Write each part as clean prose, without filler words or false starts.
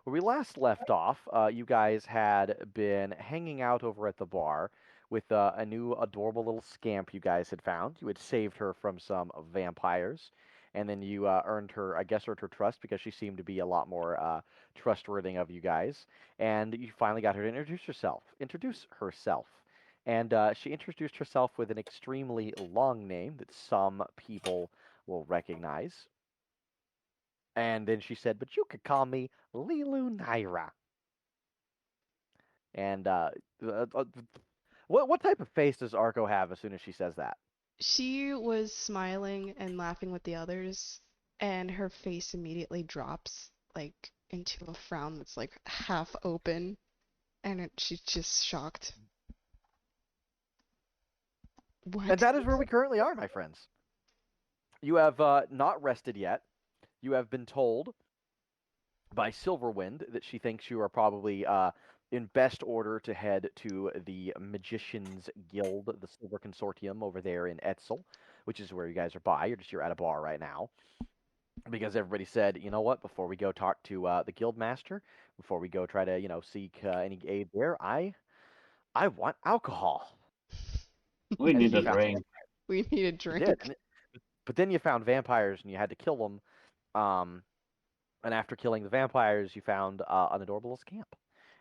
Where we last left off, you guys had been hanging out over at the bar with a new adorable little scamp you guys had found. You had saved her from some vampires, and then you earned her, I guess, earned her trust because she seemed to be a lot more trustworthy of you guys. And you finally got her to introduce herself. And she introduced herself with an extremely long name that some people will recognize. And then she said, "But you could call me Leeloo Naira." And uh, uh, what type of face does Arco have as soon as she says that? She was smiling and laughing with the others, and her face immediately drops, like, into a frown that's like half open, and she's just shocked. And What? that is where we currently are, my friends. You have not rested yet. You have been told by Silverwind that she thinks you are probably in best order to head to the Magicians Guild, the Silver Consortium over there in Etzel, which is where you guys are by. You're at a bar right now. Because everybody said, you know what, before we go talk to the guild master, before we go try to, seek any aid there, I want alcohol. We And need she a found drink. We need a you did, drink. but then you found vampires and you had to kill them. Um, and after killing the vampires, you found an adorable scamp.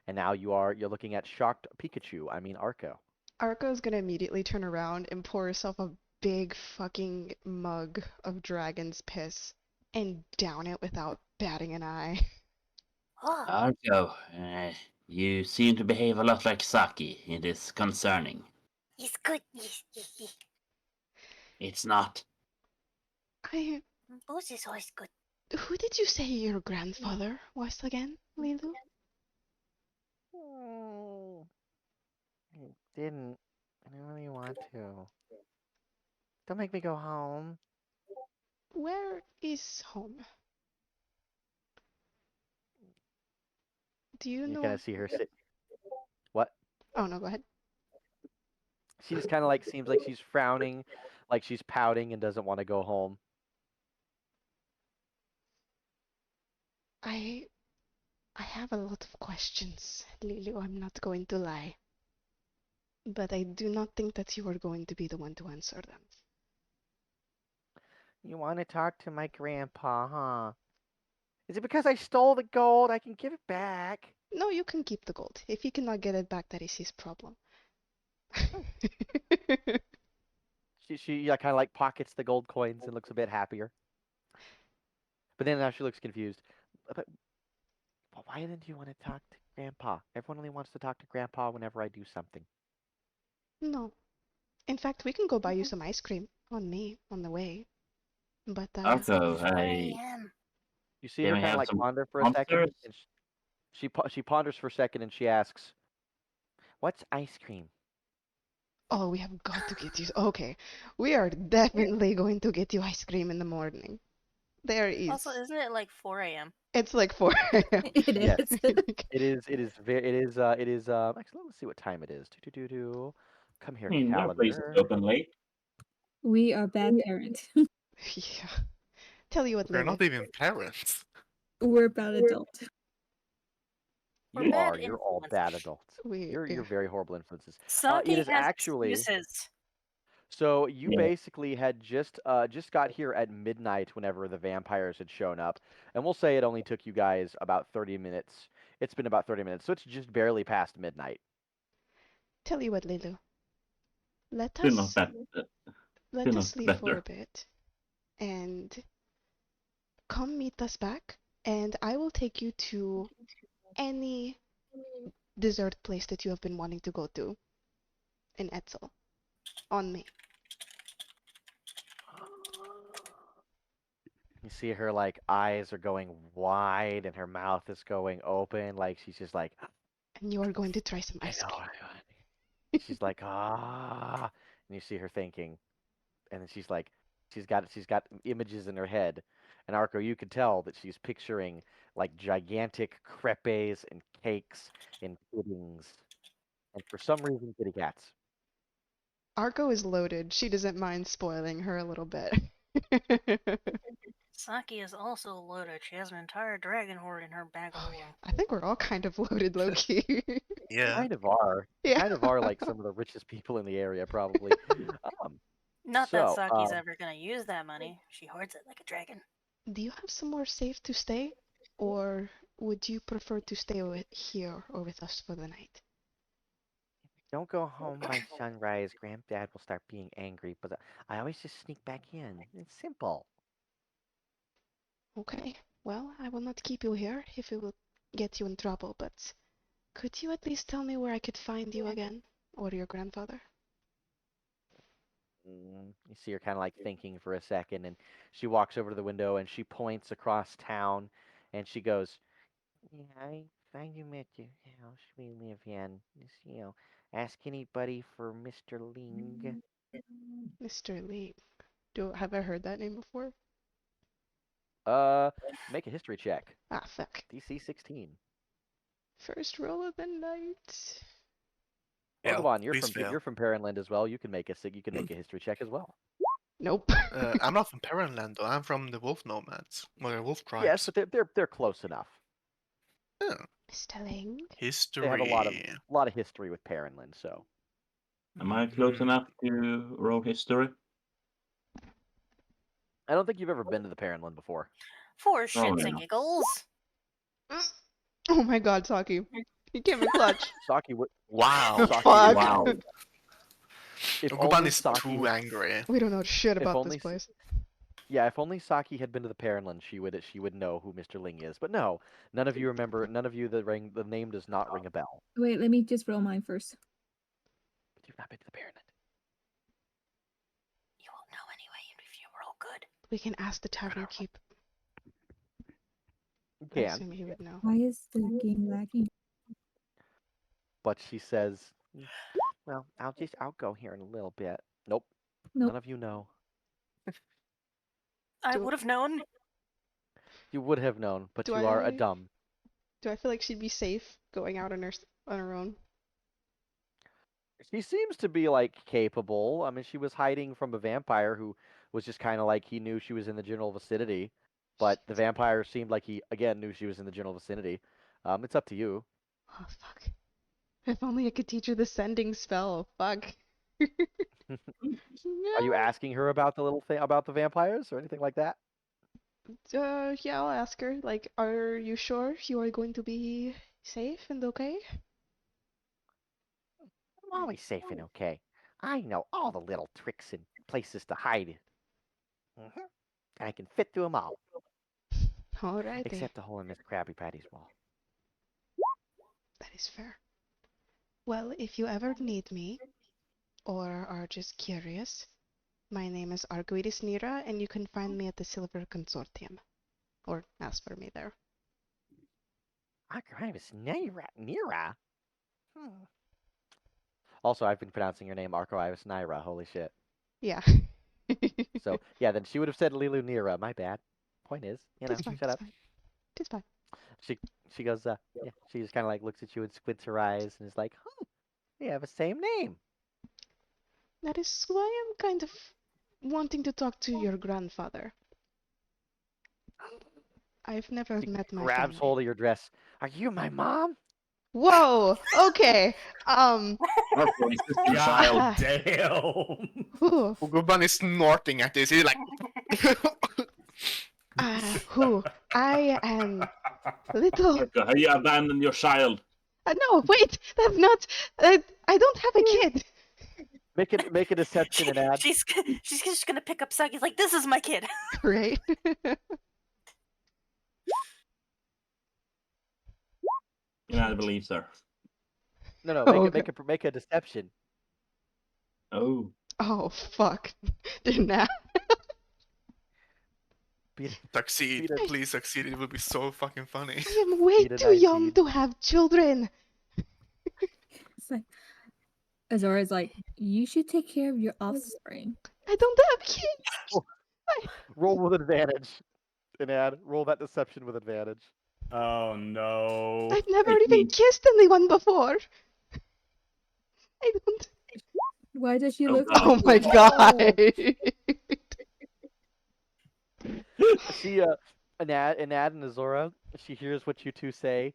And now you're looking at shocked Pikachu. I mean Arco. Arco's gonna immediately turn around and pour herself a big fucking mug of dragon's piss and down it without batting an eye. Oh, Arco, you seem to behave a lot like Saki. It is concerning. it's good. Yes. It's not. I. Booze is always good. Who did you say your grandfather was again, Leeloo? Oh, I didn't. I didn't really want to. Don't make me go home. Where is home? Do you You kind know? of see her sit. What? Oh no, go ahead. She just kind of like seems like she's frowning, like she's pouting and doesn't want to go home. I I have a lot of questions, Leeloo. I'm not going to lie. But I do not think that you are going to be the one to answer them. You want to talk to my grandpa, huh? Is it because I stole the gold? I can give it back. No, you can keep the gold. If he cannot get it back, that is his problem. Oh. She kind of like pockets the gold coins and looks a bit happier. But then now she looks confused. But why didn't you want to talk to Grandpa? Everyone only wants to talk to Grandpa whenever I do something. No. In fact, we can go buy you some ice cream on me on the way. But Arco, It's 4 a.m. You see can her we kind of have like some ponder for a second, monsters? and she ponders for a second, and she asks, "What's ice cream?" oh, we have got to get you. Okay, we are definitely going to get you ice cream in the morning. There Also, is. isn't it like 4 a.m.? It's like 4 a.m. It Yes, is. it is. Actually, let's see what time it is. Do. Come here, There are places calendar. open late. We are bad parents. Yeah. Tell you what, We're Lulu. not even parents. We're bad adults. We're You bad are. You're all bad influences. adults. We You're very horrible influences. It Saki is has actually. excuses. So you Yeah. basically had just got here at midnight whenever the vampires had shown up, and we'll say it only took you guys about 30 minutes. It's been about 30 minutes, so it's just barely past midnight. tell you what, Lulu. Let Still not us that. let Still us not leave for a better. bit and come meet us back, and I will take you to any dessert place that you have been wanting to go to in Etzel. On me. You see her like eyes are going wide and her mouth is going open, like she's just like, And you are going to try some I ice know cream. what I want. She's like, ah, and you see her thinking, and then she's got images in her head, and Arco, you could tell that she's picturing like gigantic crepes and cakes and puddings, and for some reason, kitty cats. Arco is loaded. She doesn't mind spoiling her a little bit. Saki is also loaded. She has an entire dragon horde in her bag Oh of yeah, holding. I think we're all kind of loaded, low-key. Yeah. Kind of are. Yeah. Kind of are like some of the richest people in the area, probably. Um, Not that so, Saki's ever gonna use that money. She hoards it like a dragon. Do you have somewhere safe to stay, or would you prefer to stay here or with us for the night? don't go home by sunrise. Granddad will start being angry, but I always just sneak back in. It's simple. Okay. Well, I will not keep you here if it will get you in trouble, but could you at least tell me where I could find you again, or your grandfather? You see her kind of like thinking for a second, and she walks over to the window and she points across town, and she goes, "Yeah, I find you at your house we live in. Just, ask anybody for Mr. Ling." Mr. Lee. Have I heard that name before? Uh, make a history check. Ah, fuck. DC 16. First roll of the night. Oh, Yeah, come on, please if fail. you're from Paranland as well, you can make a history check as well. Nope. I'm not from Paranland though. I'm from the Wolf Nomads, or the Wolf Tribes. Yes, but they're close enough. Yeah. Mr. Ling? History. They have a lot of history with Paranland, so. Am I close enough to roll history? I don't think you've ever been to the Paranland before. For shits and yeah. giggles. Oh my god, Saki. You came in clutch. Saki would. Wow. Saki Fuck. Wow. If Goban only is Saki too angry. We don't know shit If about only this place. Yeah, if only Saki had been to the Paranland, she would know who Mr. Ling is. But no, none of you remember. None of you the name does not ring a bell. Wait, let me just roll mine first. But you've not been to the Paranland. You won't know anyway if you roll good. We can ask the tavern keep. You I can, assume he would know. Why is the game lagging? but she says, "Well, I'll go here in a little bit." Nope, Nope. none of you know. I Do- would have known. You would have known, but Do you are a I- dumb. Do I feel like she'd be safe going out on her own? She seems to be like capable. I mean, she was hiding from a vampire who was just kind of like he knew she was in the general vicinity, but the vampire seemed like he again knew she was in the general vicinity. It's up to you. Oh fuck. If only I could teach her the sending spell. Fuck. Are you asking her about the little thing about the vampires or anything like that? Yeah, I'll ask her. Like, are you sure you are going to be safe and okay? I'm always safe and okay. I know all the little tricks and places to hide. And I can fit through them all, Alrighty. except the hole in Miss Krabby Patty's wall. That is fair. Well, if you ever need me, or are just curious, my name is Arguidis Nira, and you can find me at the Silver Consortium. Or ask for me there. Arcane Nira. Also, I've been pronouncing your name Arco Nira. Holy shit. Yeah. So, yeah, then she would have said Leeloo Nira. My bad. Point is, It's fine, shut it's up. fine. It's fine. She goes, yeah. She just kind of like looks at you and squints her eyes and is like, we have the same name. That is why I'm kind of wanting to talk to your grandfather. I've never She met my grabs family. hold of your dress. Are you my mom? Whoa! Okay. Okay, is this your child? Ah, Damn. who? Goban is snorting at this. He's like, Who? I am little. Arco, have you abandoned your child? No, wait, that's not. I don't have a kid. Make a deception and add. She's just gonna pick up Saki's like, this is my kid. Right? I believe, sir. No, Okay. make a deception. Oh. Oh fuck! Didn't I? Beat succeed. Beat it. Please succeed. It will be so fucking funny. I am way Beat a too young 19. to have children. It's like Azora's like, you should take care of your offspring. I don't have kids. Roll with advantage. And add. Roll that deception with advantage. Oh no. I've never Wait, even me. kissed anyone before. I don't. Why does she Oh, look God. Oh my Oh. god. She Anad and Azora, she hears what you two say,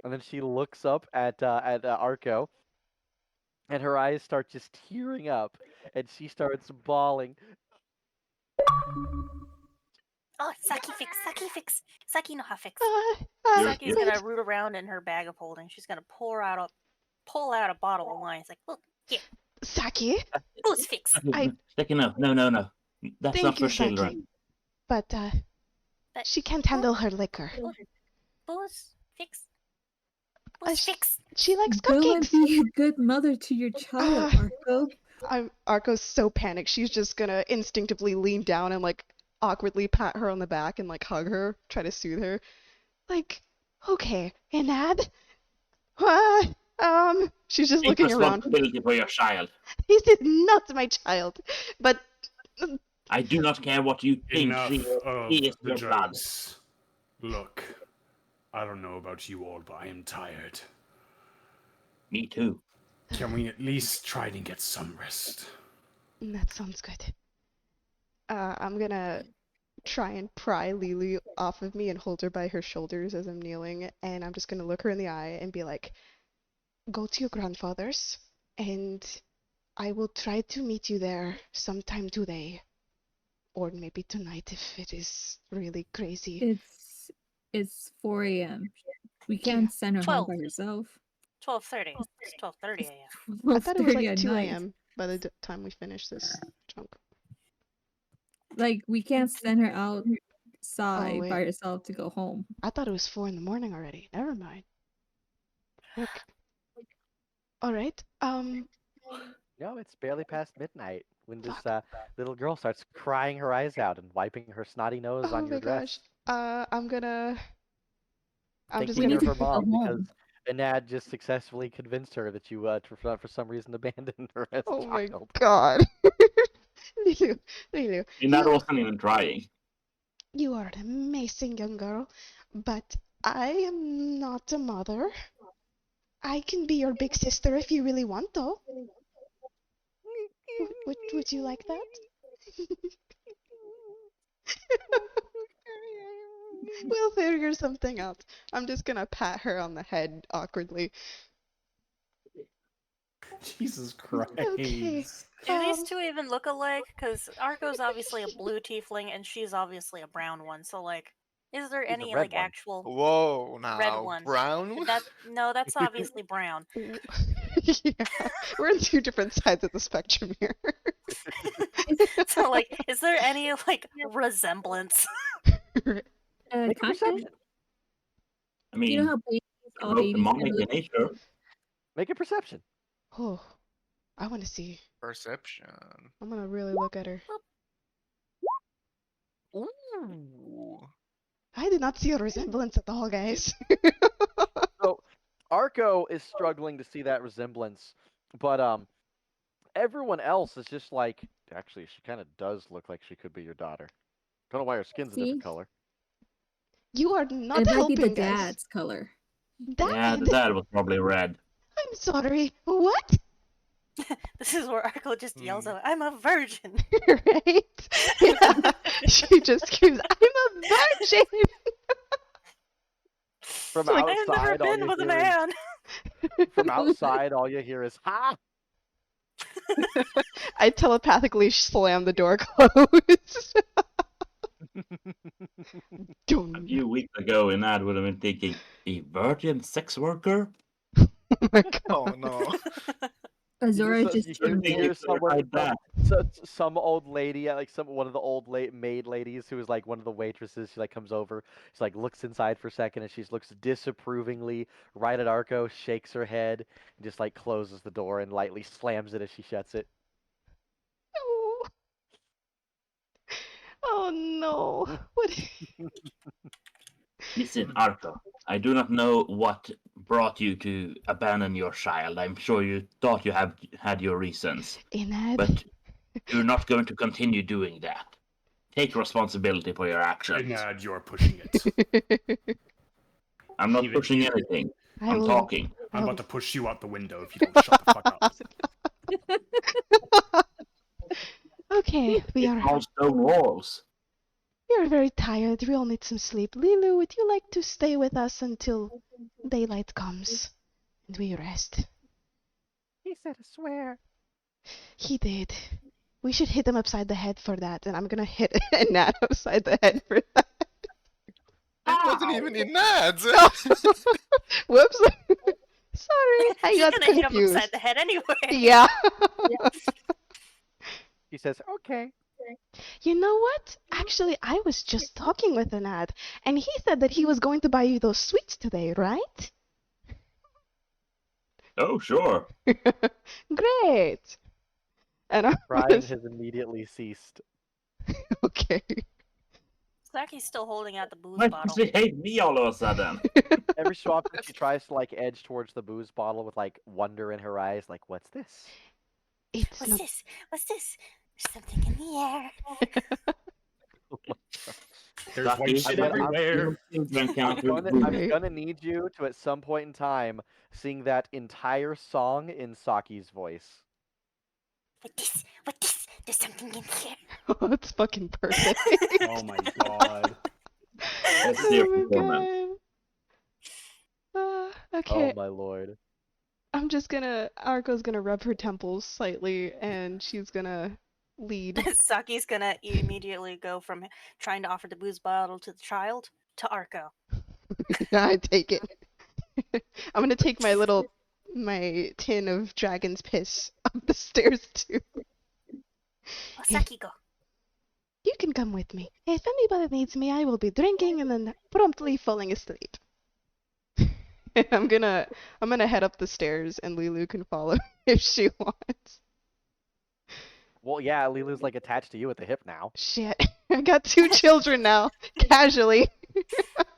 and then she looks up at Arco, and her eyes start just tearing up, and she starts bawling. Oh, Saki fix, Saki fix, Saki know how fix. Saki's You're- gonna root around in her bag of holding. She's gonna pull out a bottle of wine. It's like, look, here, Saki, booze fix. Saki, no. That's thank not you, for Saki. children. But But she can't handle her liquor. booze fix. Uh, Booze sh- fix. She likes Go and cupcakes. be a good mother to your child, Arco. Arco's so panicked. She's just gonna instinctively lean down and like awkwardly pat her on the back and like hug her, try to soothe her. Like, okay, Anad. She's just Take looking around. responsibility for your child. This is not my child, but I do not care what you think. Enough of She is the your blood. jokes. Look, I don't know about you all, but I am tired. Me too. Can we at least try to get some rest? that sounds good. I'm gonna try and pry Leeloo off of me and hold her by her shoulders as I'm kneeling, and I'm just gonna look her in the eye and be like, go to your grandfather's, and I will try to meet you there sometime today. Or maybe tonight if it is really crazy. It's 4 a.m. We can't send her home by 12. herself. 12:30. It's 12:30 a.m. I thought it was 12:30 like at 2 night. a.m. by the time we finish this chunk. Like, we can't send her outside wait. by herself to go home. I thought it was 4 in the morning already. Never mind. Okay. Alright. No, it's barely past midnight when this little girl starts crying her eyes out and wiping her snotty nose Oh on your my dress. gosh. I'm just Thinking gonna. of her to go mom because home. Anad just successfully convinced her that you for some reason abandoned her as a Oh my child. god. Leeloo, And that wasn't even trying. you are an amazing young girl, but I am not a mother. I can be your big sister if you really want, though. Would you like that? We'll figure something out. I'm just gonna pat her on the head awkwardly. Jesus Christ. Okay. Do these two even look alike? Because Arco's obviously a blue tiefling and she's obviously a brown one. So, like, is there He's a any, red like, one. actual Whoa, red now one? brown? No, that's obviously brown. Yeah, we're on two different sides of the spectrum here. So, like, is there any, like, resemblance? Make a Kind of. perception. I mean, You know how babies, all both babies demonic can in look? nature. Make a perception. Oh, I want to see. Perception. I'm gonna really look at her. Ooh. I did not see a resemblance at all, guys. So Arco is struggling to see that resemblance, but everyone else is just like, actually, she kind of does look like she could be your daughter. Don't know why her skin's a different See? color. You are not It might be helping, the guys. dad's color. Yeah, the Dad, dad was probably red. I'm sorry. What? This is where Arco just yells out, I'm a virgin! Right? Yeah. She just screams, I'm a virgin! From Like, I've never outside, all been you with a hear is, man! from outside, all you hear is ha. I telepathically slam the door closed. A Dun. few weeks ago, Inad would have been thinking, a virgin sex worker? Oh my god. Oh no. Azora So just you turned hear red. someone, Like that. some old lady, like one of the old maid ladies who is like one of the waitresses. She like comes over, she like looks inside for a second, and she looks disapprovingly right at Arco, shakes her head, and just like closes the door and lightly slams it as she shuts it. Oh, oh no. What? Listen, Arco, I do not know what brought you to abandon your child. I'm sure you thought you have had your reasons, Inad. but you're not going to continue doing that. Take responsibility for your actions. Nad, you're pushing it. I'm not Even pushing you. anything. I I'm will- talking. I'm Oh. about to push you out the window if you don't shut the fuck up. Okay, we It's are. all stone walls. You're very tired. We all need some sleep. Leeloo, would you like to stay with us until daylight comes and we rest? He said a swear. He did. We should hit him upside the head for that, and I'm gonna hit Nat upside the head for that. It wasn't even in Nads! Whoops. Sorry, I She's got gonna hit him confused. upside the head anyway. Yeah. He says, okay. You know what? Actually, I was just talking with Nat, and he said that he was going to buy you those sweets today, right? Oh, sure. Great. And I Crying was has immediately ceased. okay. Saki's still holding out the booze Why bottle. does she hate me all of a sudden? Every so often, she tries to like edge towards the booze bottle with like wonder in her eyes, like, "What's this?" It's What's not. this? What's this? There's something in the air. There's Lucky white shit I'm- everywhere. Children cannot I'm Right. gonna need you to at some point in time sing that entire song in Saki's voice. What this? What this? There's something in the air. Oh, it's fucking perfect. Oh my god. Let's see your Oh my performance. god. Okay, Oh my lord. I'm just gonna. Arco's gonna rub her temples slightly, and she's gonna lead. Saki's gonna immediately go from trying to offer the booze bottle to the child to Arco. I take it. I'm gonna take my tin of dragon's piss up the stairs too. Oh, Saki, go. You can come with me. If anybody needs me, I will be drinking and then promptly falling asleep. And I'm gonna head up the stairs, and Leeloo can follow if she wants. Well, yeah, Leeloo's like attached to you at the hip now. Shit, I got 2 children now, casually.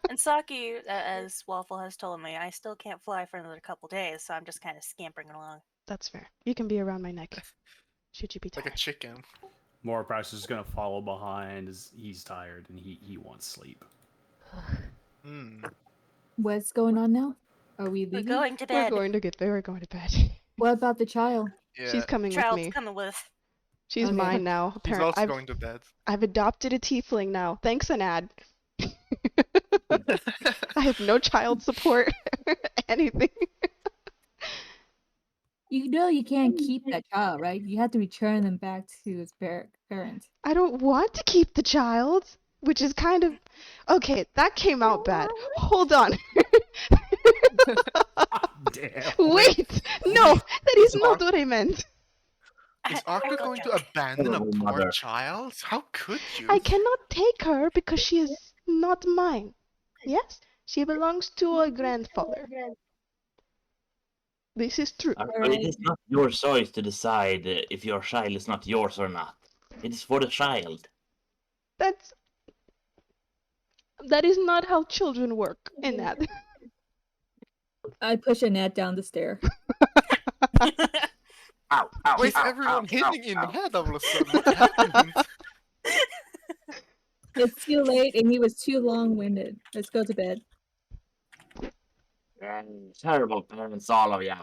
And Saki, as Waffle has told me, I still can't fly for another couple days, so I'm just kind of scampering along. That's fair. You can be around my neck. Should you be Like a tired? chicken. Morpras is gonna follow behind as he's tired and he wants sleep. Hmm. What's going on now? Are we We're leaving? going to We're bed. going to bed. What about the child? Yeah. She's coming with Child's me. coming with. She's Okay. mine now. He's Apparently, also going to bed. I've adopted a tiefling now. Thanks, Anad. I have no child support, anything. You know you can't keep that child, right? You have to return them back to his parent. I don't want to keep the child, which is kind of okay. That came out bad. Hold on. Damn. Wait, no, that is not what I meant. Is Arco going to abandon a Hello, poor mother. child? How could you? I cannot take her because she is not mine. Yes, she belongs to a grandfather. This is true. But it is not your choice to decide if your child is not yours or not. It is for the child. That is not how children work in that. I push Annette down the stair. Ow, ow, Why is ow, everyone ow, hitting ow, in ow. the head all of a sudden? What happened? It's too late and he was too long-winded. Let's go to bed. Terrible parents, all of you.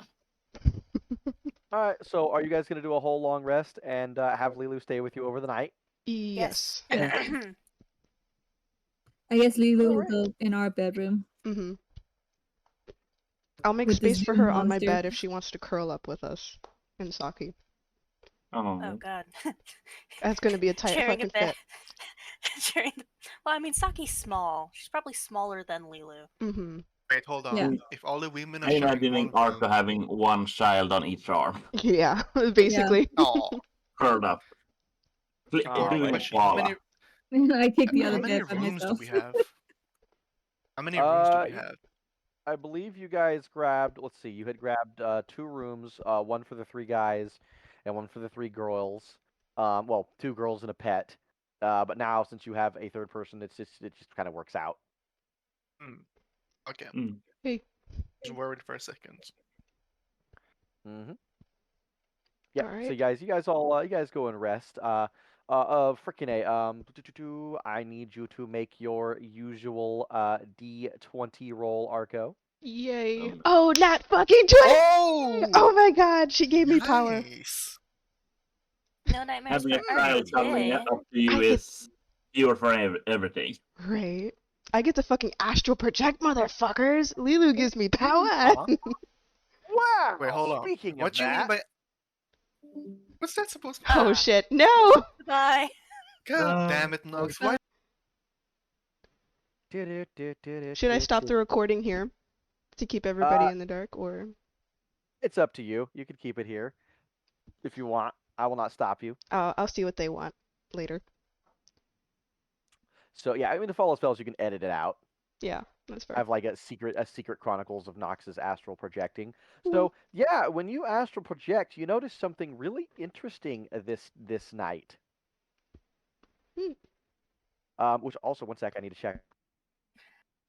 All right, so are you guys gonna do a whole long rest and have Leeloo stay with you over the night? Yes. I guess Leeloo will Alright. go in our bedroom. Mm-hmm. I'll make With the space for Zoom her on my monster. bed if she wants to curl up with us and Saki. Oh, Oh god. That's gonna be a tight Sharing a fucking bed. fit. Sharing. Well, I mean, Saki's small. She's probably smaller than Leeloo. Mm-hmm. Wait, hold on. Yeah. If all the women are I'm sharing imagining one Arco room... having one child on each arm, Yeah, basically. Oh, curled up. Oh, Doing a question. How koala. many, I take the how other many bed by rooms do myself. we have? How many rooms do we have? I believe you guys grabbed. Let's see. You had grabbed 2 rooms, one for the 3 guys, and one for the 3 girls. Well, 2 girls and a pet. But now since you have a third person, it just kind of works out. Okay. Mm. Hey. Just worried for a second. Mm-hmm. Yeah. So Alright. you guys go and rest. Frickin' A. I need you to make your usual D20 roll, Arco. Yay. Oh. Oh, Nat fucking 20! Oh! Oh my god, she gave me power. Nice. No nightmares Having a for Arco child coming today. up to you I is you for everything. Right. I get to fucking astral project, motherfuckers. Leeloo gives me power. Aw. Wow! Wait, hold on. Speaking of What do you mean that, by? What's that supposed to? Oh Ah. shit, no! Bye. God damn it, Nox! Why? Should I stop the recording here to keep everybody Uh, in the dark, or? it's up to you. You could keep it here if you want. I will not stop you. I'll see what they want later. So yeah, I mean, the follow spells you can edit it out. Yeah, that's I fair. have like a secret chronicles of Nox's astral projecting. Ooh. So yeah, when you astral project, you notice something really interesting this night. Hmm. Which also, one sec, I need to check.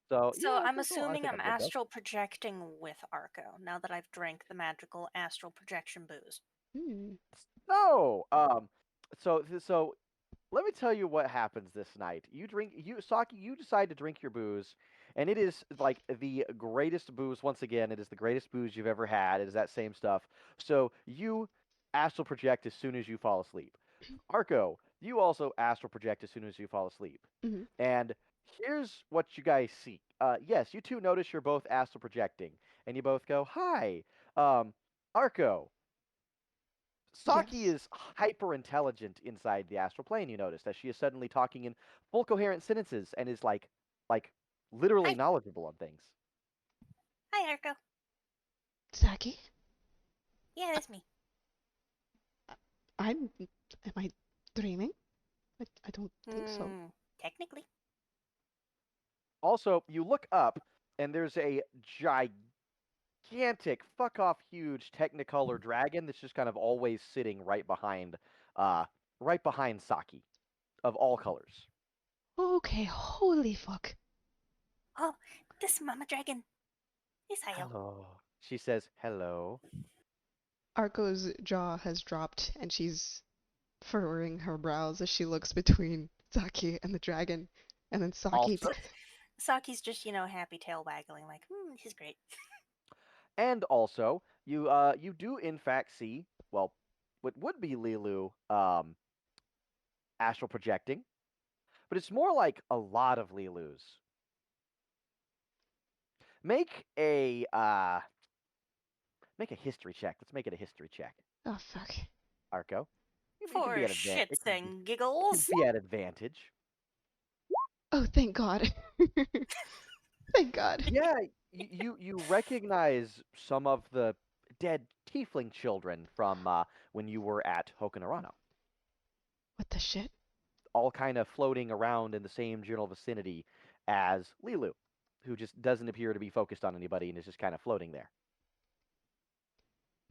So So yeah, I'm first of all, I assuming think I'm good, though. astral projecting with Arco now that I've drank the magical astral projection booze. Hmm. So so let me tell you what happens this night. Saki, you decide to drink your booze, and it is like the greatest booze. Once again, it is the greatest booze you've ever had. It is that same stuff. So you astral project as soon as you fall asleep. Arco, you also astral project as soon as you fall asleep. Mhm. And here's what you guys see. Yes, you two notice you're both astral projecting, and you both go, "Hi, Arco." Saki Yes. is hyper intelligent inside the astral plane. You notice that she is suddenly talking in full coherent sentences and is like literally Hi. knowledgeable on things. Hi, Arco. Saki? Yeah, that's me. Am I dreaming? I don't think so. Technically. Also, you look up and there's a gigantic, fuck off huge Technicolor dragon that's just kind of always sitting right behind Saki, of all colors. Okay, holy fuck. Oh, this Mama Dragon. Yes, I am. Hello. She says hello. Arco's jaw has dropped and she's furrowing her brows as she looks between Saki and the dragon. And then Saki. Also, Saki's just, happy tail waggling, like, this is great. and also, you do in fact see, well, what would be Leeloo astral projecting, but it's more like a lot of Leeloos. Make a history check. Let's make it a history check. Oh fuck. Arco. It can For be at advantage. shits and giggles. Be at advantage. Oh, thank God. Thank God. Yeah, you recognize some of the dead tiefling children from when you were at Hokanarano. What the shit? All kind of floating around in the same general vicinity as Leeloo, who just doesn't appear to be focused on anybody and is just kind of floating there.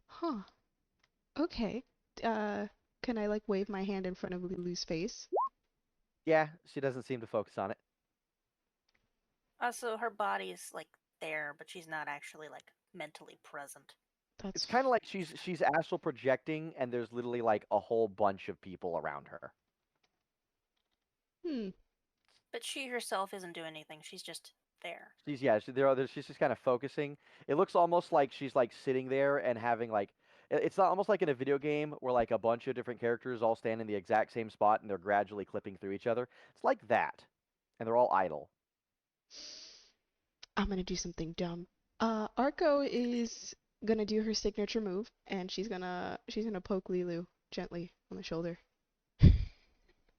Huh. Okay. Can I like wave my hand in front of Lulu's face? Yeah, she doesn't seem to focus on it. So her body is, like, there, but she's not actually, like, mentally present. That's It's kind of like she's astral projecting, and there's literally like a whole bunch of people around her. Hmm. But she herself isn't doing anything. She's just there. She's just kind of focusing. It looks almost like she's like sitting there and having like it's not almost like in a video game where like a bunch of different characters all stand in the exact same spot and they're gradually clipping through each other. It's like that, and they're all idle. I'm gonna do something dumb. Arco is gonna do her signature move, and she's gonna poke Leeloo gently on the shoulder. It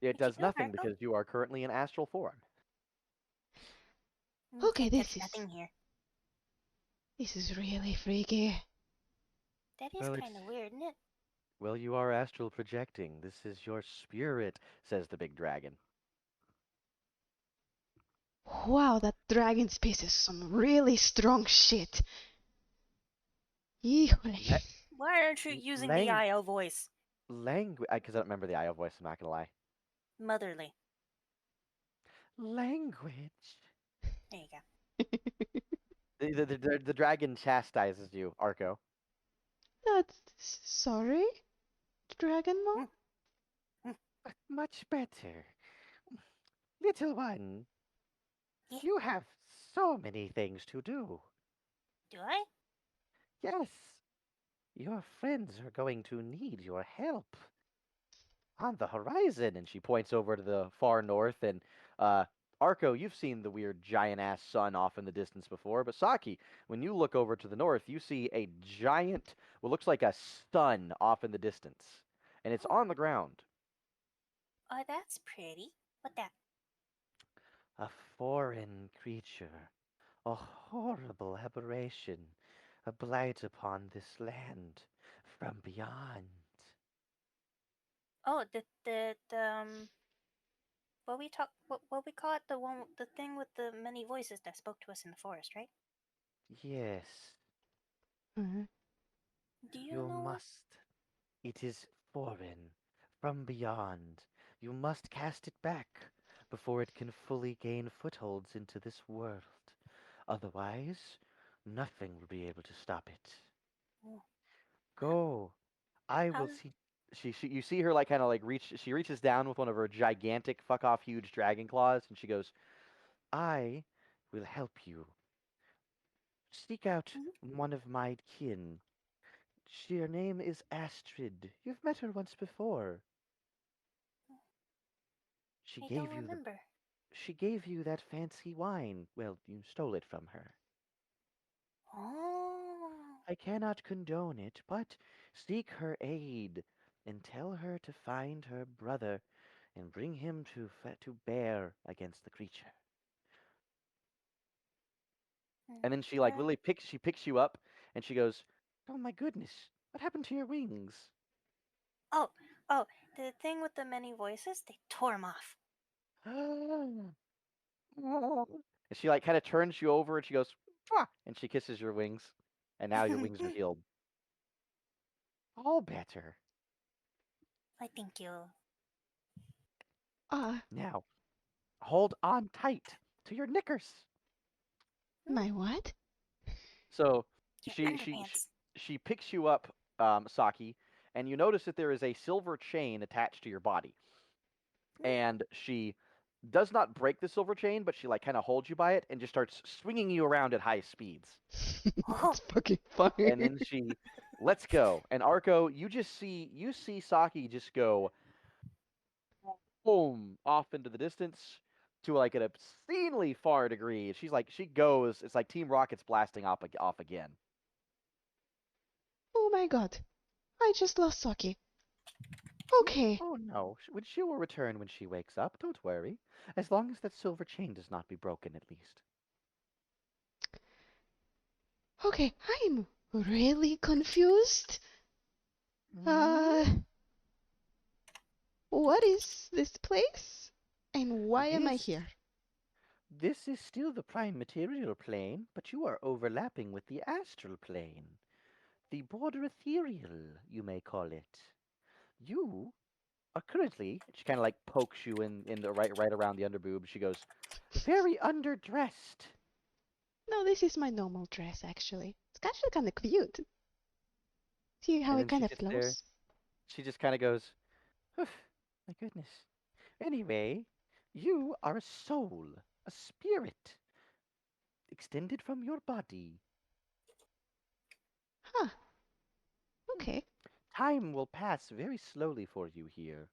What you does doing, nothing Arco? because you are currently in astral form. Okay, Can't this touch is nothing here. this is really freaky. That is Well, kind of weird, isn't it? Well, you are astral projecting. This is your spirit, says the big dragon. Wow, that dragon space is some really strong shit. Yeehole. Why aren't you using Lang- the IO voice? Language, because I don't remember the IO voice. I'm not gonna lie. Motherly. Language. There you go. The dragon chastises you, Arco. That's sorry, Dragon Mom? Much better. Little one, Yeah. you have so many things to do. Do I? Yes, your friends are going to need your help. on the horizon, and she points over to the far north. And uh, Arco, you've seen the weird giant ass sun off in the distance before, but Saki, when you look over to the north, you see a giant, what looks like a sun off in the distance, and it's on the ground. Oh, that's pretty. What that? A foreign creature, a horrible aberration, a blight upon this land from beyond. Oh, what we call it, the thing with the many voices that spoke to us in the forest, right? Yes, Uh, Do you you know what? must. It is foreign, from beyond. You must cast it back before it can fully gain footholds into this world. Otherwise, nothing will be able to stop it. Oh, Go. I how? will see. You see her like kind of like reach. She reaches down with one of her gigantic fuck off huge dragon claws, and she goes, "I will help you. Seek out Mhm. one of my kin. Her name is Astrid. You've met her once before. She I don't gave you the remember. She gave you that fancy wine. Well, you stole it from her. Oh, I cannot condone it, but seek her aid and tell her to find her brother and bring him to bear against the creature." And then she like okay. literally picks you up and she goes, "Oh my goodness, what happened to your wings?" Oh, oh, the thing with the many voices, they tore him off. And she like kind of turns you over and she goes, "Mwah," and she kisses your wings, and now your wings are healed. All better. I thank you. uh, Now, hold on tight to your knickers. my what? Your So she she she, underpants. she picks you up, Saki, and you notice that there is a silver chain attached to your body. And she does not break the silver chain, but she like kind of holds you by it and just starts swinging you around at high speeds. That's Oh, fucking funny. And then she lets go. And Arco, you see Saki just go boom off into the distance to like an obscenely far degree. She goes. It's like Team Rocket's blasting off again. Oh my god. I just lost Saki. Okay. Oh no, she will return when she wakes up. Don't worry. As long as that silver chain does not be broken, at least. Okay, I'm really confused. Hmm? Uh, what is this place? And why am I This here? this is still the prime material plane, but you are overlapping with the astral plane. The border ethereal, you may call it. You are currently, she kind of like pokes you in the right around the underboob. She goes, very underdressed. No, this is my normal dress, actually. It's actually kind of cute. See how And it then kind she of sits there. flows? She just kind of goes, "Phew, my goodness. Anyway, you are a soul, a spirit, extended from your body. Huh, Hmm. okay. Time will pass very slowly for you here.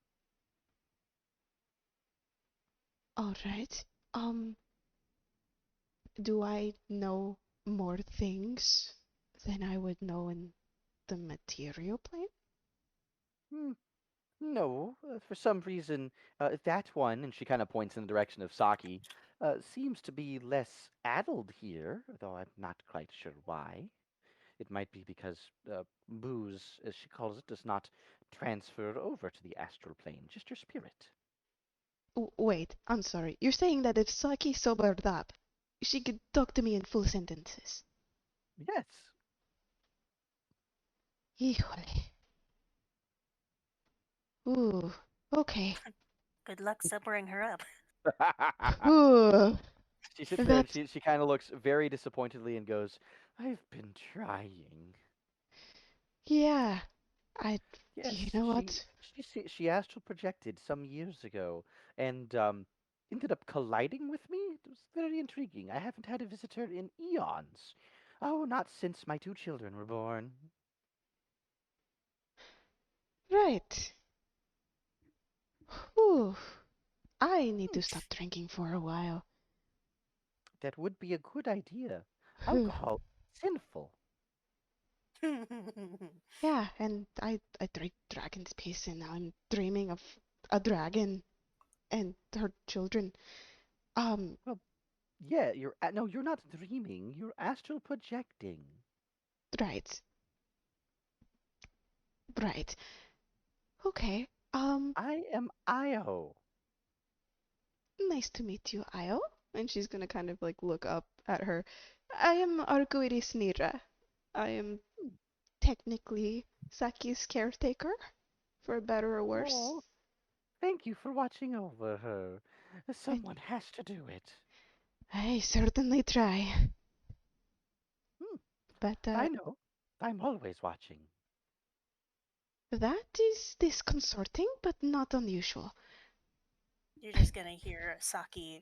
Alright. Um, do I know more things than I would know in the material plane? Hmm. No, for some reason, that one, and she kind of points in the direction of Saki, seems to be less addled here, though I'm not quite sure why. It might be because booze, as she calls it, does not transfer over to the astral plane, just your spirit. Wait, I'm sorry. You're saying that if Saki sobered up, she could talk to me in full sentences. Yes. Híjole. Ooh, okay. good luck sobering her up. Ooh, She sits there and that's, she kind of looks very disappointedly and goes, "I've been trying." yeah. I, you Yes, know what? she astral projected some years ago and ended up colliding with me. It was very intriguing. I haven't had a visitor in eons. Oh, not since my two children were born. Right. Whew. I need to stop drinking for a while. That would be a good idea. Whew. Alcohol, sinful. Yeah, and I drank dragon's piss and now I'm dreaming of a dragon and her children. Well, yeah, no, you're not dreaming. You're astral projecting. Right, right. Okay. I am Io. Nice to meet you, Io. And she's gonna kind of like look up at her. I am Arco Nira. I am technically Saki's caretaker, for better or worse. Oh, thank you for watching over her. I, Someone has to do it. I certainly try. Hmm, But I know. I'm always watching. that is disconcerting, but not unusual. You're just gonna hear Saki,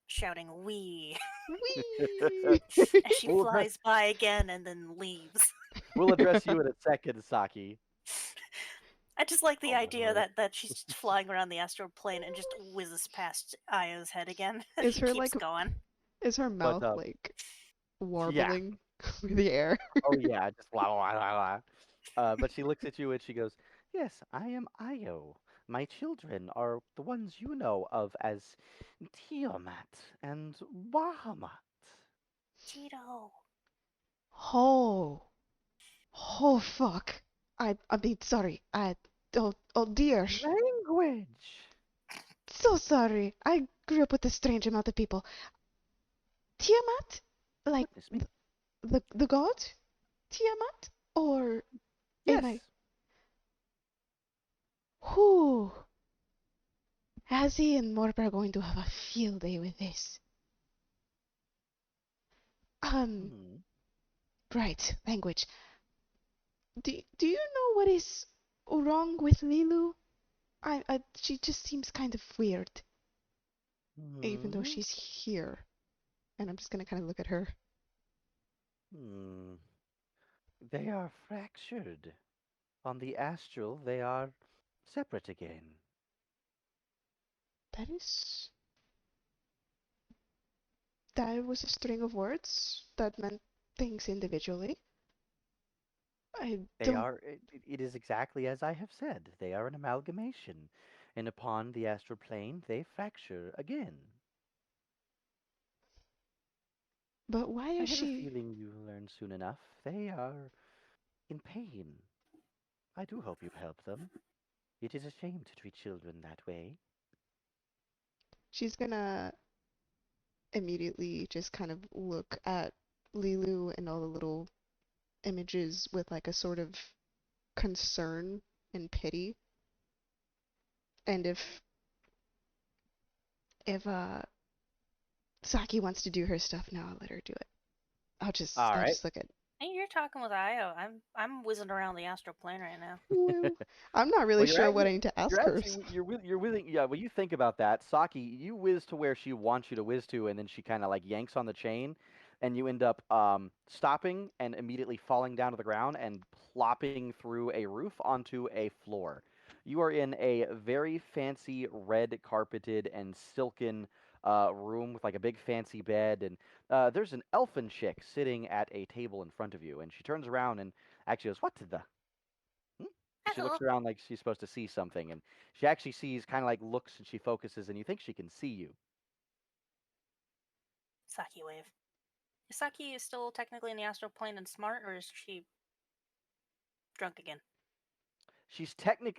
shouting "wee" Whee! as she We'll address, flies by again and then leaves. we'll address you in a second, Saki. I just like the Oh my idea lord. that she's flying around the astral plane and just whizzes past Aya's head again as Is she her keeps like going. is her But mouth like yeah. warbling through the air? Oh yeah, just blah blah blah blah. But she looks at you and she goes, "Yes, I am Io. My children are the ones you know of as Tiamat and Bahamut." Cheeto. Oh, oh fuck. I mean sorry. Oh dear. Language. So sorry. I grew up with a strange amount of people. Tiamat? Like Goodness me. the god? Tiamat? Or am I? Yes. Whew. Azzy and Morb are going to have a field day with this. Um, Hmm. right, language. Do you know what is wrong with Leeloo? She just seems kind of weird, even though Hmm. she's here. And I'm just gonna kind of look at her. Hmm. They are fractured. On the astral, they are separate again. That is. That was a string of words that meant things individually. I They don't. are, it is exactly as I have said. They are an amalgamation, and upon the astral plane, they fracture again. But why I is have a she? feeling you'll learn soon enough. They are in pain. I do hope you help them. It is a shame to treat children that way. She's gonna immediately just kind of look at Lilu and all the little images with like a sort of concern and pity. And if Saki wants to do her stuff now, I'll let her do it. All I'll right. just look at. Hey, you're talking with Io. I'm whizzing around the astral plane right now. Well, I'm not really Well, sure what I need to you're ask her. actually you're willing. Yeah, when you think about that, Saki, you whiz to where she wants you to whiz to, and then she kind of like yanks on the chain, and you end up stopping and immediately falling down to the ground and plopping through a roof onto a floor. You are in a very fancy red carpeted and silken room with like a big fancy bed, and there's an elfin chick sitting at a table in front of you, and she turns around and actually goes, "What the?" Hmm? She Hello. looks around like she's supposed to see something, and she actually sees, kind of like looks, and she focuses, and you think she can see you. Saki wave. Is Saki still technically in the astral plane and smart, or is she drunk again?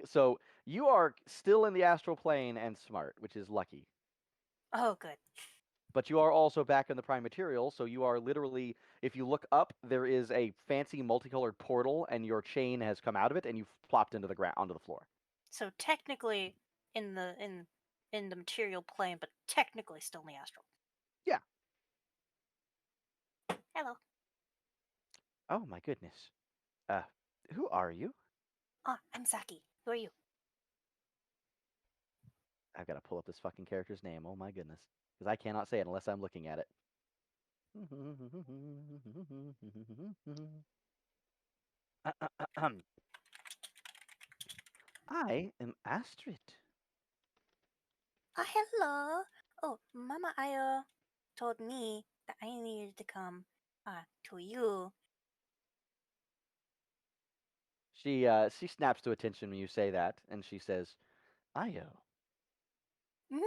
So you are still in the astral plane and smart, which is lucky. Oh, good. But you are also back in the prime material, so you are literally, if you look up, there is a fancy multicolored portal, and your chain has come out of it, and you've plopped into the ground onto the floor. So technically in the material plane, but technically still in the astral. Yeah. Hello. Oh my goodness. Uh, who are you? Ah, I'm Saki. Who are you? I've got to pull up this fucking character's name. Oh my goodness, because I cannot say it unless I'm looking at it. I am Astrid. Hello. Oh, Mama Io told me that I needed to come to you. She snaps to attention when you say that, and she says, Io. Hmm.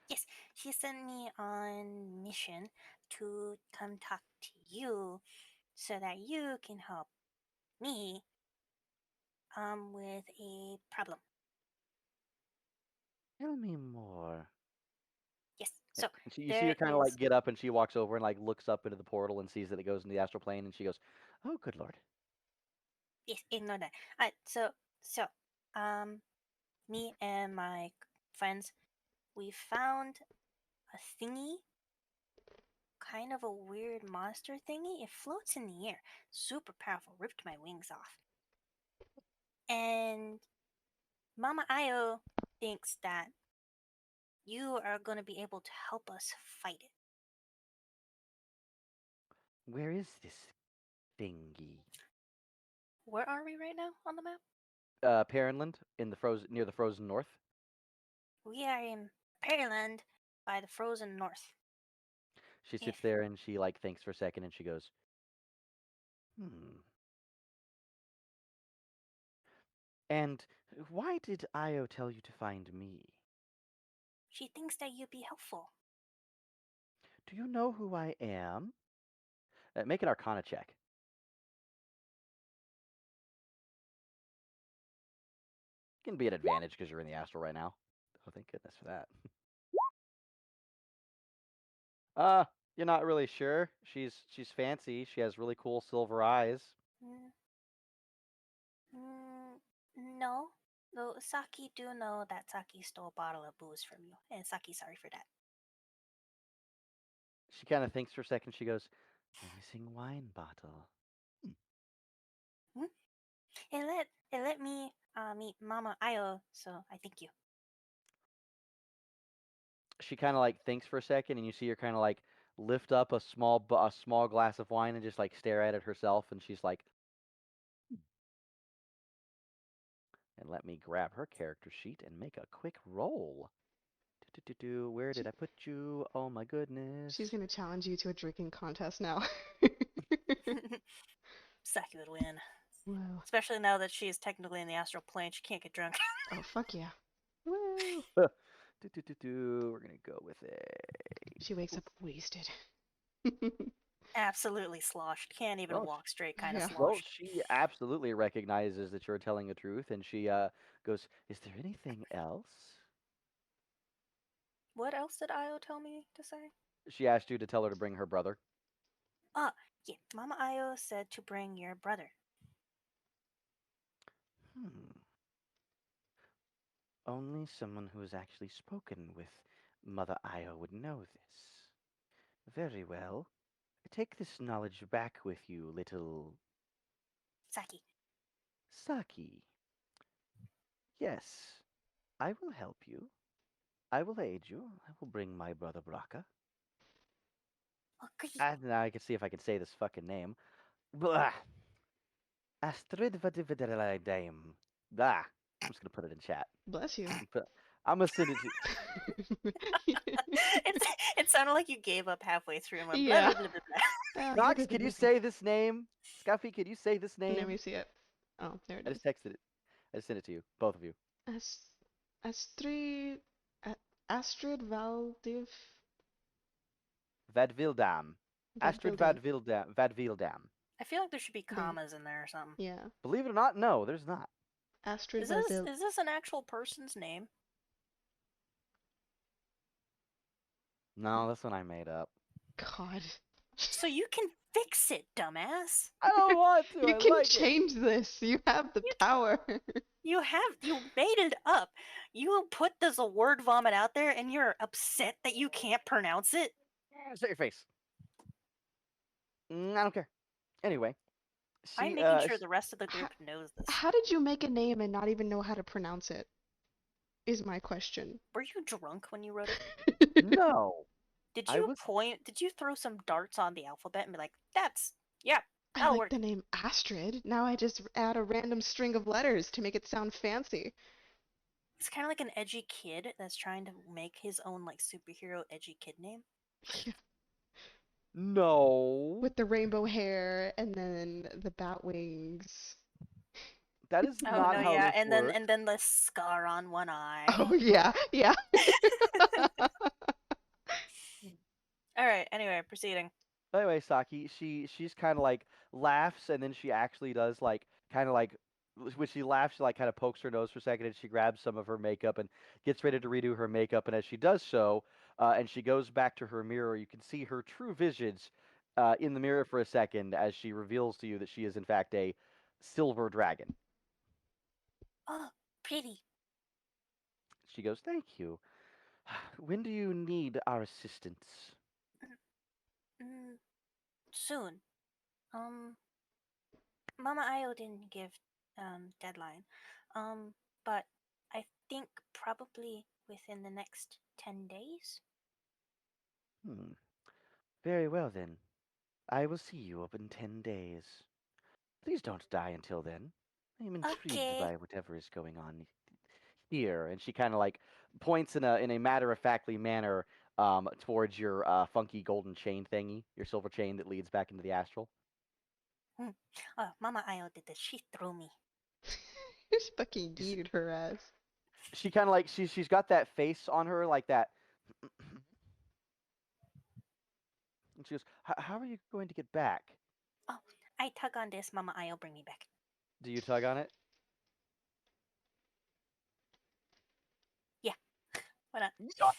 Yes, she sent me on mission to come talk to you so that you can help me with a problem. Tell me more. Yes. Eh, So you see her there kind of like is get up, and she walks over and like looks up into the portal and sees that it goes into the astral plane, and she goes, "Oh, good lord." yes, ignore that. So me and my friends, we found a thingy, kind of a weird monster thingy. It floats in the air, super powerful. Ripped my wings off, and Mama Io thinks that you are going to be able to help us fight it. Where is this thingy? Where are we right now on the map? Perrinland in the frozen near the frozen north. We are in Pearland by the frozen north. She If sits there and she like thinks for a second, and she goes, "Hmm." And why did Io tell you to find me? she thinks that you'd be helpful. Do you know who I am? Make an Arcana check. Can be an advantage because you're in the astral right now. Oh, thank goodness for that. You're not really sure. She's fancy. She has really cool silver eyes. Mm, no. Though Saki do know that Saki stole a bottle of booze from you, and Saki's sorry for that. She kind of thinks for a second. She goes, "A missing wine bottle." Hmm? It let me meet Mama Io, so I thank you. She kind of like thinks for a second, and you see her kind of like lift up a small glass of wine and just like stare at it herself, and she's like, and let me grab her character sheet and make a quick roll. Where did I put you? Oh my goodness. She's gonna challenge you to a drinking contest now. Saki would win. Whoa. Especially now that she is technically in the astral plane, she can't get drunk. Oh, fuck yeah. Woo. We're gonna go with it. She wakes up wasted. Absolutely sloshed. Can't even Oh, walk straight, kind of Yeah. well, sloshed. she absolutely recognizes that you're telling the truth, and she goes, "Is there anything else?" What else did Io tell me to say? She asked you to tell her to bring her brother. Ah, yeah. Mama Io said to bring your brother. Hmm. Only someone who has actually spoken with Mother Io would know this. Very well. Take this knowledge back with you, little Saki. Saki. Yes, I will help you. I will aid you. I will bring my brother Braka. Okay. And now I can see if I can say this fucking name. Blah. Astrid Vadividalaidame. Blah. I'm just gonna put it in chat. Bless you. I'm gonna send it to. It sounded like you gave up halfway through and went blah, Yeah. blah, blah, blah, blah. Knox, can you say this name? Scuffy, can you say this Let name? me see it. Oh, there it I is. just texted it. I just sent it to you, both of you. Astrid Astrid Valdiv Vadvildam. Astrid Vadvildan. Vadvildam. I feel like there should be There. commas in there or something. Yeah. Believe it or not, no, there's not. Astrid Is this Vadvil. is this an actual person's name? No, that's one I made up. God. So you can fix it, dumbass. I don't want to. You I can like it. change this. You have the power. You made it up. You put this word vomit out there and you're upset that you can't pronounce it? Shut your face. I don't care. Anyway, I'm she making sure the rest of the group knows this. How did you make a name and not even know how to pronounce it? Is my question. Were you drunk when you wrote it? no. Did I you was point? Did you throw some darts on the alphabet and be like, "That's yeah, I That'll like work. the name Astrid. Now I just add a random string of letters to make it sound fancy. It's kind of like an edgy kid that's trying to make his own like superhero edgy kid name. No. With the rainbow hair and then the bat wings. That is Oh not no, how yeah, this works. and then the scar on one eye. Oh yeah, yeah. All right. Anyway, proceeding. Anyway, Saki, she's kind of like laughs, and then she actually does like kind of like when she laughs, she like kind of pokes her nose for a second, and she grabs some of her makeup and gets ready to redo her makeup. And as she does so, and she goes back to her mirror, you can see her true visage in the mirror for a second as she reveals to you that she is in fact a silver dragon. Oh, pretty. She goes, "Thank you. When do you need our assistance?" Mm, soon. Um, Mama Io didn't give deadline. But I think probably within the next 10 days. Hmm. Very well then. I will see you up in 10 days. Please don't die until then. I am intrigued Okay. by whatever is going on here. And she kind of like points in a matter of factly manner towards your funky golden chain thingy, your silver chain that leads back into the astral. Oh, Mama Io did this. She threw me. Just fucking She's- yeeted her ass. She kind of like she's got that face on her like that. And she goes, "How are you going to get back?" Oh, I tug on this. Mama Io bring me back. Do you tug on it? Yeah. Why not? Yuck!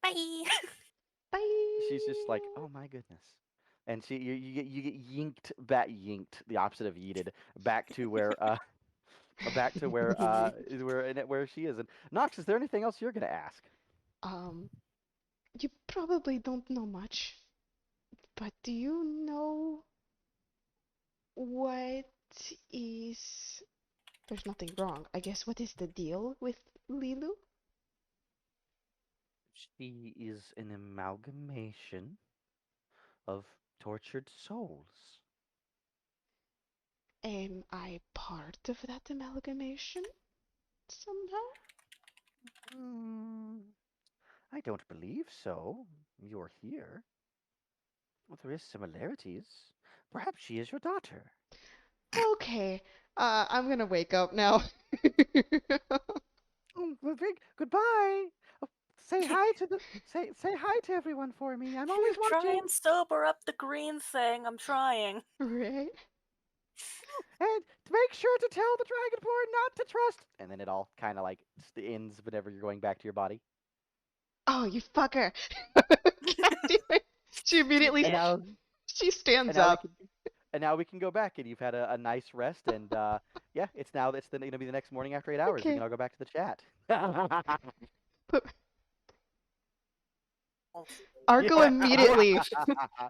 Bye. Bye. She's just like, "Oh my goodness." And you get yinked, the opposite of yeeted, back to where where she is. And Nox, is there anything else you're gonna ask? Um, you probably don't know much, but do you know what is... There's nothing wrong. I guess what is the deal with Leeloo? She is an amalgamation of tortured souls. Am I part of that amalgamation somehow? Hmm, I don't believe so. You're here. Well, there is similarities. Perhaps she is your daughter. Okay, I'm gonna wake up now. Oh, well, goodbye. Oh, say hi to everyone for me. I'm always Try watching. and sober up the green thing. I'm trying. Right? And to make sure to tell the Dragonborn not to trust. And then it all kind of like ends whenever you're going back to your body. Oh, you fucker! God damn it. She immediately And now, she and stands now we up. can, and now we can go back, and you've had a nice rest. And yeah, it's going to be the next morning after 8 hours. We Okay. can all go back to the chat. Put Oh, Arco Yeah. immediately.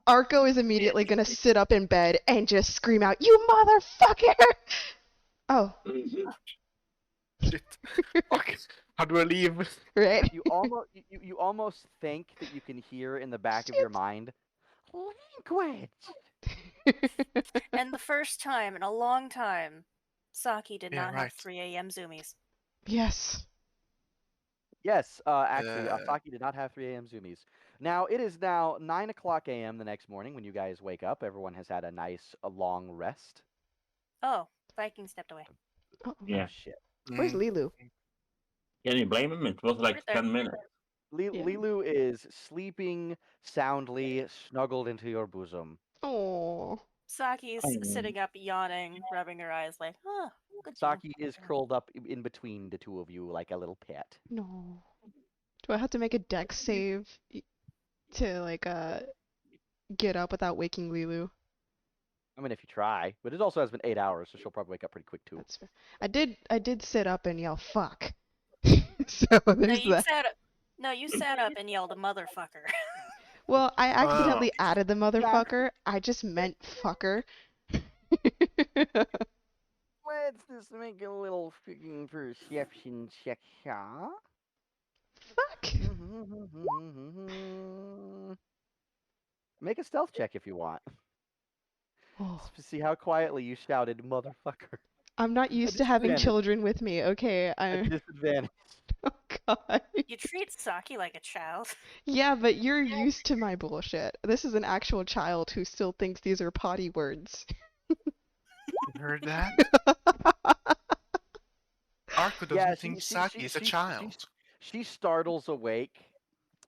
Arco is immediately gonna sit up in bed and just scream out, "You motherfucker!" Oh, Shit. Fuck. How do I leave? right. You almost think that you can hear in the back of your Shit. mind language. and the first time in a long time, Saki did Yeah, not have right. 3 a.m. zoomies. Yes. Yes, actually, Uh, Saki did not have 3 a.m. zoomies. Now, it is now 9 o'clock a.m. the next morning when you guys wake up. Everyone has had a nice, long rest. Oh, Viking stepped away. Oh, Oh, Yeah. shit. where's mm, Leeloo? Can you blame him? It was like Right there. 10 minutes. Yeah. Leeloo is sleeping soundly, snuggled into your bosom. Oh. Saki's sitting up, yawning, rubbing her eyes like, oh, good deal. Saki is curled up in between the two of you like a little pet. No. Do I have to make a dex save to like get up without waking Leeloo? I mean, if you try. But it also has been 8 hours, so she'll probably wake up pretty quick, too. That's fair. I did sit up and yell fuck. So No, there's you that. sat up. No, you sat up and yelled, "Motherfucker!" Well, I accidentally oh, added the motherfucker. I just meant fucker. Let's just make a little freaking perception check here. Fuck. Make a stealth check if you want. Oh, See how quietly you shouted, motherfucker. I'm not used to having disadvantage. children with me. Okay, A I'm. disadvantage. Oh God. You treat Saki like a child. Yeah, but you're used to my bullshit. This is an actual child who still thinks these are potty words. You heard that? Arco Yeah, doesn't think Saki is a child. she startles awake,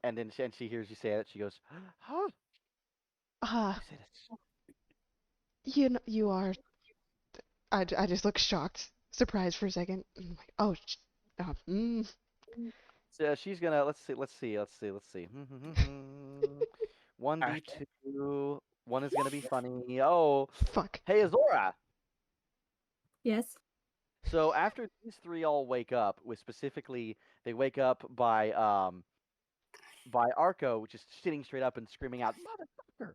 and then she hears you say it. She goes, "Huh? Ah, You say this?" you know, you are. I just look shocked, surprised for a second. I'm like, oh, So she's gonna let's see. 1d2. One is gonna be funny. Oh, fuck. hey Azora. Yes. So after these three all wake up, with specifically they wake up by Arco just sitting straight up and screaming out, "Motherfucker!"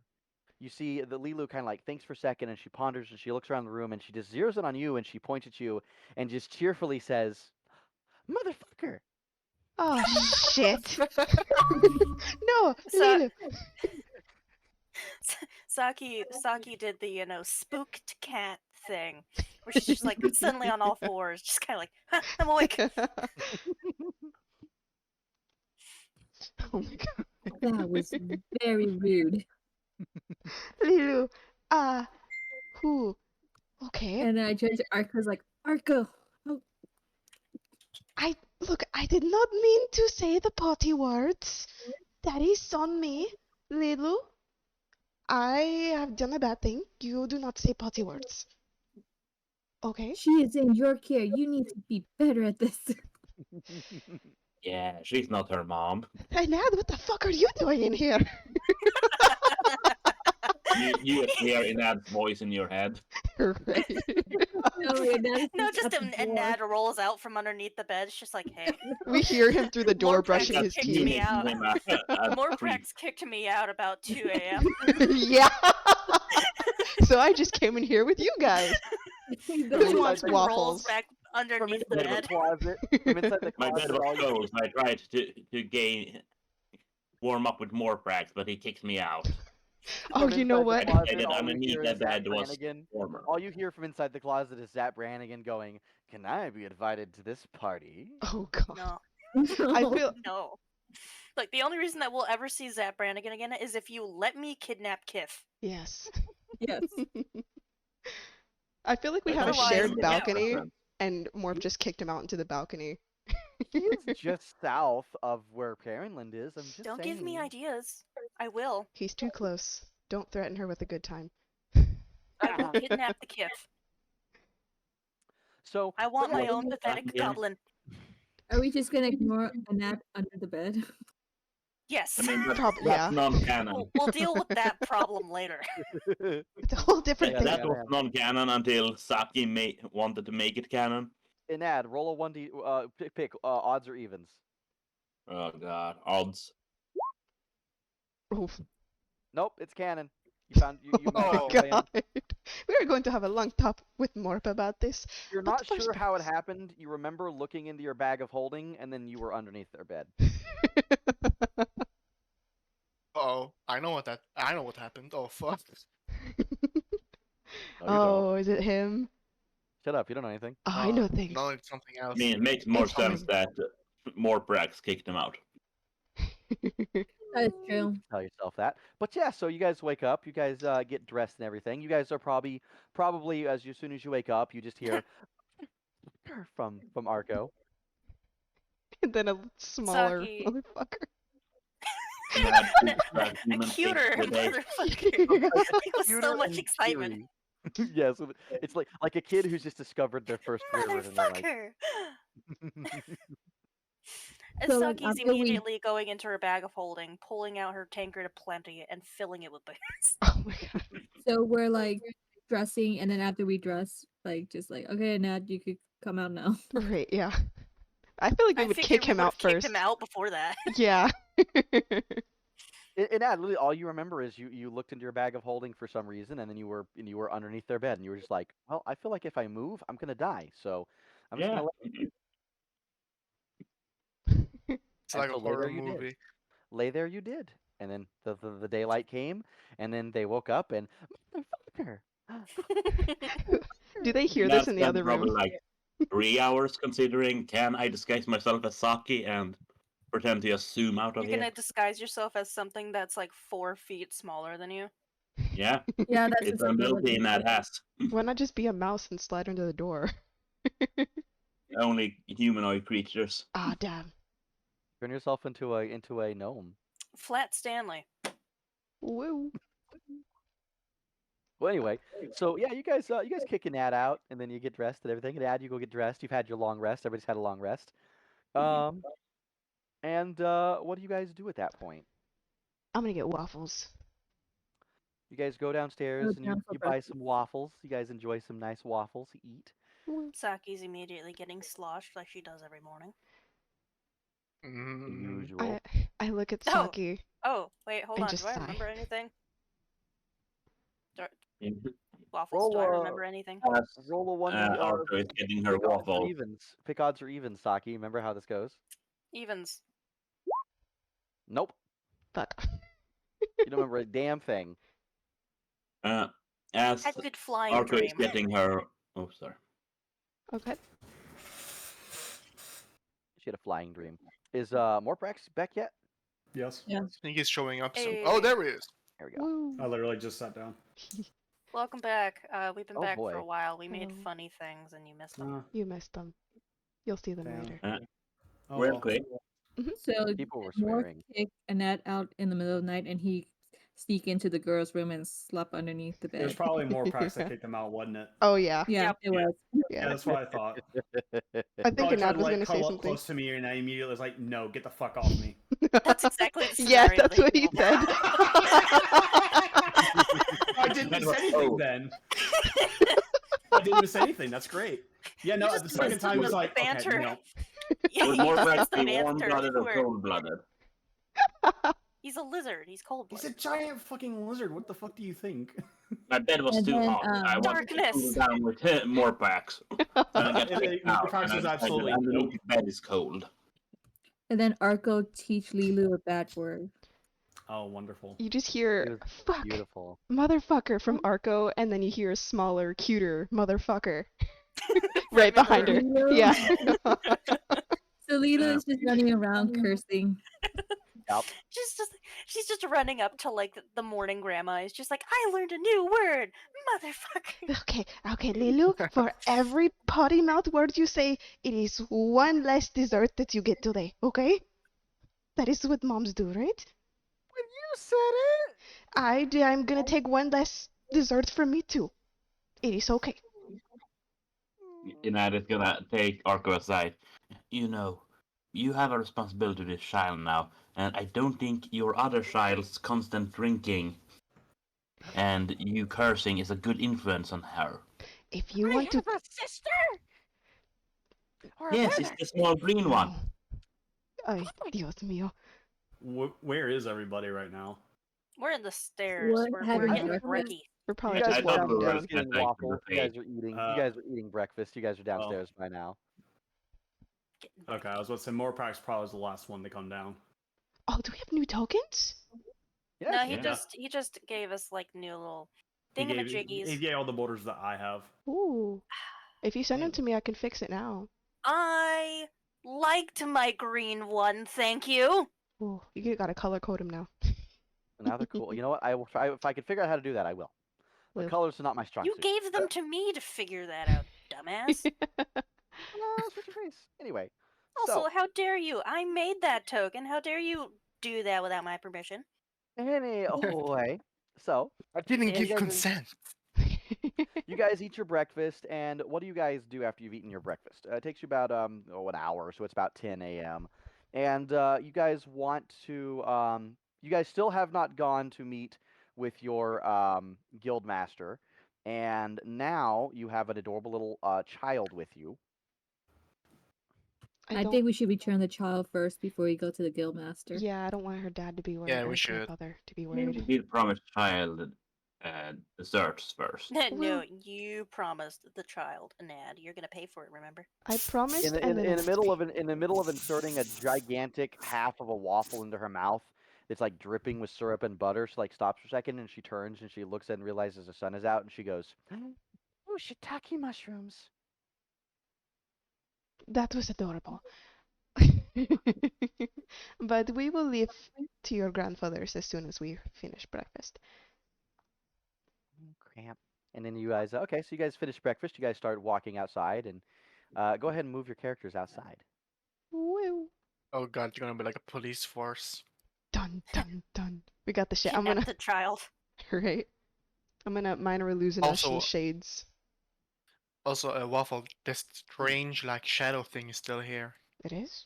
You see the Leeloo kind of like thinks for a second and she ponders and she looks around the room and she just zeroes in on you and she points at you and just cheerfully says, "Motherfucker!" Oh shit. No, So- Leeloo. Saki did the spooked cat thing, where she's just like suddenly on all fours, just kind of like, huh, I'm awake. Oh my God. That was very rude. Leeloo. Who? Okay. And then I turned to Arco, was like, Arco, oh, I did not mean to say the potty words. That is on me, Leeloo. I have done a bad thing. You do not say potty words. Okay? she is in your care. You need to be better at this. Yeah, she's not her mom. Hey, Nad, what the fuck are you doing in here? You hear Inad's voice in your head. Right. No, and that is No, just just at the a door. Nad rolls out from underneath the bed. It's just like, hey, We hear him through the door More brushing practice his kicked teeth. me out. Him a Morprax kicked me out about 2 a.m. Yeah. So I just came in here with you guys. Who wants Like, Rolls waffles? back from underneath the inside the bed. closet, from inside the My bed closet, all was you cold, so I tried to warm up with more cracks, but he kicked me out. Oh, from you know inside the what? I closet, decided all you underneath hear the is Zach bed was Brannigan. warmer. All you hear from inside the closet is Zach Brannigan going, "Can I be invited to this party?" Oh God. No, I feel no. Like, the only reason that we'll ever see Zap Brannigan again is if you let me kidnap Kif. yes. Yes. I feel like we I have a don't Otherwise, shared remember no. that balcony, reference. and Morph just kicked him out into the balcony. He is just south of where Karenland is. I'm just Don't saying. give me ideas. I will. He's too close. Don't threaten her with a good time. I will kidnap the Kif. So I want my What own was pathetic that again? goblin. Are we just gonna ignore a nap under the bed? Yes. I mean, Probably, that's yeah. non-canon. We'll deal with that problem later. It's a whole different Yeah, thing. That was man. non-canon until Saki wanted to make it canon. Inad, roll a 1d. Pick odds or evens. Oh god, odds. Oof. Nope, it's canon. You found you. You Oh managed my your way in. God. We are going to have a long talk with Morp about this. You're But not first, sure how it happened. You remember looking into your bag of holding, and then you were underneath their bed. Oh, I know what happened. Oh fuck. No, you Oh, is it him? Shut up. You don't know anything. Oh, I know things. No, it's something I else. mean, it makes more It's sense fine. that Morprax kicked him out. That's true. Tell yourself that. But yeah, so you guys wake up. You guys get dressed and everything. You guys are probably as soon as you wake up, you just hear from Arco. And then a smaller Saki. motherfucker. A cuter motherfucker. It was so Cuter much and excitement. cheery. Yes, it's like a kid who's just discovered their first word, and they're like, Motherfucker! As So, like, Saki's after we- immediately going into her bag of holding, pulling out her tankard of plenty, and filling it with booze. Oh my God. So we're like dressing, and then after we dress, like just like, okay, Nat, you could come out now. Right, yeah. I feel like we I would figured kick we him would out have kicked first. him out before that. Yeah. and literally all you remember is you looked into your bag of holding for some reason, and then you were underneath their bed, and you were just like, well, I feel like if I move, I'm gonna die, so I'm just Yeah. gonna It's like a horror movie. lay there. You did, and then the daylight came, and then they woke up, and motherfucker, Do they hear Now this in the spend other probably room? like 3 hours considering can I disguise myself as Saki and pretend to just zoom out of You're here? gonna disguise yourself as something that's like 4 feet smaller than you. Yeah, Yeah, that's it's an ability Nad has. Why not just be a mouse and slide under the door? Only humanoid creatures. Ah, damn. Turn yourself into a gnome. Flat Stanley. Woo. Well, anyway, so yeah, you guys kick an ad out, and then you get dressed and everything. And ad, you go get dressed. You've had your long rest. Everybody's had a long rest. And what do you guys do at that point? I'm gonna get waffles. You guys go downstairs and down for you buy breakfast. some waffles. You guys enjoy some nice waffles to eat. Saki's immediately getting sloshed like she does every morning. The Mm, usual. I look at Oh. Saki. Oh, wait, hold And on. just Do I sigh. remember anything? Waffles, Roll do I a- remember anything? As Roll a one. Arco is getting her pick odds or waffle. evens. Pick odds or evens, Saki. Remember how this goes? Evens. Nope. Fuck. You don't remember a damn thing. As Had good flying Arco is dream. getting her. Oh, sorry. Okay. She had a flying dream. Is Morprax back yet? Yes. Yeah. I think he's showing up soon. Hey. Oh, there he is. There we go. Woo. I literally just sat down. Welcome back. We've been Oh, back for boy. a while. We made Hello. funny things and you missed them. You missed them. You'll see them Damn. later. Oh, Real well. quick. So People were Morph swearing. kicked Annette out in the middle of the night, and he sneak into the girls' room and slept underneath the It was bed. probably more practice that kicked him out, wasn't it? Oh yeah. Yeah, Yep. it was. Yeah, Yeah. that's what I thought. I think Probably tried Anad to was like gonna say cuddle up something. close to me, and I immediately was like, "No, get the fuck off me." That's exactly the Yeah, scenario that's that what he he said. I didn't miss anything then. I didn't miss anything. That's great. Yeah, no. You The just second missed time the he's like, "Okay, banter. no." Would You more just Morprax missed the be banter warm-blooded or where cold-blooded? he's a lizard. He's cold He's a blooded. giant fucking lizard. What the fuck do you think? My bed was And too then, hot. I wanted to Darkness. cool down with Morprax. And I got kicked out. Morprax And I is decided absolutely underneath nope. the bed is cold. And then Arco teach Leeloo a bad word. Oh, wonderful. You just It hear was fuck, beautiful. motherfucker from Arco, and then you hear a smaller, cuter motherfucker right behind her. Leeloo? Yeah. So Leeloo is just running around cursing. Yep. She's just running up to like the morning grandma. Is just like, I learned a new word, motherfucker. Okay, Leeloo, for every potty mouth word you say, it is one less dessert that you get today, okay? That is what moms do, right? When you said it. I'm gonna take one less dessert from me too. It is okay. And is gonna take Arco aside. You know, you have a responsibility to this child now, and I don't think your other child's constant drinking and you cursing is a good influence on her. If you want to. a sister. Or a Yes, brother. it's the small green one. Ay, Dios mío. Where is everybody right now? We're in the stairs. What We're happened getting to brekkie. We're probably You guys just I thought walking we were down. getting like, waffles. You guys are eating. Uh, You guys are eating breakfast. You guys are downstairs by now. Getting Okay, I was about to say Morprax probably was the last one to come down. Oh, do we have new tokens? Yes. No, he Yeah. he just gave us like new little He thingamajiggies. gave all the borders that I have. Ooh. If you send them to me, I can fix it now. I liked my green one, thank you. Ooh, you gotta color code them now. Now they're cool. You know what? I will try. If I can figure out how to do that, I will. But Well. colors are not my strong You suit. gave them to me to figure that out, dumbass. Switch your face. Anyway. Also, So how dare you? I made that token. How dare you do that without my permission? anyway. So I didn't Yeah, give you guys are- consent. you guys eat your breakfast, and what do you guys do after you've eaten your breakfast? It takes you about an hour, so it's about 10 a.m. And you guys want to you guys still have not gone to meet with your guild master, and now you have an adorable little child with you. I think we should return the child first before we go to the guild master. Yeah, I don't want her dad to be worried. Yeah, or we her should. grandmother to be worried. We promised child desserts first. No, Well- you promised the child an ad. You're gonna pay for it, remember? I promised, In the, and then in the middle of inserting a gigantic half of a waffle into her mouth, It's like dripping with syrup and butter. She like stops for a second and she turns and she looks and realizes the sun is out and she goes, "Oh, shiitake mushrooms." That was adorable. But we will leave to your grandfather's as soon as we finish breakfast. Cramp. And then you guys, okay, so you guys finish breakfast. You guys start walking outside and go ahead and move your characters outside. Woo! Oh god, you're gonna be like a police force. Dun dun dun. We got the shit. I'm Kidnap gonna the child. right. I'm gonna minor hallucination Also- shades. Also, a waffle. This strange like shadow thing is still here. It is.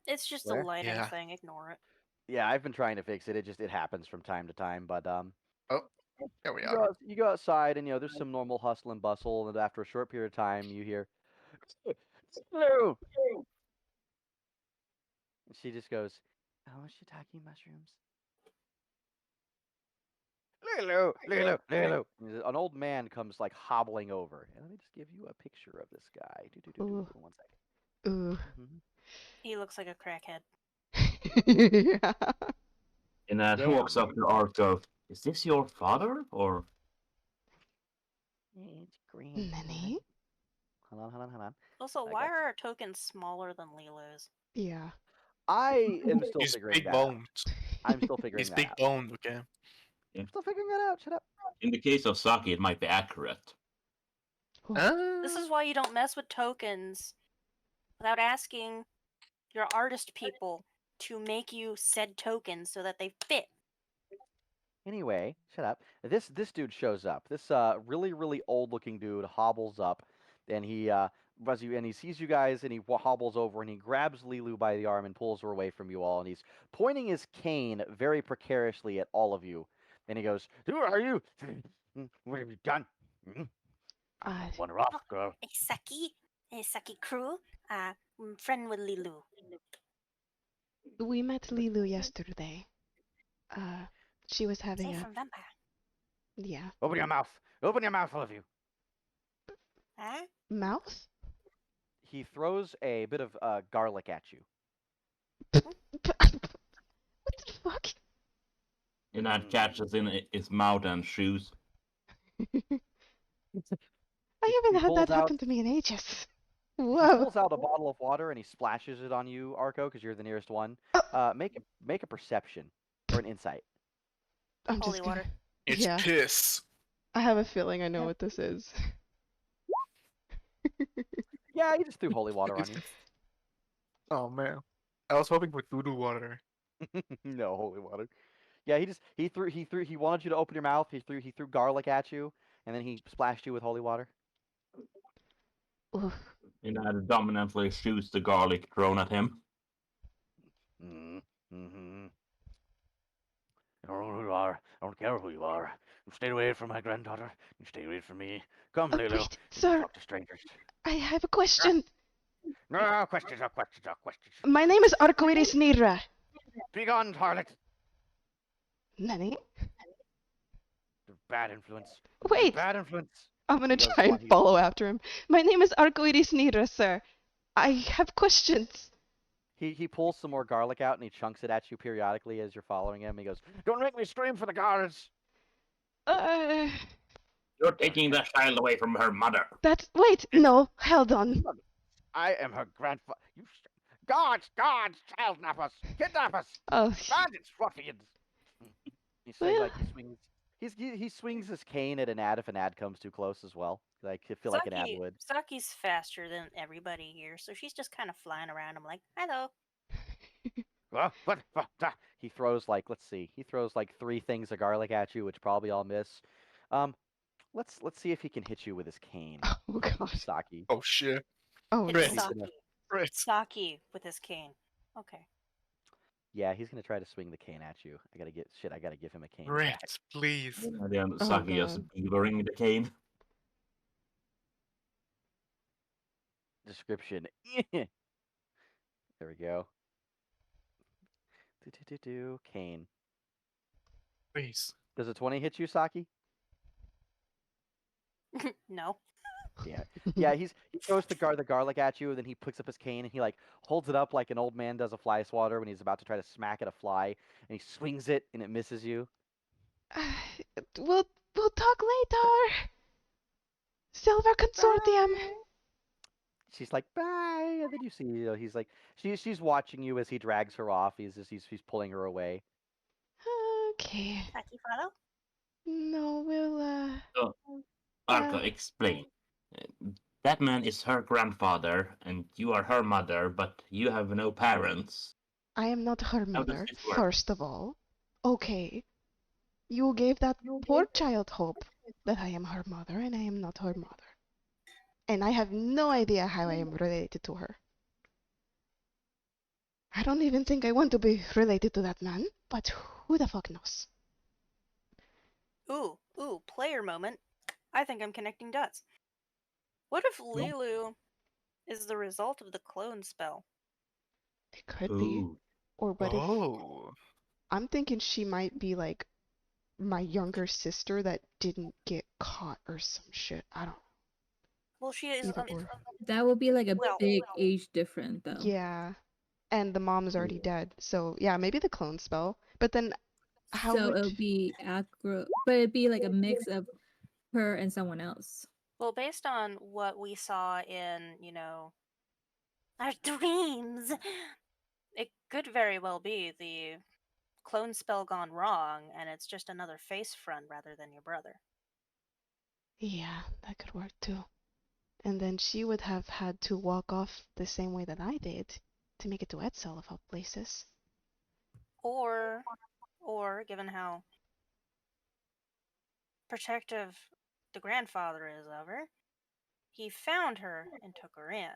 It's just Where? a lighting Yeah. thing. Ignore it. Yeah, I've been trying to fix it. It happens from time to time. But Oh, there we you are. you go outside and there's some normal hustle and bustle. And after a short period of time, you hear, "Hello." And she just goes, "Oh, shiitake mushrooms." Leeloo, Leeloo, Leeloo. An old man comes like hobbling over. And let me just give you a picture of this guy. Ooh. 1 second. Ooh. Mhm. He looks like a crackhead. Yeah. And walks up to Arco. Is this your father or? It's green. Nani? Hold on. Also, I why got you. are our tokens smaller than Leeloo's? Yeah. I am still He's figuring big that out. boned. I'm still figuring He's that big out. boned, okay? I'm still figuring that out. Shut up. In the case of Saki, it might be accurate. This is why you don't mess with tokens without asking your artist people to make you said tokens so that they fit. Anyway, shut up. This dude shows up. This really old looking dude hobbles up, and he sees you guys and he hobbles over and he grabs Leeloo by the arm and pulls her away from you all and he's pointing his cane very precariously at all of you, and he goes, "Who are you? What have you done? Wander off, girl." Hey Saki crew, friend with Leeloo. We met Leeloo yesterday. She was having Safe a from vampire. yeah Open your mouth. Open your mouth, all of you. Huh? mouth. He throws a bit of garlic at you. What the fuck? And that catches in his mouth and shoes. I haven't had pulls that happen out- to me in ages. He Whoa. pulls out a bottle of water and he splashes it on you, Arco, because you're the nearest one. Make a perception or an insight. I'm Holy just gonna. water. It's Yeah. piss. I have a feeling I know what this is. Yeah, he just threw holy water on you. Oh man. I was hoping for doo-doo water. No holy water. Yeah, he wanted you to open your mouth. He threw garlic at you, and then he splashed you with holy water. Oof. And dominantly shoots the garlic thrown at him. Mm-hmm. I don't know who you are. I don't care who you are. You stay away from my granddaughter. You stay away from me. Come, Leeloo. Wait, You can sir. talk to strangers. I have a question. No questions. No questions. No questions. My name is Arcoiris Nira. Be gone, harlot. Nani? You're bad influence. Wait. Bad influence. I'm gonna He goes, try "Come and on, he-" follow after him. My name is Arcoiris Nira, sir. I have questions. He pulls some more garlic out and he chunks it at you periodically as you're following him. He goes, "Don't make me scream for the guards." Uh, You're taking the child away from her mother. wait, no, hold on. I am her grandfather. Guards, child nappers, kidnappers, Oh, bandits, ruffians. He swings Well- like he swings. He swings his cane at an ad if an ad comes too close as well. Like I feel like an ad would. Saki's faster than everybody here, so she's just kind of flying around. I'm like, hello. He throws like let's see. He throws like 3 things of garlic at you, which probably all miss. Let's see if he can hit you with his cane. oh gosh. Saki. Oh shit. Oh It's Great. no. Saki. Great. Saki with his cane. Okay. Yeah, he's gonna try to swing the cane at you. I gotta give him a cane. Great, back. please. And then Oh, Saki is God. beavering the cane. Description. There we go. Cane. Please. Does a 20 hit you, Saki? No. Yeah, yeah. He throws the garlic at you, and then he picks up his cane and he like holds it up like an old man does a fly swatter when he's about to try to smack at a fly, and he swings it and it misses you. We'll talk later. Silver Consortium. She's like bye, and then you see he's like she's watching you as he drags her off. He's pulling her away. Okay. Taki follow? No, we'll So, Arco, uh explain. Uh, That man is her grandfather, and you are her mother, but you have no parents. I am not her How does mother, this work? first of all. Okay. You gave that poor child hope that I am her mother, and I am not her mother. And I have no idea how I am related to her. I don't even think I want to be related to that man, but who the fuck knows? Ooh, player moment. I think I'm connecting dots. What if No. Leeloo is the result of the clone spell? It could be. Ooh. Or what if Oh. I'm thinking she might be like my younger sister that didn't get caught or some shit. I don't Well, she is. either or. That would be like a Well, big age difference, though. Yeah. And the mom's already dead. So yeah, maybe the clone spell. But then how So would it'll be accurate, but it'd be like a mix of her and someone else. well, based on what we saw in, our dreams, it could very well be the clone spell gone wrong, and it's just another face front rather than your brother. Yeah, that could work too. And then she would have had to walk off the same way that I did to make it to Etzel of all places. Or given how protective the grandfather is of her, he found her and took her in.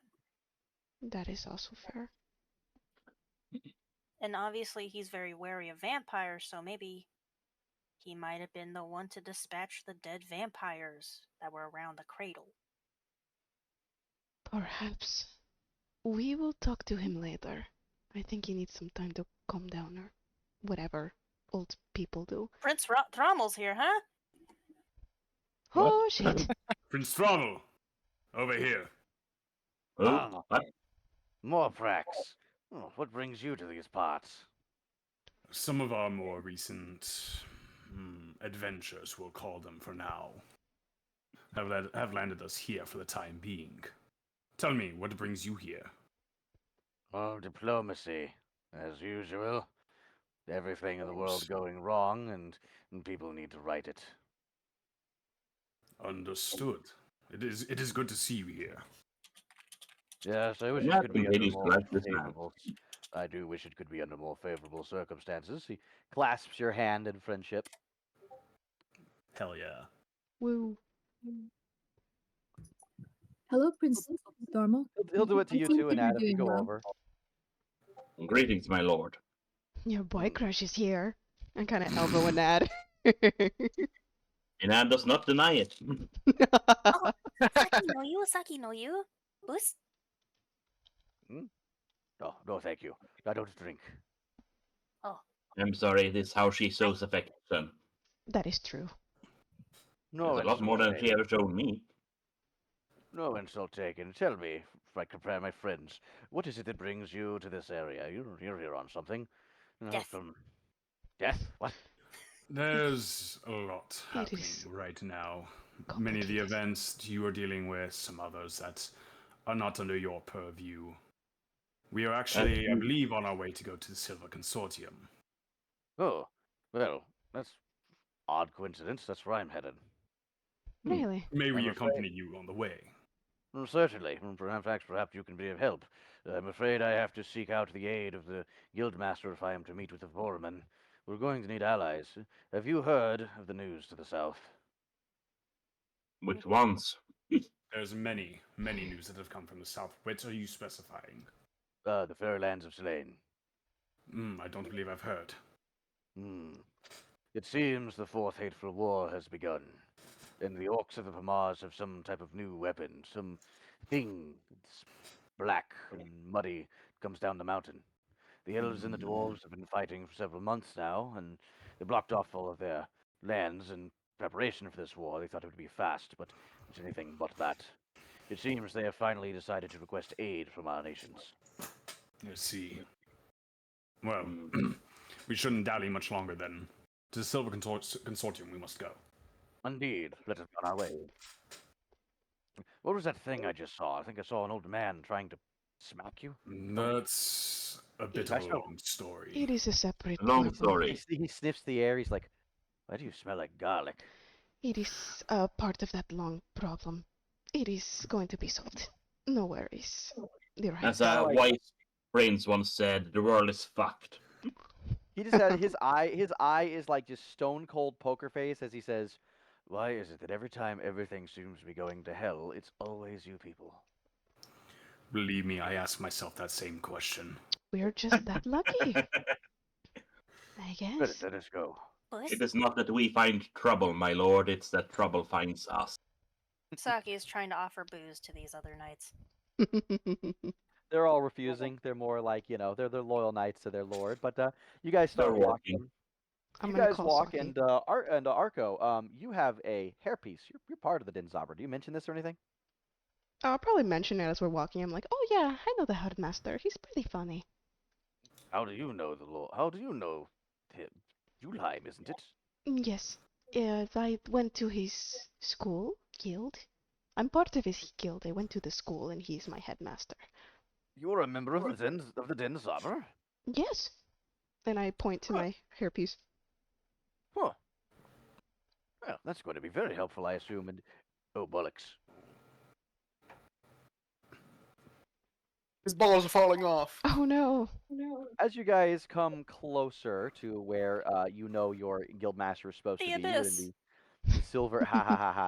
That is also fair. And obviously, he's very wary of vampires, so maybe he might have been the one to dispatch the dead vampires that were around the cradle. Perhaps. We will talk to him later. I think he needs some time to calm down or whatever old people do. Prince Thrommel's here, huh? What? Oh shit. Prince Thrommel, over here. Oh, Ah, what? Morprax. Oh, what brings you to these parts? Some of our more recent adventures, we'll call them for now, have landed us here for the time being. Tell me, what brings you here? Oh, diplomacy, as usual. Everything in the world going wrong, and people need to right it. Understood. It is good to see you here. Yes, I wish it could Imagine be under ladies more like this man. favorable. I do wish it could be under more favorable circumstances. He clasps your hand in friendship. Hell yeah. Woo. Hello, Prince Dormal. He'll do it I to you think too, and you're Ad, if you doing go well. over. Greetings, my lord. Your boy crush is here. I kind of elbow an ad. And Anne does not deny it. Saki no you. Boost? Oh, no, thank you. I don't drink. I'm sorry, this is how she shows affection. That is true. No It's a lot more insult than she taken. ever showed me. No insult taken. Tell me, if I compare my friends, what is it that brings you to this area? You're here on something. Death. From death? What? There's a lot It happening is right now. Many of the complicated. events you are dealing with, some others that are not under your purview. We are actually, I believe, on our way to go to the Silver Consortium. Oh, well, that's odd coincidence. That's where I'm headed. Really? May we I'm accompany you on the way? Certainly. Perhaps you can be of help. I'm afraid I have to seek out the aid of the Guildmaster if I am to meet with the foreman. We're going to need allies. Have you heard of the news to the south? Which ones? There's many news that have come from the south. Which are you specifying? The Fairlands of Selene. I don't believe I've heard. It seems the Fourth Hateful War has begun, and the orcs of the Pamars have some type of new weapon, some thing that's black and muddy, comes down the mountain. The elves and the dwarves have been fighting for several months now, and they blocked off all of their lands in preparation for this war. They thought it would be fast, but it's anything but that. It seems they have finally decided to request aid from our nations. I see. Well, we shouldn't dally much longer then. To the Silver Consortium we must go. Indeed, let us on our way. What was that thing I just saw? I think I saw an old man trying to smack you. That's a bit of a Special. long story. It is a separate Long problem. story. He sniffs the air. He's like, Why do you smell like garlic? It is a part of that long problem. It is going to be solved. No worries. Dear As High. a like- wise prince once said, the world is fucked. he just had his eye. His eye is like just stone cold poker face as he says, Why is it that every time everything seems to be going to hell, it's always you people? Believe me, I ask myself that same question. We're just that lucky. I guess. Let us go. It is not that we find trouble, my lord, it's that trouble finds us. Saki is trying to offer booze to these other knights. they're all refusing. They're more like, they're loyal knights to their lord. But you guys start They're walking. walking. I'm You gonna guys call walk, Saki. and Arco, you have a hairpiece. You're part of the Din Zabra. Do you mention this or anything? I'll probably mention it as we're walking. I'm like, oh yeah, I know the headmaster. He's pretty funny. How do you know the law? How do you know him? Julheim, isn't it? Yes. I went to his school, guild. I'm part of his guild. I went to the school and he's my headmaster. You're a member of the Den Zabra? Yes. Then I point to my hairpiece. Huh. Well, that's going to be very helpful, I assume. And oh, bollocks! His balls are falling off. Oh no. As you guys come closer to where your guildmaster is supposed The to be abyss. the silver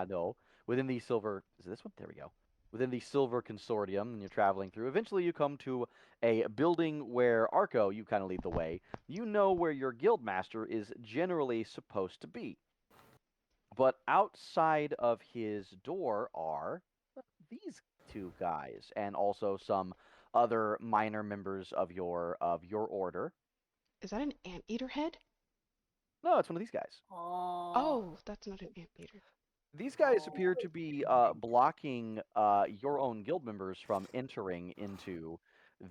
no, within the silver, is it this one? There we go. Within the Silver Consortium, and you're traveling through. Eventually, you come to a building where Arco, you kind of lead the way. You know where your guildmaster is generally supposed to be, but outside of his door are these two guys, and also some other minor members of your order. Is that an anteater head? No, it's one of these guys. Oh, that's not an anteater. These guys appear to be blocking your own guild members from entering into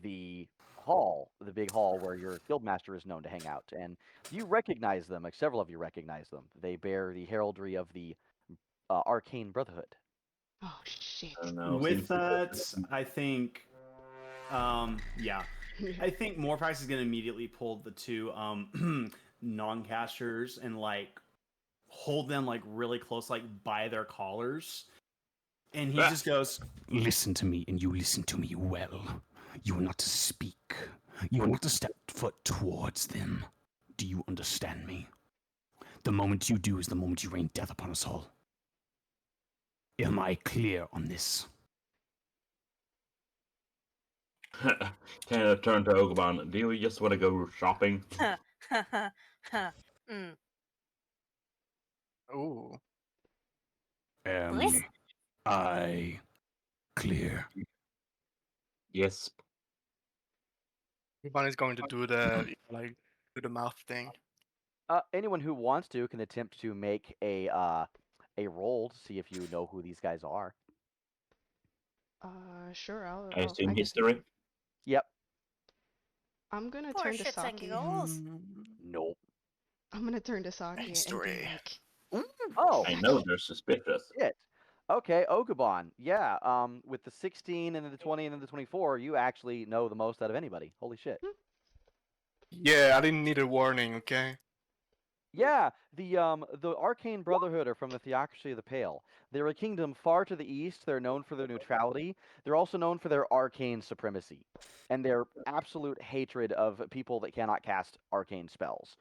the hall, the big hall where your guildmaster is known to hang out. And you recognize them, like several of you recognize them. They bear the heraldry of the Arcane Brotherhood. Oh shit. I don't know. With seems- that, I think, yeah, I think Morpheus is gonna immediately pull the two non-casters and like hold them like really close, like by their collars, and he just goes, "Listen to me, and you listen to me well. You are not to speak. You are not to step foot towards them. Do you understand me? The moment you do is the moment you rain death upon us all. Am I clear on this?" Kind of turn to Ogoban. Do you just want to go shopping? Mm. Ooh. Listen. I clear? Yes. Ivan is going to do the do the mouth thing. Anyone who wants to can attempt to make a roll to see if you know who these guys are. Sure. I assume can history. Yep. I'm gonna Poor turn to shits and Saki. giggles. Nope. I'm gonna turn to Saki and be History. like, Oh. I know they're suspicious. Shit. Okay, Ogabon. Yeah, with the 16 and then the 20 and then the 24, you actually know the most out of anybody. Holy shit. Yeah, I didn't need a warning, okay? Yeah, the Arcane Brotherhood are from the Theocracy of the Pale. They're a kingdom far to the east. They're known for their neutrality. They're also known for their arcane supremacy and their absolute hatred of people that cannot cast arcane spells.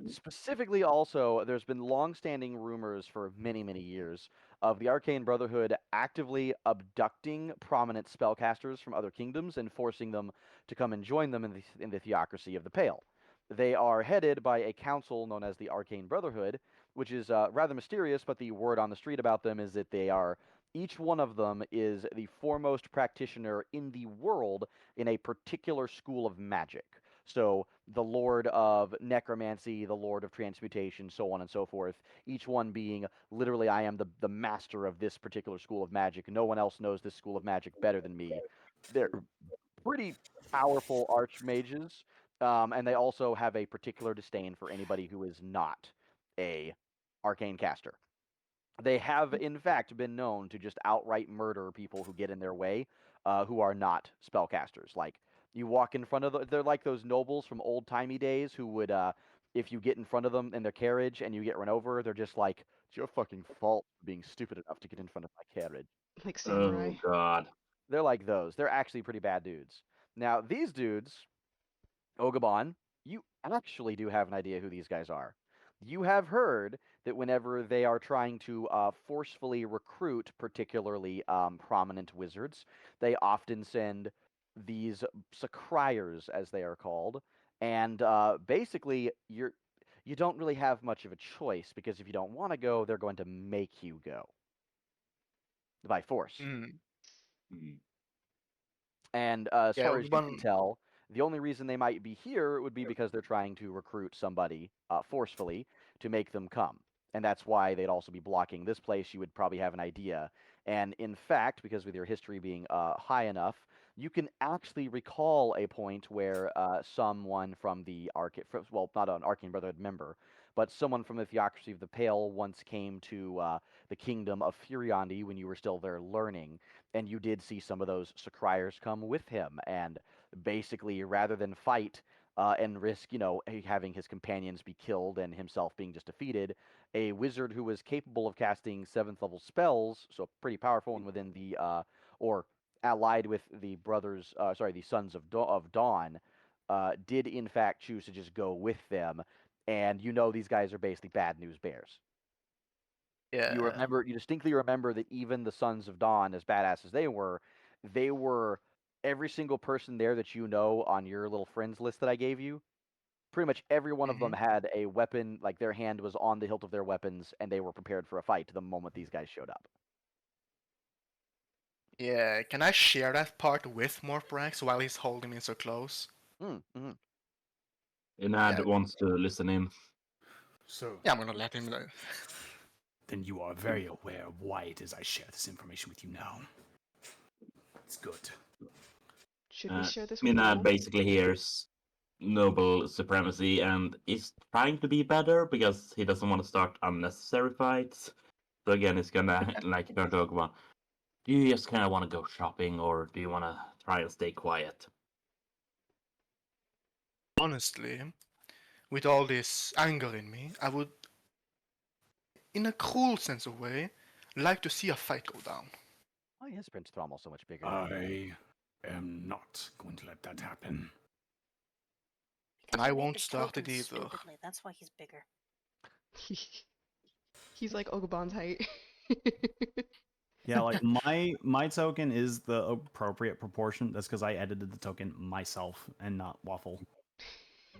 Specifically, also, there's been long-standing rumors for many, many years of the Arcane Brotherhood actively abducting prominent spellcasters from other kingdoms and forcing them to come and join them in the Theocracy of the Pale. They are headed by a council known as the Arcane Brotherhood, which is rather mysterious, but the word on the street about them is that each one of them is the foremost practitioner in the world in a particular school of magic. So the Lord of Necromancy, the Lord of Transmutation, so on and so forth, each one being literally, I am the master of this particular school of magic. No one else knows this school of magic better than me. They're pretty powerful archmages, and they also have a particular disdain for anybody who is not a arcane caster. They have, in fact, been known to just outright murder people who get in their way, who are not spellcasters. Like, you walk in front of they're like those nobles from old timey days who would, if you get in front of them in their carriage and you get run over, they're just like, it's your fucking fault for being stupid enough to get in front of my carriage. Like Oh samurai. God. They're like those. They're actually pretty bad dudes. Now, these dudes, Ogabon, you actually do have an idea who these guys are. You have heard that whenever they are trying to forcefully recruit particularly prominent wizards, they often send these scryers, as they are called, and basically you don't really have much of a choice because if you don't want to go, they're going to make you go by force. Mm. Mm. And as Yeah, far as you can one. tell, the only reason they might be here would be because they're trying to recruit somebody forcefully to make them come. And that's why they'd also be blocking this place. You would probably have an idea. And in fact, because with your history being high enough, you can actually recall a point where someone from the well, not an Arcane Brotherhood member, but someone from the Theocracy of the Pale once came to the kingdom of Furiondi when you were still there learning, and you did see some of those Scryers come with him, and basically, rather than fight and risk, having his companions be killed and himself being just defeated, a wizard who was capable of casting 7th level spells, so pretty powerful and within the, or allied with the the Sons of Dawn, did in fact choose to just go with them, and these guys are basically bad news bears. Yeah. You distinctly remember that even the Sons of Dawn, as badass as they were every single person there that on your little friends list that I gave you. Pretty much every one of them Hmm. had a weapon, like their hand was on the hilt of their weapons, and they were prepared for a fight the moment these guys showed up. Yeah. Can I share that part with Morprax while he's holding me so close? Mm-hmm. Inad Yeah. wants to listen in. So, Yeah, I'm gonna let him know. then you are very aware of why it is I share this information with you now. It's good. Should we share this with Inad Leeloo? basically hears noble supremacy and is trying to be better because he doesn't want to start unnecessary fights. So again, he's gonna like turn to Ogma. Do you just kind of want to go shopping, or do you want to try and stay quiet? Honestly, with all this anger in me, I would, in a cruel sense of way, like to see a fight go down. Why is Prince Thrommel so much bigger than you? I am not going to let that happen. And Because I you made won't the start it token either. stupidly. That's why he's bigger. He's like Ogabon's height. Yeah, like my token is the appropriate proportion. That's because I edited the token myself and not Waffle.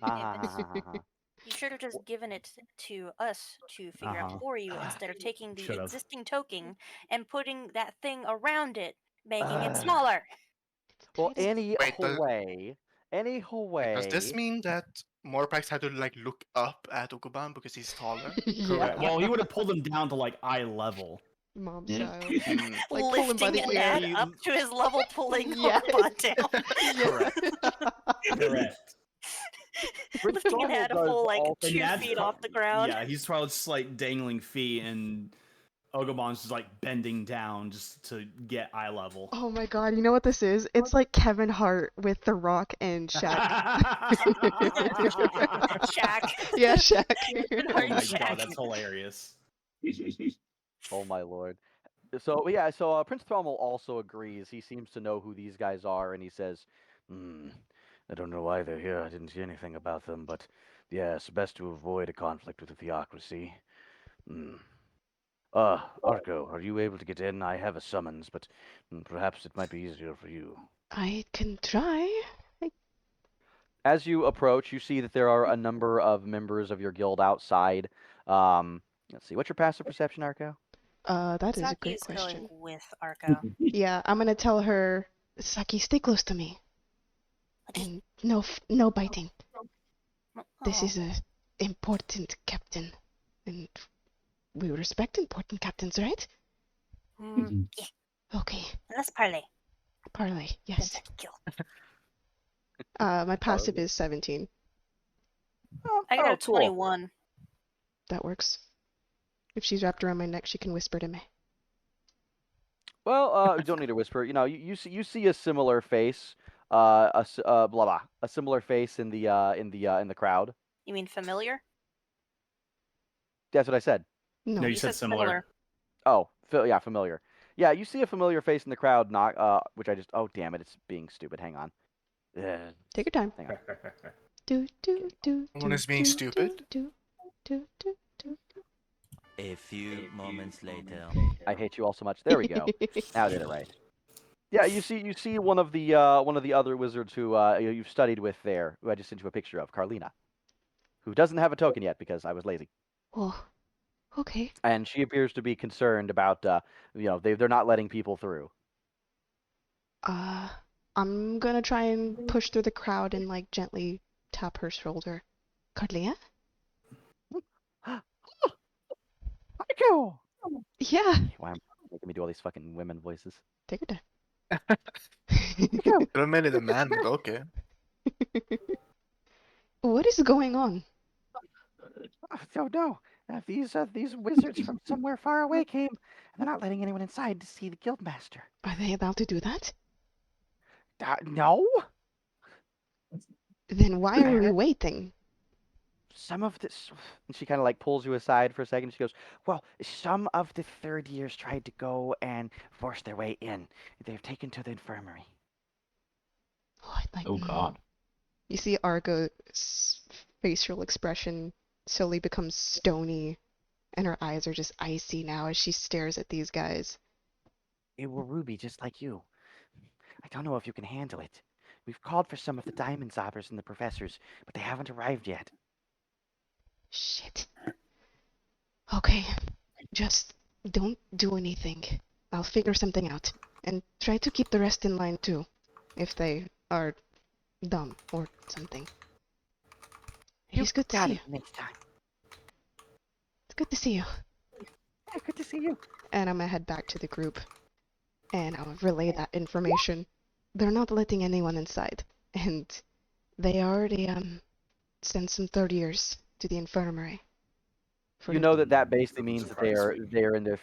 You should have just given it to us to figure out for you instead of taking the Should've. existing token and putting that thing around it, making it smaller. Well, Tiny. Wait, does this way. mean that Morprax had to like look up at Okuban because he's taller? Correct. Yeah. Well, he would have pulled him down to like eye level. Mom Yeah. style. Like pull him by Lifting the an ear. ad up to his level, pulling Yeah. Ogabon down. Correct. Lifting an ad a full like also- 2 feet off the ground. Yeah, he's probably just like dangling feet, and Ogabon's just like bending down just to get eye level. Oh my god, you know what this is? It's like Kevin Hart with The Rock and Shaq. Shaq. Yeah, Shaq. Oh my god, that's hilarious. Oh my lord. So Prince Thrommel also agrees. He seems to know who these guys are, and he says, I don't know why they're here. I didn't see anything about them, but yes, best to avoid a conflict with the Theocracy. Arco, are you able to get in? I have a summons, but perhaps it might be easier for you. I can try. As you approach, you see that there are a number of members of your guild outside. Let's see, what's your passive perception, Arco? That is a Saki great is question. going with Arco. Yeah, I'm gonna tell her, Saki, stay close to me. And No biting. This Oh, is a important captain, and we respect important captains, right? yeah, Okay, let's parlay. parlay. Yes. Let's kill. My passive is 17. I got a cool. 21. That works. If she's wrapped around my neck, she can whisper to me. Well, you don't need to whisper. You see a similar face, blah blah, a similar face in the crowd. You mean familiar? That's what I said. No, No. you You said said similar. Oh, yeah, familiar. Yeah, you see a familiar face in the crowd. Not which I just. Oh, damn it! It's being stupid. Hang on. Ugh, Take your time. hang on. Do do do Someone do is being do stupid. do do do do. A few moments later. I hate you all so much. There we go. Now I did it right. Yeah, you see one of the other wizards who you've studied with there, who I just sent you a picture of, Carlina, who doesn't have a token yet because I was lazy. Oh, okay. And she appears to be concerned about they're not letting people through. I'm gonna try and push through the crowd and like gently tap her shoulder. Carlia? Arco! Yeah. Why am you making me do all these fucking women voices? Take your Could have made it a man, but okay. time. What is going on? I don't know. These wizards from somewhere far away came, and they're not letting anyone inside to see the guildmaster. Are they allowed to do that? No. Then why are we waiting? Some of this, and she kind of like pulls you aside for a second. She goes, "Well, some of the third years tried to go and force their way in. They've taken to the infirmary." Oh, Oh God. You see Argo's facial expression slowly becomes stony, and her eyes are just icy now as she stares at these guys. It were Ruby, just like you. I don't know if you can handle it. We've called for some of the diamond zobbers and the professors, but they haven't arrived yet. Shit. Okay, just don't do anything. I'll figure something out. And try to keep the rest in line too, if they are dumb or something. It is good to see you. Next time. It's good to see you. Yeah, good to see you. And I'm gonna head back to the group, and I'll relay that information. They're not letting anyone inside, and they already sent some third years to the infirmary. You know that basically means that they're in their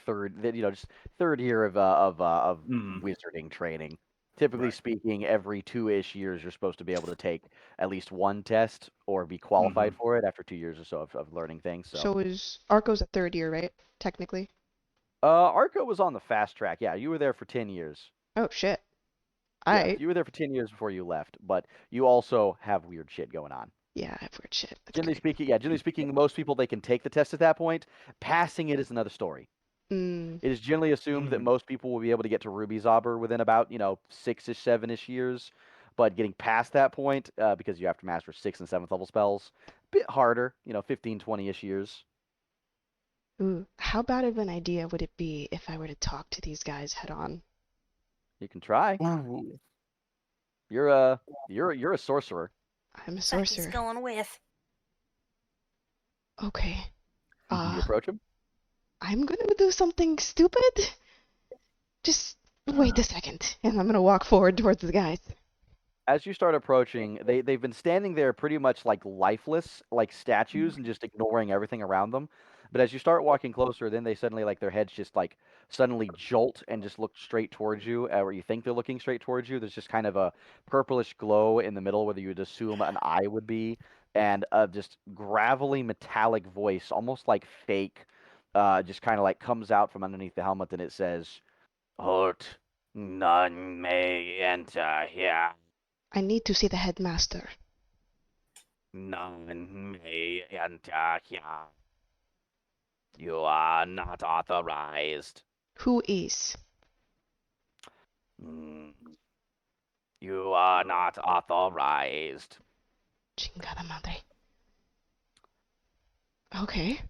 just third year of wizarding training. Typically speaking, every 2-ish years you're supposed to be able to take at least one test or be qualified for it after 2 years or so of learning things. So is Arco's a third year, right? Technically. Arco was on the fast track. Yeah, you were there for 10 years. Oh shit. Yeah, you were there for 10 years before you left, but you also have weird shit going on. Yeah, I've heard shit. That's Generally speaking, most people they can take the test at that point. Passing it is another story. Mm. It is generally assumed that most people will be able to get to Ruby Zobber within about 6-ish, 7-ish years, but getting past that point because you have to master 6th and 7th level spells, a bit harder. 15, 20-ish years. Ooh, how bad of an idea would it be if I were to talk to these guys head on? You can try. Ooh. You're a sorcerer. I'm a Saki's sorcerer. going with. Okay. You approach him. I'm gonna do something stupid. Just wait a second, and I'm gonna walk forward towards the guys. As you start approaching, they've been standing there pretty much like lifeless, like statues, and just ignoring everything around them. But as you start walking closer, then they suddenly like their heads just like suddenly jolt and just look straight towards you, or you think they're looking straight towards you. There's just kind of a purplish glow in the middle, where you would assume an eye would be, and a just gravelly metallic voice, almost like fake, just kind of like comes out from underneath the helmet, and it says, "Halt! None may enter here. I need to see the headmaster. None may enter here. You are not authorized. Who is? You are not authorized. Chingada madre. Okay.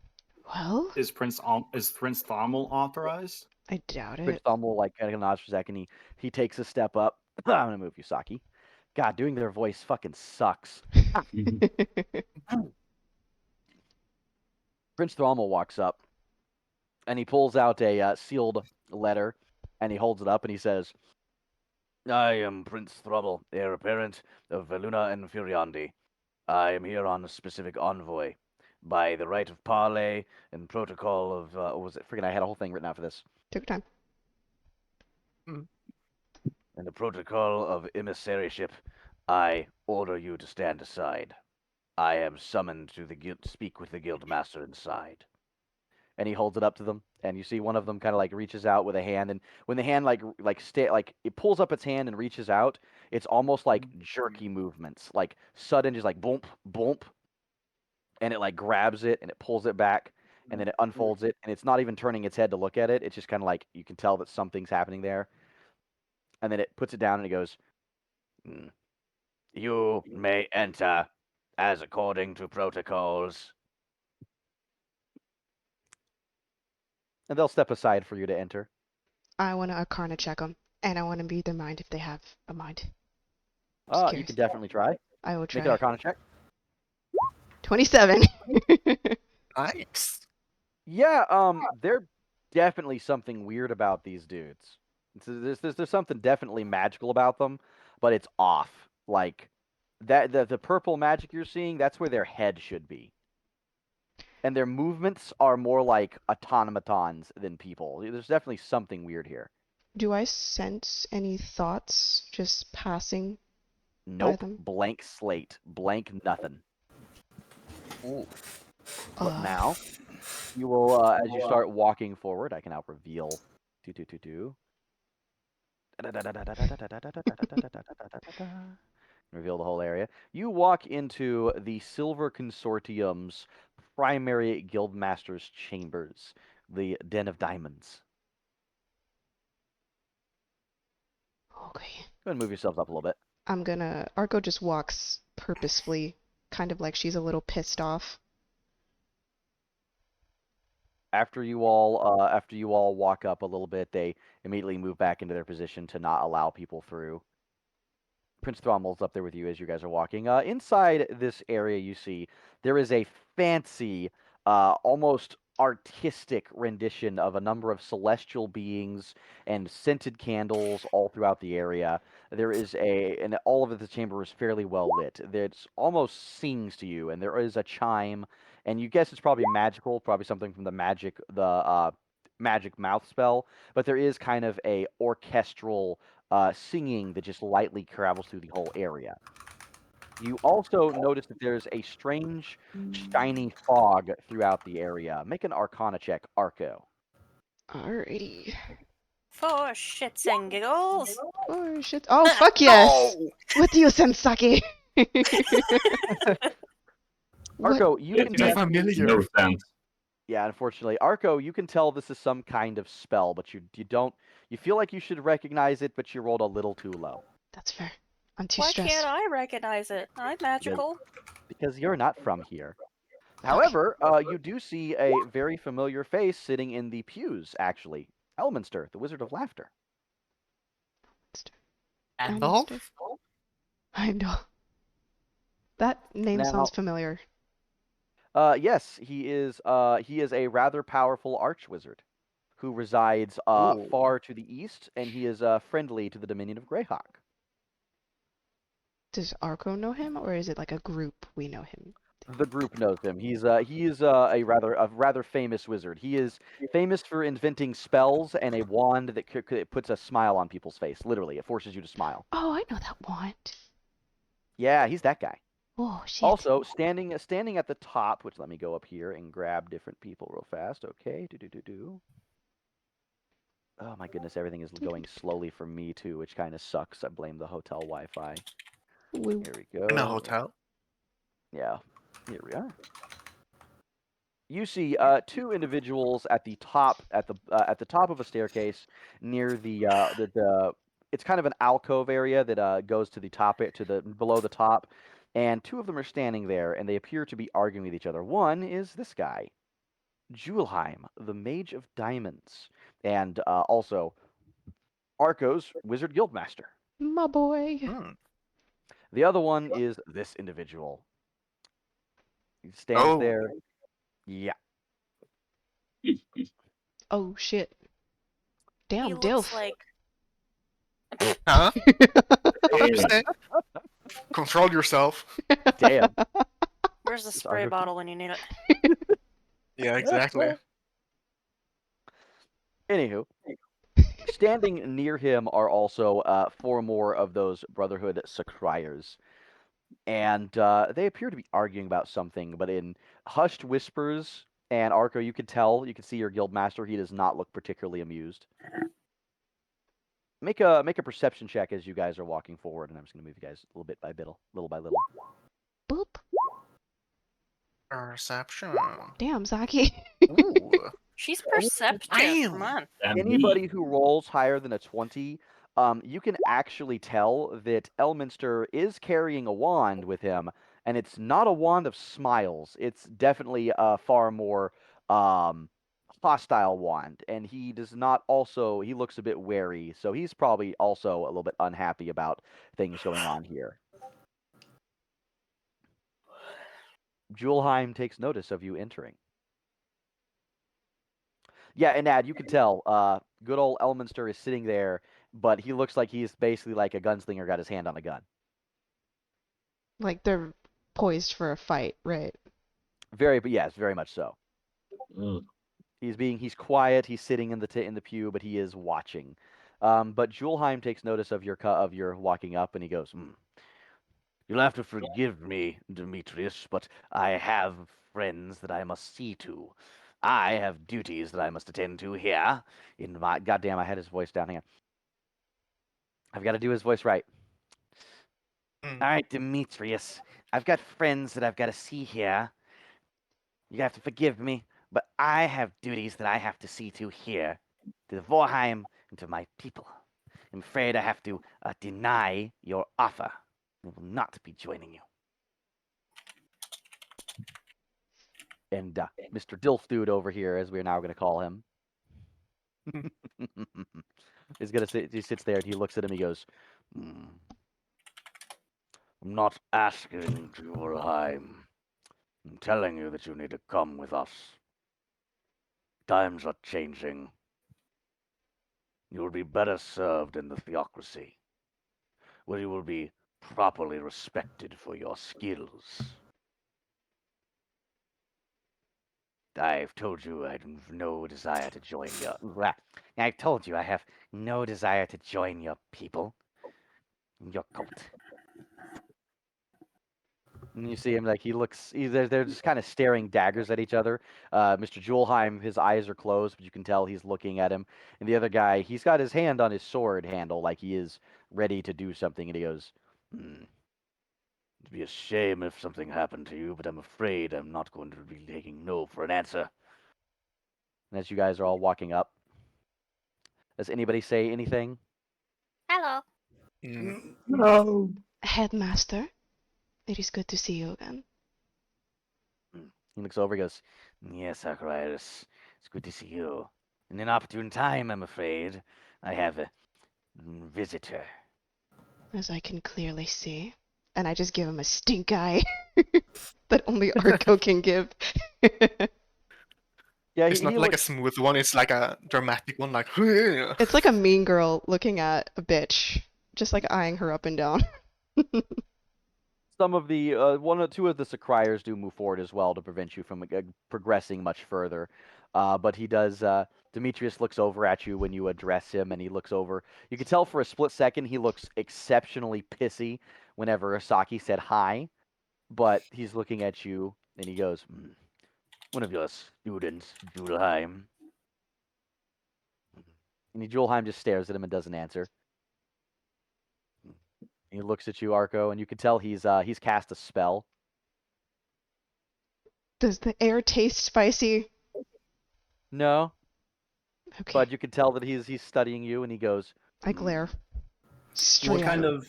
Well, Is Prince Thormal authorized? I doubt Prince it. Thumble like kind of nods for a second. He takes a step up. I'm gonna move you, Saki. God, doing their voice fucking sucks. Prince Thrommel walks up, and he pulls out a sealed letter, and he holds it up, and he says, I am Prince Thrommel, heir apparent of Veluna and Furiandi. I am here on a specific envoy. By the right of parley and protocol of, what was it? Freaking, I had a whole thing written out for this. Take your time. In the protocol of emissaryship, I order you to stand aside. I am summoned to the guild, speak with the guild master inside. And he holds it up to them, and you see one of them kind of like reaches out with a hand, and when the hand like it pulls up its hand and reaches out, it's almost like jerky movements, like sudden, just like boom, boom, and it like grabs it and it pulls it back, and then it unfolds it, and it's not even turning its head to look at it. It's just kind of like you can tell that something's happening there, and then it puts it down and it goes, "Hmm. You may enter, as according to protocols." and they'll step aside for you to enter. I want to Arcana check them, and I want to read their mind if they have a mind. Just You curious. can definitely try. I will Make an try. Arcana check. 27. Nice. Yeah, there's definitely something weird about these dudes. There's something definitely magical about them, but it's off. Like that the purple magic you're seeing, that's where their head should be. And their movements are more like automatons than people. There's definitely something weird here. Do I sense any thoughts just passing by Nope, them? blank slate, blank nothing. Ooh. But now you will, as you start walking forward, I can now reveal. Reveal the whole area. You walk into the Silver Consortium's primary guildmaster's chambers, the Den of Diamonds. Okay. Go ahead and move yourselves up a little bit. Arco just walks purposefully, kind of like she's a little pissed off. After you all walk up a little bit, they immediately move back into their position to not allow people through. Prince Thrommel's up there with you as you guys are walking. Inside this area, you see there is a fancy, almost artistic rendition of a number of celestial beings and scented candles all throughout the area. And all of the chamber is fairly well lit. It almost sings to you, and there is a chime, and you guess it's probably magical, probably something from the magic mouth spell, but there is kind of a orchestral singing that just lightly travels through the whole area. You also notice that there's a strange, shiny fog throughout the area. Make an Arcana check, Arco. Alrighty. For shits and giggles. Oh shit. Oh fuck yes! With you, Sensaki! What? Arco, you Yes, can you They're have familiar. no sense. yeah, unfortunately, Arco, you can tell this is some kind of spell, but you don't. You feel like you should recognize it, but you rolled a little too low That's fair. I'm too Why stressed. can't I recognize it? I'm magical. because you're not from here. However, you do see a very familiar face sitting in the pews. Actually, Elminster, the Wizard of Laughter. Elminster? I know. That name Now- sounds familiar. Yes, he is a rather powerful archwizard who resides Ooh. far to the east, and he is friendly to the Dominion of Greyhawk. Does Arco know him, or is it like a group we know him? The group knows him. He is a rather famous wizard. He is famous for inventing spells and a wand that it puts a smile on people's face. Literally, it forces you to smile. Oh, I know that wand. Yeah, he's that guy. Oh shit. Also, standing at the top, which let me go up here and grab different people real fast. Okay, Oh my goodness, everything is going slowly for me too, which kind of sucks. I blame the hotel Wi-Fi. Woo. Here we go. In a hotel. Yeah, here we are. You see two individuals at the top at the top of a staircase near the it's kind of an alcove area that goes to the top to the below the top, and two of them are standing there and they appear to be arguing with each other. One is this guy, Julheim, the Mage of Diamonds, and also Arco's Wizard Guildmaster. My boy. Hmm. The other one is this individual. He stands Oh. there. Yeah. Oh shit. Damn, He looks Dilf. like Huh? What you say? Control yourself. Damn. where's the This spray Arco- bottle when you need it? Yeah, exactly. Anywho, standing near him are also 4 more of those Brotherhood Sacriers. And they appear to be arguing about something, but in hushed whispers. And Arco, you can tell, you can see your guild master. He does not look particularly amused. Make a perception check as you guys are walking forward, and I'm just gonna move you guys a little bit by little by little. Boop. Perception. Damn, Zaki. Ooh. She's perceptive. Damn. Come on. And Anybody me. who rolls higher than a 20, you can actually tell that Elminster is carrying a wand with him, and it's not a wand of smiles. It's definitely a far more hostile wand, and he does not also, he looks a bit wary, so he's probably also a little bit unhappy about things going on here. Julheim takes notice of you entering. Yeah, and Ad, you can tell, good old Elminster is sitting there, but he looks like he's basically like a gunslinger got his hand on a gun. Like they're poised for a fight, right? But yes, very much so. Mm. He's quiet, he's sitting in the pew, but he is watching. But Julheim takes notice of your walking up, and he goes, You'll have to forgive me, Demetrius, but I have friends that I must see to. I have duties that I must attend to here in my. Goddamn, I had his voice down. Hang on. I've got to do his voice right. Mm. All right, Demetrius, I've got friends that I've got to see here. You have to forgive me, but I have duties that I have to see to here, to Vorheim and to my people. I'm afraid I have to deny your offer. I will not be joining you. And Mr. Dilfdude over here, as we're now going to call him, is going to sit. He sits there and he looks at him. He goes, I'm not asking to Vorheim. I'm telling you that you need to come with us. Times are changing. You will be better served in the theocracy, where you will be properly respected for your skills. I've told you I have no desire to join your. I've told you I have no desire to join your people, your cult. and you see him like they're just kind of staring daggers at each other. Mr. Julheim, his eyes are closed, but you can tell he's looking at him. And the other guy, he's got his hand on his sword handle, like he is ready to do something. And he goes, It'd be a shame if something happened to you, but I'm afraid I'm not going to be taking no for an answer. and as you guys are all walking up, does anybody say anything? Hello. Mm. No. Headmaster, it is good to see you again. He looks over, he goes, Yes, Archivist, it's good to see you. In an opportune time, I'm afraid. I have a visitor. As I can clearly see. And I just give him a stink eye that only Arco can give. yeah, It's not like a smooth one, it's like a dramatic one, like. It's like a mean girl looking at a bitch, just like eyeing her up and down. some of the one or two of the Sacriers do move forward as well to prevent you from progressing much further. But he does. Demetrius looks over at you when you address him, and he looks over. You can tell for a split second he looks exceptionally pissy whenever Asaki said hi, but he's looking at you, and he goes, One of your students, Julheim. and Julheim just stares at him and doesn't answer. He looks at you, Arco, and you can tell he's cast a spell. Does the air taste spicy? No, Okay, but you can tell that he's studying you, and he goes, I glare. What Straight at kind him. of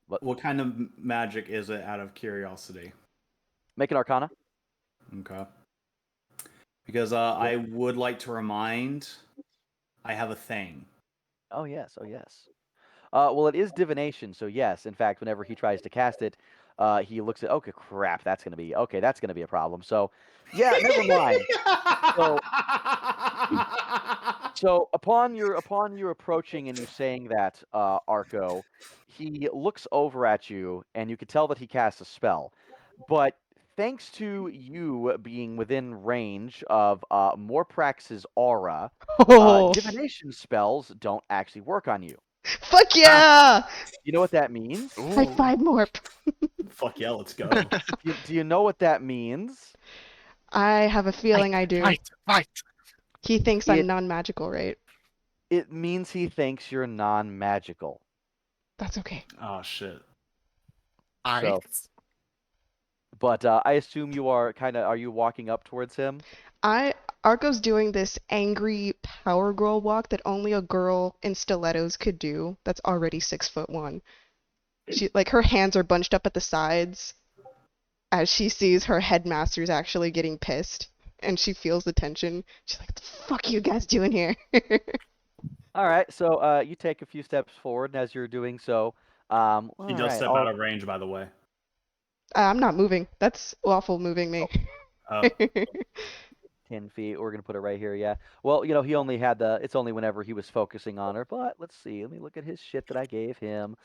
What? what kind of magic is it? Out of curiosity. Make an Arcana. Okay. Because I would like to remind, I have a thing. Oh yes, oh yes. Well, it is divination, so yes. In fact, whenever he tries to cast it, he looks at, okay, crap, that's gonna be okay. That's gonna be a problem. So, yeah, never mind. So, so upon your approaching and you saying that, Arco, he looks over at you, and you can tell that he casts a spell. But thanks to you being within range of Morprax's aura, Oh, divination spells don't actually work on you. fuck yeah! You know what that means? High Ooh. five, Morp. Fuck yeah, let's go. Do you know what that means? I have a feeling I do. Fight. He thinks I'm It non-magical, right? it means he thinks you're non-magical. That's okay. Oh shit. So, but I assume you are are you walking up towards him? Arco's doing this angry power girl walk that only a girl in stilettos could do. That's already 6'1". She like her hands are bunched up at the sides as she sees her headmasters actually getting pissed, and she feels the tension. She's like, "What the fuck are you guys doing here?" All right, so you take a few steps forward, and as you're doing so, all He does right, step out of range, by the way. I'm not moving. That's Waffle moving me. Oh, 10 feet. We're gonna put it right here. Yeah. Well, he only had it's only whenever he was focusing on her. But let's see. Let me look at his shit that I gave him.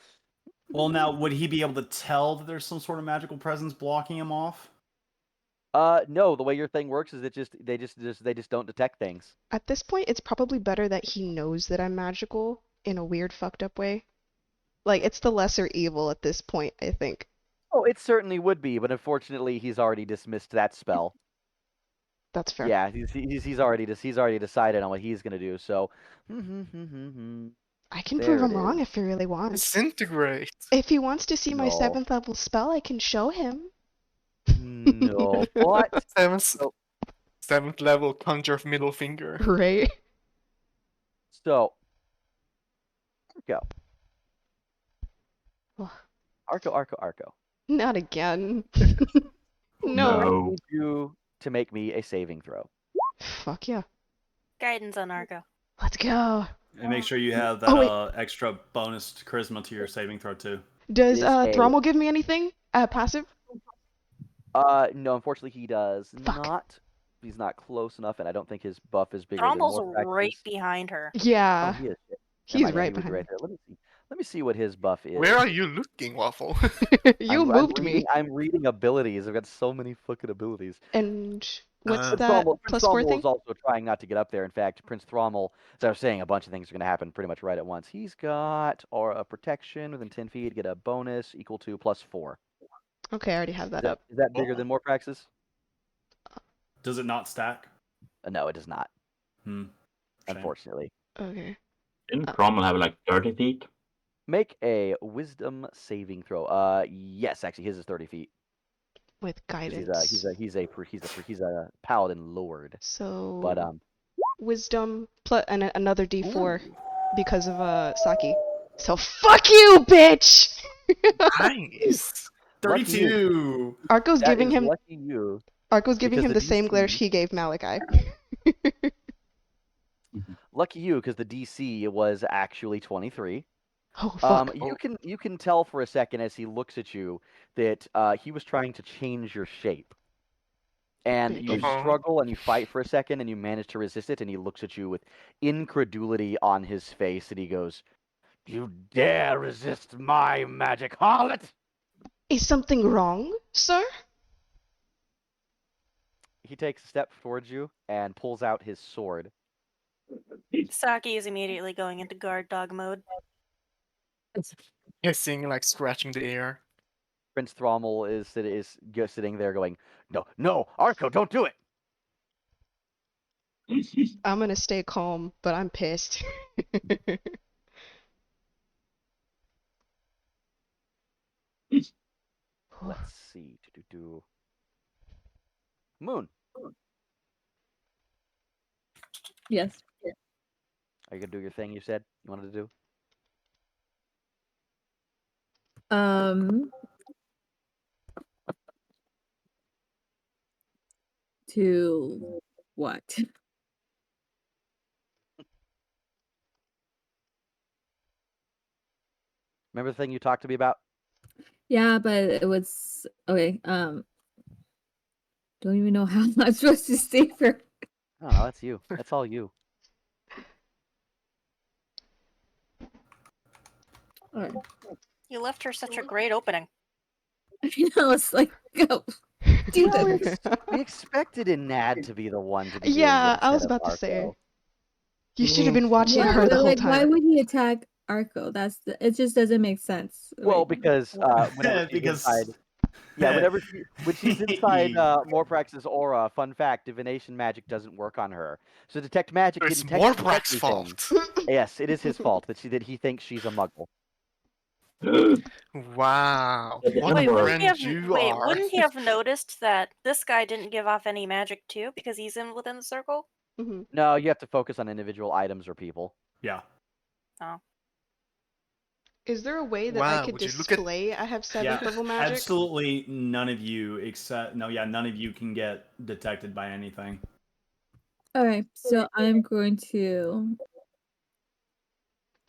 well, now would he be able to tell that there's some sort of magical presence blocking him off? No. The way your thing works is they just don't detect things. At this point, it's probably better that he knows that I'm magical in a weird, fucked up way. Like, it's the lesser evil at this point, I think. Oh, it certainly would be, but unfortunately, he's already dismissed that spell. That's fair. Yeah, he's already decided on what he's gonna do. So, I can prove there it him wrong is. if he really wants. Disintegrate. If he wants to see my No. 7th level spell, I can show him. No. What? Seventh level conjure of middle finger. Right? So, go. Ugh. Arco. Not again. I No. need you to make me a saving throw. Fuck yeah. Guidance on Arco. Let's go. And make sure you have Oh, wait. that extra bonus charisma to your saving throw too. Does It is a- Thrommel give me anything? Passive? No, unfortunately he does Fuck. not. He's not close enough, and I don't think his buff is bigger Trommel's than more right behind her. Oh, Yeah. he is. Shit. He's Never mind, yeah, right he would be behind right there. Let me see what his buff is. Where are you looking, Waffle? You I'm moved reading, me. I'm reading abilities. I've got so many fucking abilities. And what's Uh, that Prince +4 Thrommel thing? is also trying not to get up there. In fact, Prince Thrommel, as I was saying, a bunch of things are going to happen pretty much right at once. He's got a protection within 10 feet, get a bonus equal to +4. Okay, I already have that up. Is that bigger than more praxis? Does it not stack? No, it does not. Shame. Unfortunately. Okay. Didn't Cromwell have like 30 feet? Make a wisdom saving throw. Yes, actually, his is 30 feet. With 'Cause guidance. he's a paladin lord. So But wisdom plus and another D4 Ooh. because of Saki. So fuck you, bitch. Nice. Lucky you. 32. Arco's That giving is him lucky you. Arco's giving because him the the same glare DC he gave Malachi. Lucky you, because the DC was actually 23. Oh fuck. You can tell for a second as he looks at you that he was trying to change your shape. And you Bitch. struggle and you fight for a second and you manage to resist it, and he looks at you with incredulity on his face and he goes, "You dare resist my magic, harlot?" Is something wrong, sir? He takes a step towards you and pulls out his sword. Saki is immediately going into guard dog mode. Hissing, like scratching the air. Prince Thrommel is sitting there going, No, Arco, don't do it. I'm gonna stay calm, but I'm pissed. Let's see. Moon, Yes. are you gonna do your thing you said you wanted to do? To what? Remember the thing you talked to me about? Yeah, but it was okay. Don't even know how I'm supposed to save her. I don't know. That's you. That's all you. Alright. You left her such a great opening. You know, it's like go do Well, this. we expected Inad to be the one to be doing it Yeah, I was instead of about to say. Arco. You should have been watching Yeah, her the but whole like, why time. would he attack Arco? It just doesn't make sense. Well, Like, because whenever she's inside, because yeah, when she's inside Morprax's aura, fun fact, divination magic doesn't work on her. So detect magic It's didn't technically get Morbrax's anything. fault. Yes, it is his fault that he thinks she's a muggle. Wow, The what Wait, a N-word. friend you are. wouldn't he have noticed that this guy didn't give off any magic too because he's within the circle? Mhm. No, you have to focus on individual items or people. Yeah. Oh. Is there a way that I Wow, could would you look at display I have 7th yeah, level magic? absolutely none of you none of you can get detected by anything. alright, so I'm going to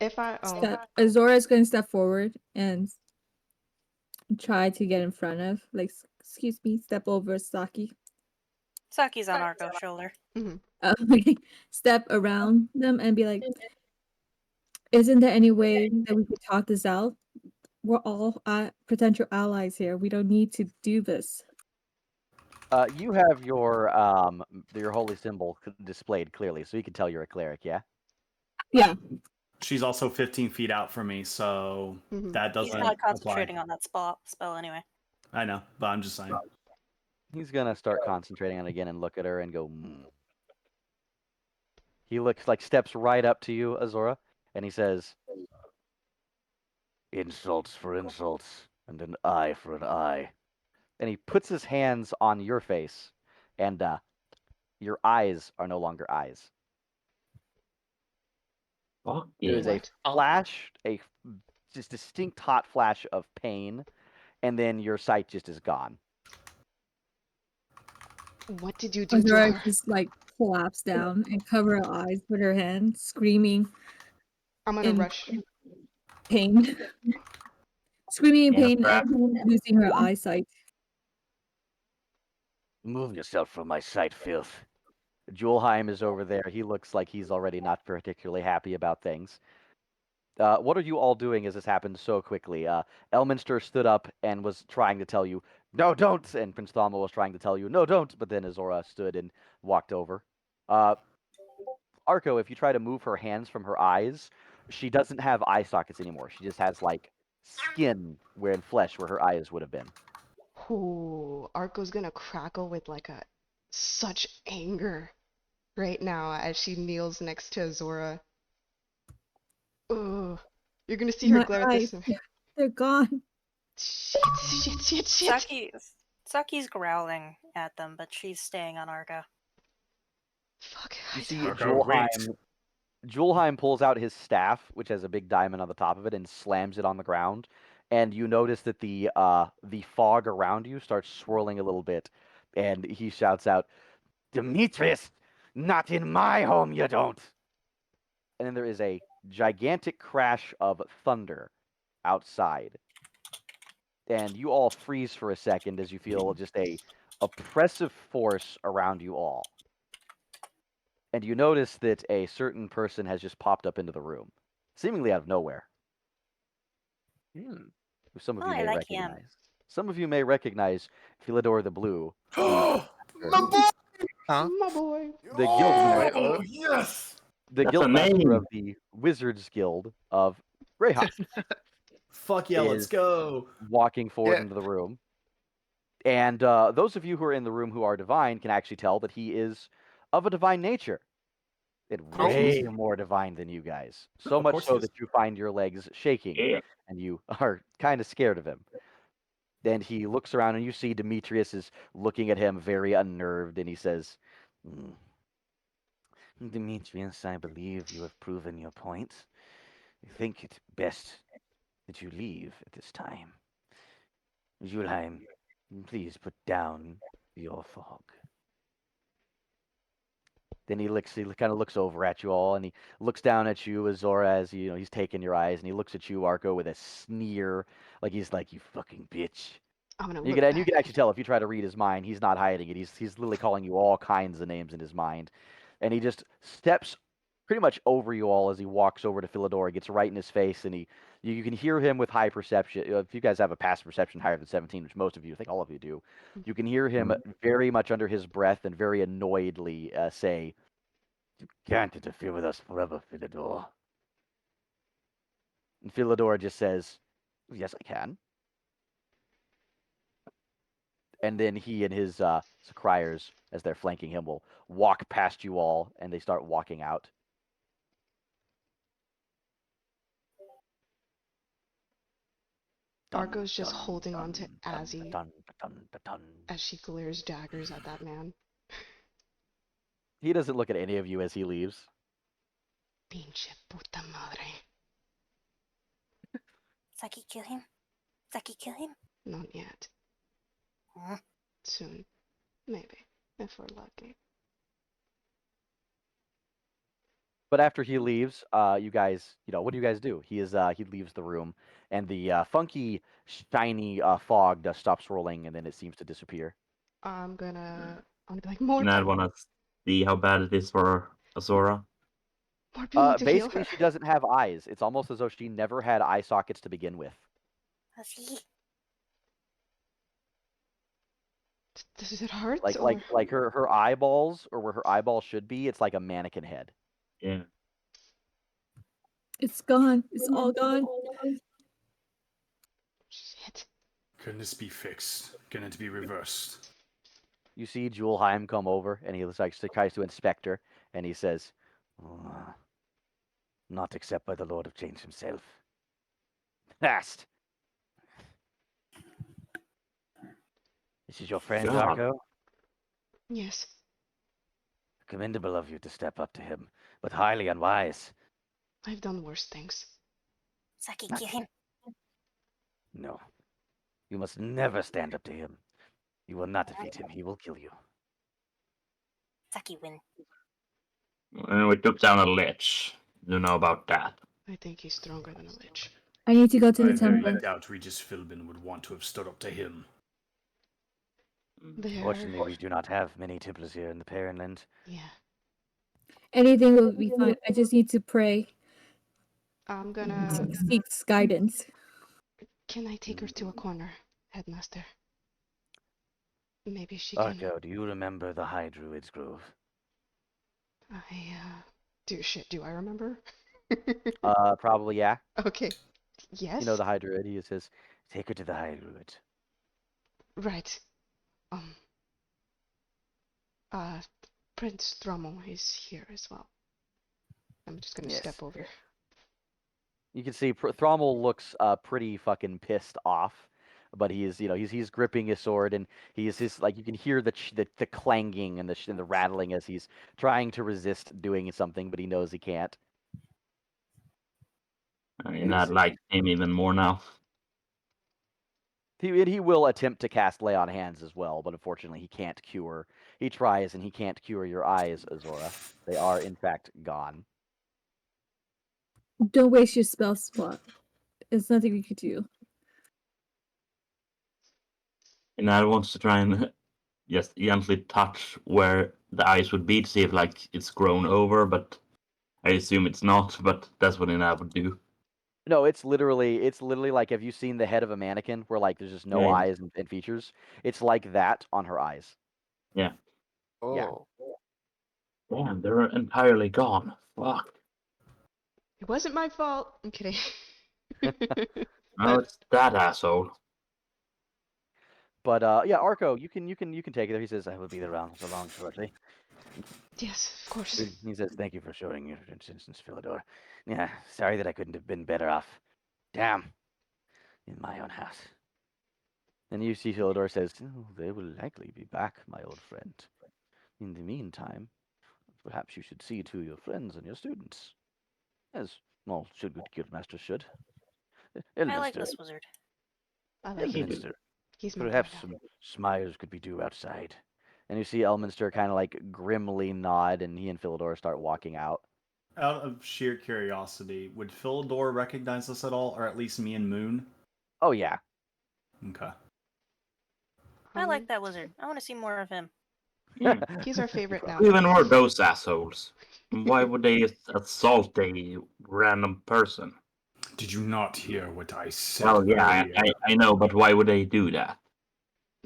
If I Azora's going to step forward and try to get in front of, like, excuse me, step over Saki. Saki's on Argo's shoulder. Okay, step around them and be like, isn't there any way that we could talk this out? We're all potential allies here. We don't need to do this. You have your holy symbol displayed clearly, so you can tell you're a cleric. Yeah. Yeah. She's also 15 feet out from me, so that He's doesn't probably apply. concentrating on that spell anyway. I know, but I'm just saying. He's gonna start concentrating on it again and look at her and go. He looks like steps right up to you, Azora, and he says, "Insults for insults, and an eye for an eye." And he puts his hands on your face, and your eyes are no longer eyes. There is a What? flash, a just distinct hot flash of pain, and then your sight just is gone. What did you do to Azora her? just like collapse down and cover her eyes with her hand, screaming I'm gonna in rush. pain. Screaming in Yeah, pain crap. and losing her eyesight. Move yourself from my sight, filth. Julheim is over there. He looks like he's already not particularly happy about things. What are you all doing as this happened so quickly? Elminster stood up and was trying to tell you, no, don't! And Prince Thalma was trying to tell you, no, don't! But then Azora stood and walked over. Arco, if you try to move her hands from her eyes, she doesn't have eye sockets anymore. She just has, like, skin and flesh where her eyes would have been. Ooh, Arco's gonna crackle with like such anger right now as she kneels next to Azora. Ugh. You're gonna see her My glare at eyes, this. they're gone. Shit. Saki's growling at them, but she's staying on Argo. Fuck. You see Arco, wait. Julheim pulls out his staff, which has a big diamond on the top of it, and slams it on the ground. And you notice that the fog around you starts swirling a little bit, and he shouts out, "Demetrius, not in my home, you don't!" And then there is a gigantic crash of thunder outside, and you all freeze for a second as you feel just a oppressive force around you all. And you notice that a certain person has just popped up into the room, seemingly out of nowhere. Who some of Oh, you I may like him. recognize. Some of you may recognize Philidor the Blue, My boy! Huh? My boy. the guildmaster, Oh, yes! the That's a guildmaster name. of the Wizards Guild of Greyhawk, Fuck yeah, let's is go. walking forward Yeah. into the room. And those of you who are in the room who are divine can actually tell that he is of a divine nature. And course he way is. more divine than you guys. No, So of much course so he is. that you find your legs shaking Yeah. and you are kind of scared of him. Then he looks around and you see Demetrius is looking at him very unnerved and he says, Demetrius, I believe you have proven your point. I think it best that you leave at this time. Julheim, please put down your fog. Then he kind of looks over at you all, and he looks down at you, Azora, as he's taking your eyes, and he looks at you, Arco, with a sneer, like he's like, "You fucking bitch." I'm gonna You look can back. actually tell if you try to read his mind, he's not hiding it. He's literally calling you all kinds of names in his mind, and he just steps pretty much over you all as he walks over to Philidor. He gets right in his face, and you can hear him with high perception. If you guys have a passive perception higher than 17, which most of you, I think all of you do, you can hear him very much under his breath and very annoyedly say, "You can't interfere with us forever, Philidor." And Philidor just says, "Yes, I can." And then he and his Sacriers, as they're flanking him, will walk past you all, and they start walking out. Argo's just holding on to Azzy as she glares daggers at that man. He doesn't look at any of you as he leaves. Pinche puta madre. Saki, kill him. Saki, kill him. Not yet. Huh? Soon. Maybe. If we're lucky. But after he leaves, you guys, what do you guys do? He leaves the room, and the funky, shiny fog dust stops rolling, and then it seems to disappear. I'm gonna be like, more And I time. want to see how bad it is for Azora. More being to heal Basically, her. she doesn't have eyes. It's almost as though she never had eye sockets to begin with. See? Does it hurt? Like her eyeballs, or where her eyeballs should be, it's like a mannequin head. Yeah. It's gone. It's all gone. Shit. Can this be fixed? Can it be reversed? You see Julheim come over, and he tries to inspect her, and he says, "Not except by the Lord of Change himself. Fast. This is your friend, God. Arco? Yes. Commendable of you to step up to him, but highly unwise. I've done worse things. Saki, kill him. No. You must never stand up to him. You will not defeat him. He will kill you. Saki, win. And we took down a lich. You know about that. I think he's stronger than a lich. I need to go to the I temple. very doubt Regis Philbin would want to have stood up to him. There. Fortunately, we do not have many Templars here in the Perrinland. Yeah. Anything will be fine. I just need to pray. I'm gonna. Seek guidance. Can I take her to a corner, Headmaster? Maybe she can. Arco, do you remember the High Druid's Grove? Do I remember? Probably, yeah. Okay. Yes. You know the High Druid. He says, Take her to the High Druid. Right. Prince Thrummel is here as well. I'm just gonna step over. You can see Thrommel looks pretty fucking pissed off, but he is, he's gripping his sword, and he's just like, you can hear the clanging and the rattling as he's trying to resist doing something, but he knows he can't. And I like him even more now. He will attempt to cast Lay on Hands as well, but unfortunately he can't cure. He tries, and he can't cure your eyes, Azora. They are in fact gone. Don't waste your spell slot. There's nothing we could do. And I wants to try and just gently touch where the eyes would be to see if it's grown over, but I assume it's not. But that's what I would do. No, it's literally like, have you seen the head of a mannequin where like there's just no eyes and features? It's like that on her eyes. Yeah. Oh. Yeah. Damn, they're entirely gone. Fuck. It wasn't my fault. I'm kidding. No, it's that asshole. But yeah, Arco, you can take it. He says, "I will be around shortly." Yes, of course. He says, thank you for showing your instance, Philidor. Yeah, sorry that I couldn't have been better off. Damn. In my own house. And you see Philidor says, "Oh, they will likely be back, my old friend. In the meantime, perhaps you should see to your friends and your students, as all good guildmasters should." I like this wizard. I like him. Elminster, He's my perhaps brother. some smires could be due outside. And you see Elminster kind of like grimly nod, and he and Philidor start walking out. Out of sheer curiosity, would Philidor recognize us at all, or at least me and Moon? Oh yeah. Okay. I like that wizard. I want to see more of him. Hmm. He's our favorite now. Who even were those assholes? And why would they assault a random person? Did you not hear what I said Well, yeah, earlier? I know, but why would they do that?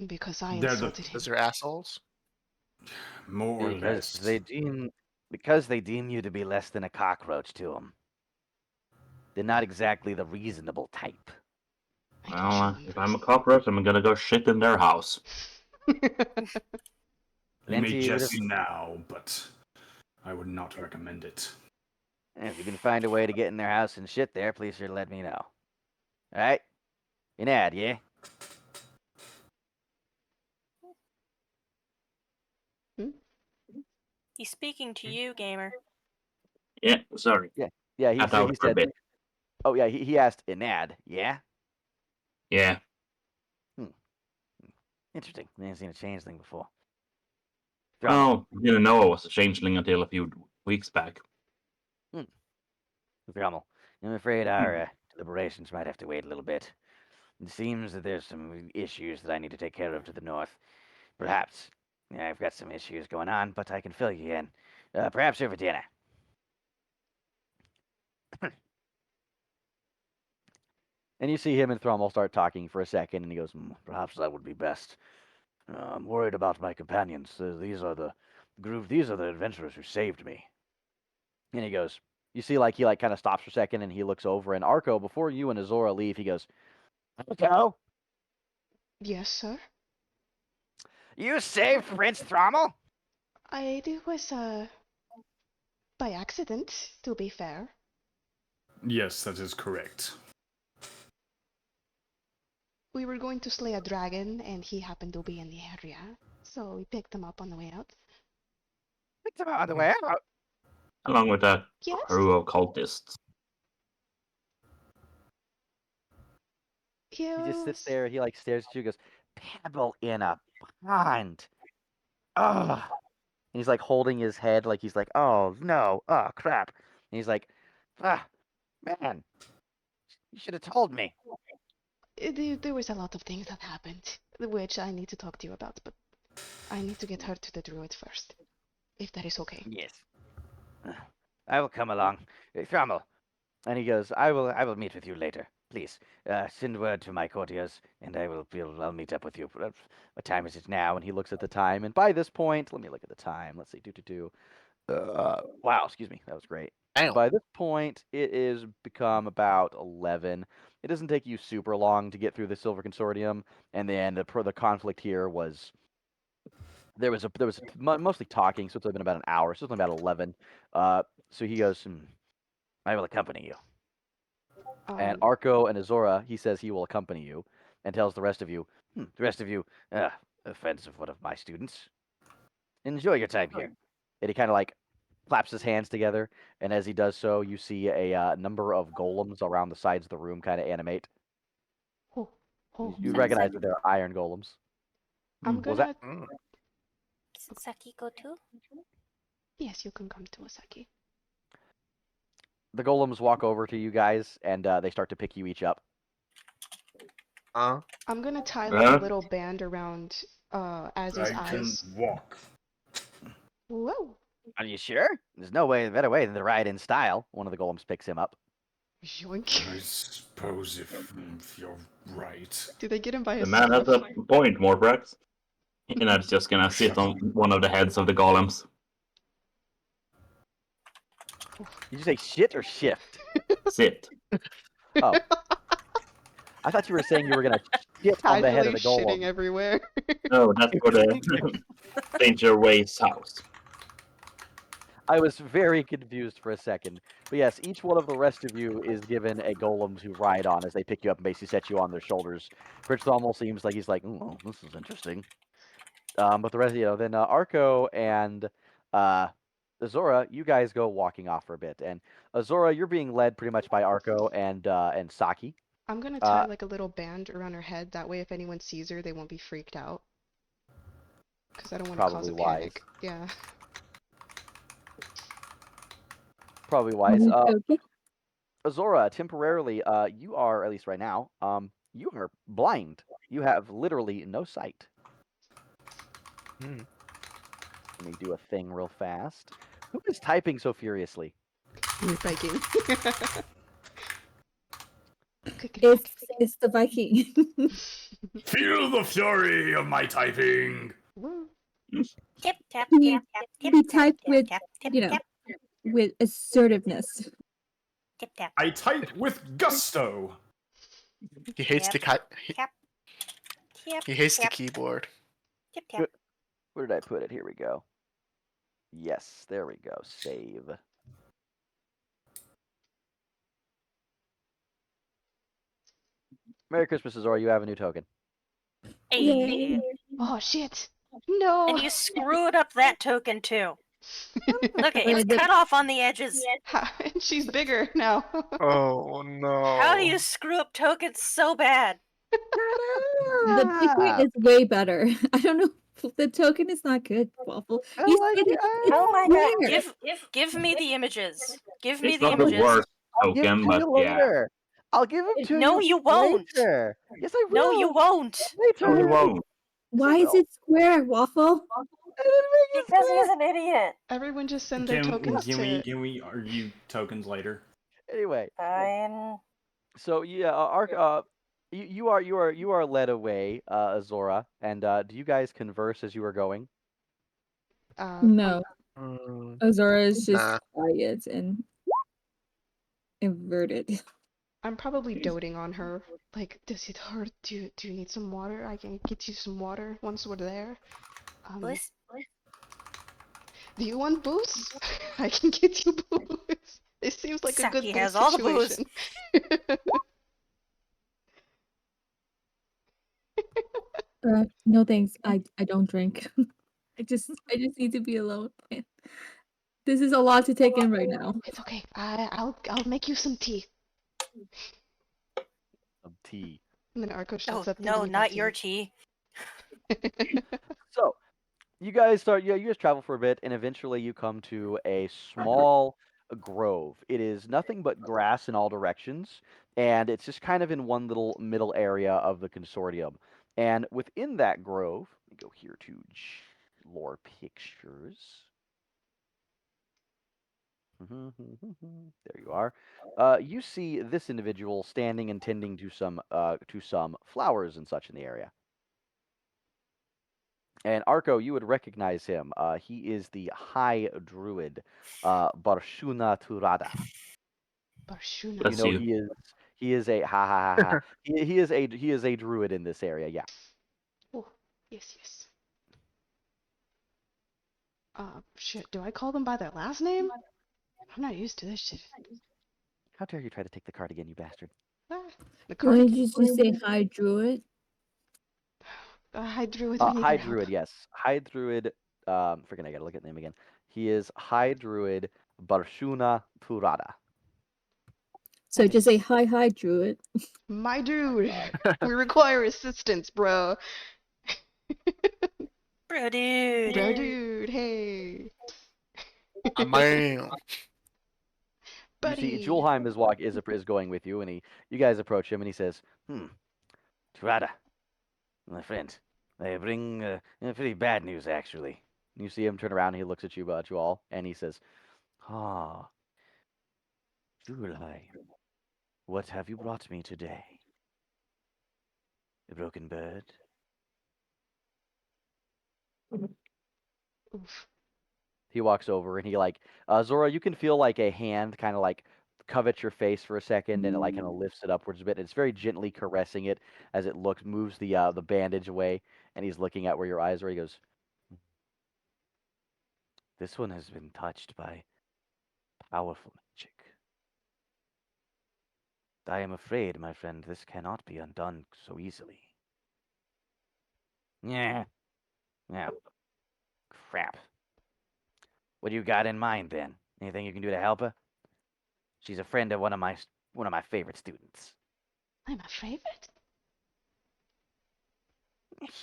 Because I They're the- insulted him. Because they're assholes. More or less. Because they deem you to be less than a cockroach to them. They're not exactly the reasonable type. I can Well, show him if I'm a mercy. cockroach, I'm gonna go shit in their house. You may Plenty jest of- now, but I would not recommend it. If you can find a way to get in their house and shit there, please sure let me know. All right? Inad, yeah? He's speaking to you, gamer. Yeah, sorry. Yeah, Cut he out for a said. bit. Oh yeah, he asked Inad. Yeah? Yeah. Interesting. Never seen a changeling before. Well, I didn't know I was a changeling until a few weeks back. Drummel, I'm afraid our deliberations might have to wait a little bit. It seems that there's some issues that I need to take care of to the north. Perhaps. Yeah, I've got some issues going on, but I can fill you in. Perhaps over dinner. And you see him and Thrummel start talking for a second, and he goes, "Perhaps that would be best. I'm worried about my companions. These are the adventurers who saved me." And he goes, you see, like he like kind of stops for a second, and he looks over, and Arco, before you and Azora leave, he goes, "Arco, Yes, sir. You saved Prince Thrommel? It was by accident, to be fair. Yes, that is correct. We were going to slay a dragon, and he happened to be in the area, so we picked him up on the way out. Picked him out on the way out. Along with a Yes. crew of cultists. He just sits Yes. there. He like stares at you. Goes, Pebble in a pond. Ugh. and he's like holding his head, like he's like, "Oh no, oh crap." And he's like, Ah, man. You should have told me. There was a lot of things that happened, which I need to talk to you about, but I need to get her to the druid first, if that is okay. Yes. I will come along. Thrommel, and he goes, I will meet with you later. Please, send word to my courtiers, and I'll meet up with you. What time is it now? and he looks at the time, and by this point, let me look at the time. Let's see, wow, excuse me, that was great. Damn. By this point, it is become about 11. It doesn't take you super long to get through the Silver Consortium, and then the conflict here was there was mostly talking, so it's been about an hour. So it's only about 11. So he goes, I will accompany you. and Arco and Azora, he says he will accompany you, and tells the rest of you, The rest of you, friends of one of my students, enjoy your time here. and he kind of like claps his hands together, and as he does so, you see a number of golems around the sides of the room kind of animate. Oh, oh. You recognize that they're iron golems. I'm Was gonna. Mm. Saki go too? Yes, you can come to Osaki. The golems walk over to you guys, and they start to pick you each up. I'm gonna tie like a little band around Azzy's I can eyes. walk. Whoa! Are you sure? There's no better way than to ride in style. One of the golems picks him up. Yoink. I suppose if you're right. Did they get him by The his man has scarf? a point, Morbrax. And I'm just gonna sit on one of the heads of the golems. Did you say shit or shift? Sit. Oh. I thought you were saying you were gonna shit on the head of Casually the shitting golem. everywhere. No, that's for the Change Your Ways house. I was very confused for a second. But yes, each one of the rest of you is given a golem to ride on as they pick you up and basically set you on their shoulders. Which almost seems like he's like, "Oh, this is interesting." But the rest, then Arco and Azora, you guys go walking off for a bit, and Azora, you're being led pretty much by Arco and Saki. I'm gonna tie like a little band around her head. That way, if anyone sees her, they won't be freaked out. Because I don't want to cause Probably a wise. panic. Yeah. Probably wise. Okay. Azora, temporarily, you are, at least right now, you are blind. You have literally no sight. Hmm. Let me do a thing real fast. Who is typing so furiously? Viking. It's the Viking. Feel the fury of my typing. Woo. Tip tap He- tap tap tip he tap typed tap with, tap tip you know, tap with assertiveness. tip tap. I type with gusto. He hates Tap, tap tip. he hates the tap, keyboard. tip tap. Where did I put it? Here we go. Yes, there we go. Save. Merry Christmas, Azora. You have a new token. Hey. Oh shit. No. And you screwed up that token too. Look, it's The- cut off on the edges. And she's bigger now. Oh no. How do you screw up tokens so bad? The ticket is way better. I don't know. The token is not good, Waffle. I You like said it. it's Oh my god! square. Give me the images. Give me It's the not the images. worst I'll give token, them to but you yeah. later. I'll give them to No, you you won't. later. Yes, I will. No, you won't. No, you Later. won't. Why is it square, Waffle? I didn't make it Because square. he's an idiot. Everyone just send their tokens to. Can we argue tokens later? Anyway, Fine. so yeah, you are led away, Azora, and do you guys converse as you are going? No. Mm, Azora is just nah. quiet and inverted. I'm probably doting on her. Like, does it hurt? Do you need some water? I can get you some water once we're there. Boost. Do you want booze? I can get you booze. It seems like a good Saki booze has all the booze. situation. No thanks. I don't drink. I just need to be alone. This is a lot to take in right now. It's okay. I'll make you some tea. Of tea. And then Arco Oh shows up. no, not your tea. So, you guys start. Yeah, you guys travel for a bit, and eventually you come to a small grove. It is nothing but grass in all directions, and it's just kind of in one little middle area of the consortium. And within that grove, let me go here to lore pictures. There you are. You see this individual standing and tending to some flowers and such in the area. And Arco, you would recognize him. He is the High Druid, Barshuna Turada. Barshuna. You That's know you. he is a ha ha ha ha. He is a druid in this area. Yeah. Oh, yes, yes. Shit. Do I call them by their last name? I'm not used to this shit. How dare you try to take the card again, you bastard? Ah, the Why card. did you just say hi, Druid? Hi, Druid. We need High your help. Druid, yes. High Druid. Freaking, I gotta look at the name again. He is High Druid Barshuna Turada. So just say hi, Druid. My dude, we require assistance, bro. Bro, dude. Bro, dude, hey. Man. You see, Buddy. Julheim is going with you, and you guys approach him, and he says, Turada, my friend, I bring pretty bad news, actually. You see him turn around, and he looks at you all, and he says, "Ah, Julheim, what have you brought me today? A broken bird? Oof. He walks over and he Zora, you can feel like a hand kind of like covet your face for a second and it like kind of lifts it upwards a bit. It's very gently caressing it as it moves the bandage away and he's looking at where your eyes are. He goes, This one has been touched by powerful magic. I am afraid, my friend, this cannot be undone so easily. Yeah. Yeah. Crap. What do you got in mind then? Anything you can do to help her? She's a friend of one of my favorite students. I'm a favorite?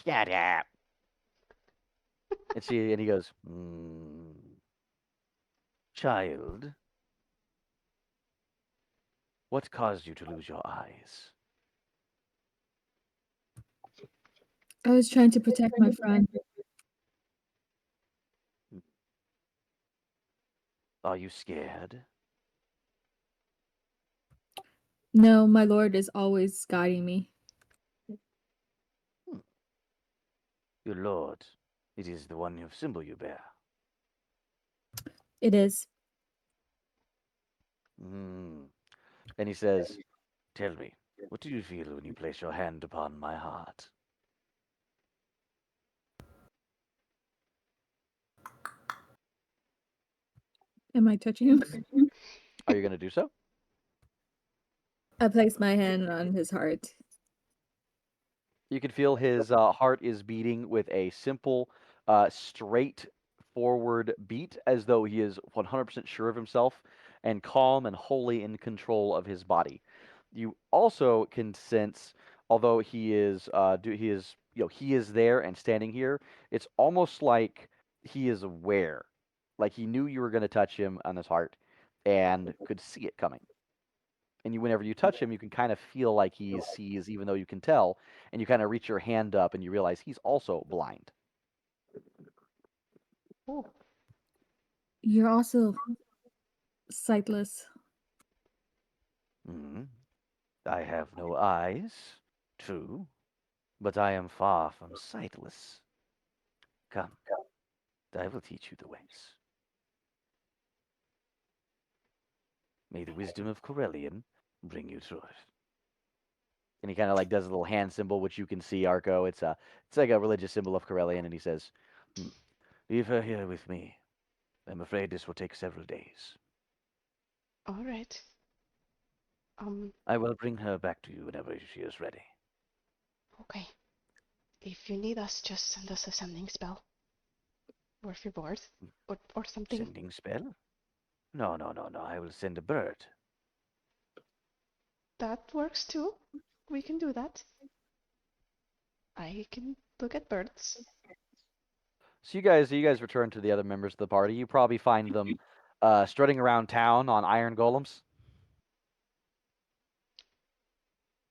Shut up. And he goes, Child, what caused you to lose your eyes? I was trying to protect my friend. Are you scared? No, my lord is always guiding me. Hmm. Your lord, it is the one of symbol you bear. It is. Hmm. And he says, Tell me, what do you feel when you place your hand upon my heart? Am I touching him? "Are you going to do so?" I place my hand on his heart. You can feel his heart is beating with a simple, straight forward beat, as though he is 100% sure of himself and calm and wholly in control of his body. You also can sense, although he is, he is there and standing here. It's almost like he is aware, like he knew you were going to touch him on his heart, and could see it coming. And whenever you touch him, you can kind of feel like he sees, even though you can tell. And you kind of reach your hand up, and you realize he's also blind. Oh, You're also sightless. Hmm. I have no eyes, true, but I am far from sightless. Come, I will teach you the ways. May the wisdom of Corellian bring you through it. And he kind of like does a little hand symbol, which you can see, Arco. It's like a religious symbol of Corellian, and he says, Hmm. Leave her here with me. I'm afraid this will take several days. all right. I will bring her back to you whenever she is ready. Okay. If you need us, just send us a sending spell. Or if you're bored. Or something. Sending spell? No, no, no, no. I will send a bird. That works too. We can do that. I can look at birds. So you guys return to the other members of the party. You probably find them strutting around town on iron golems.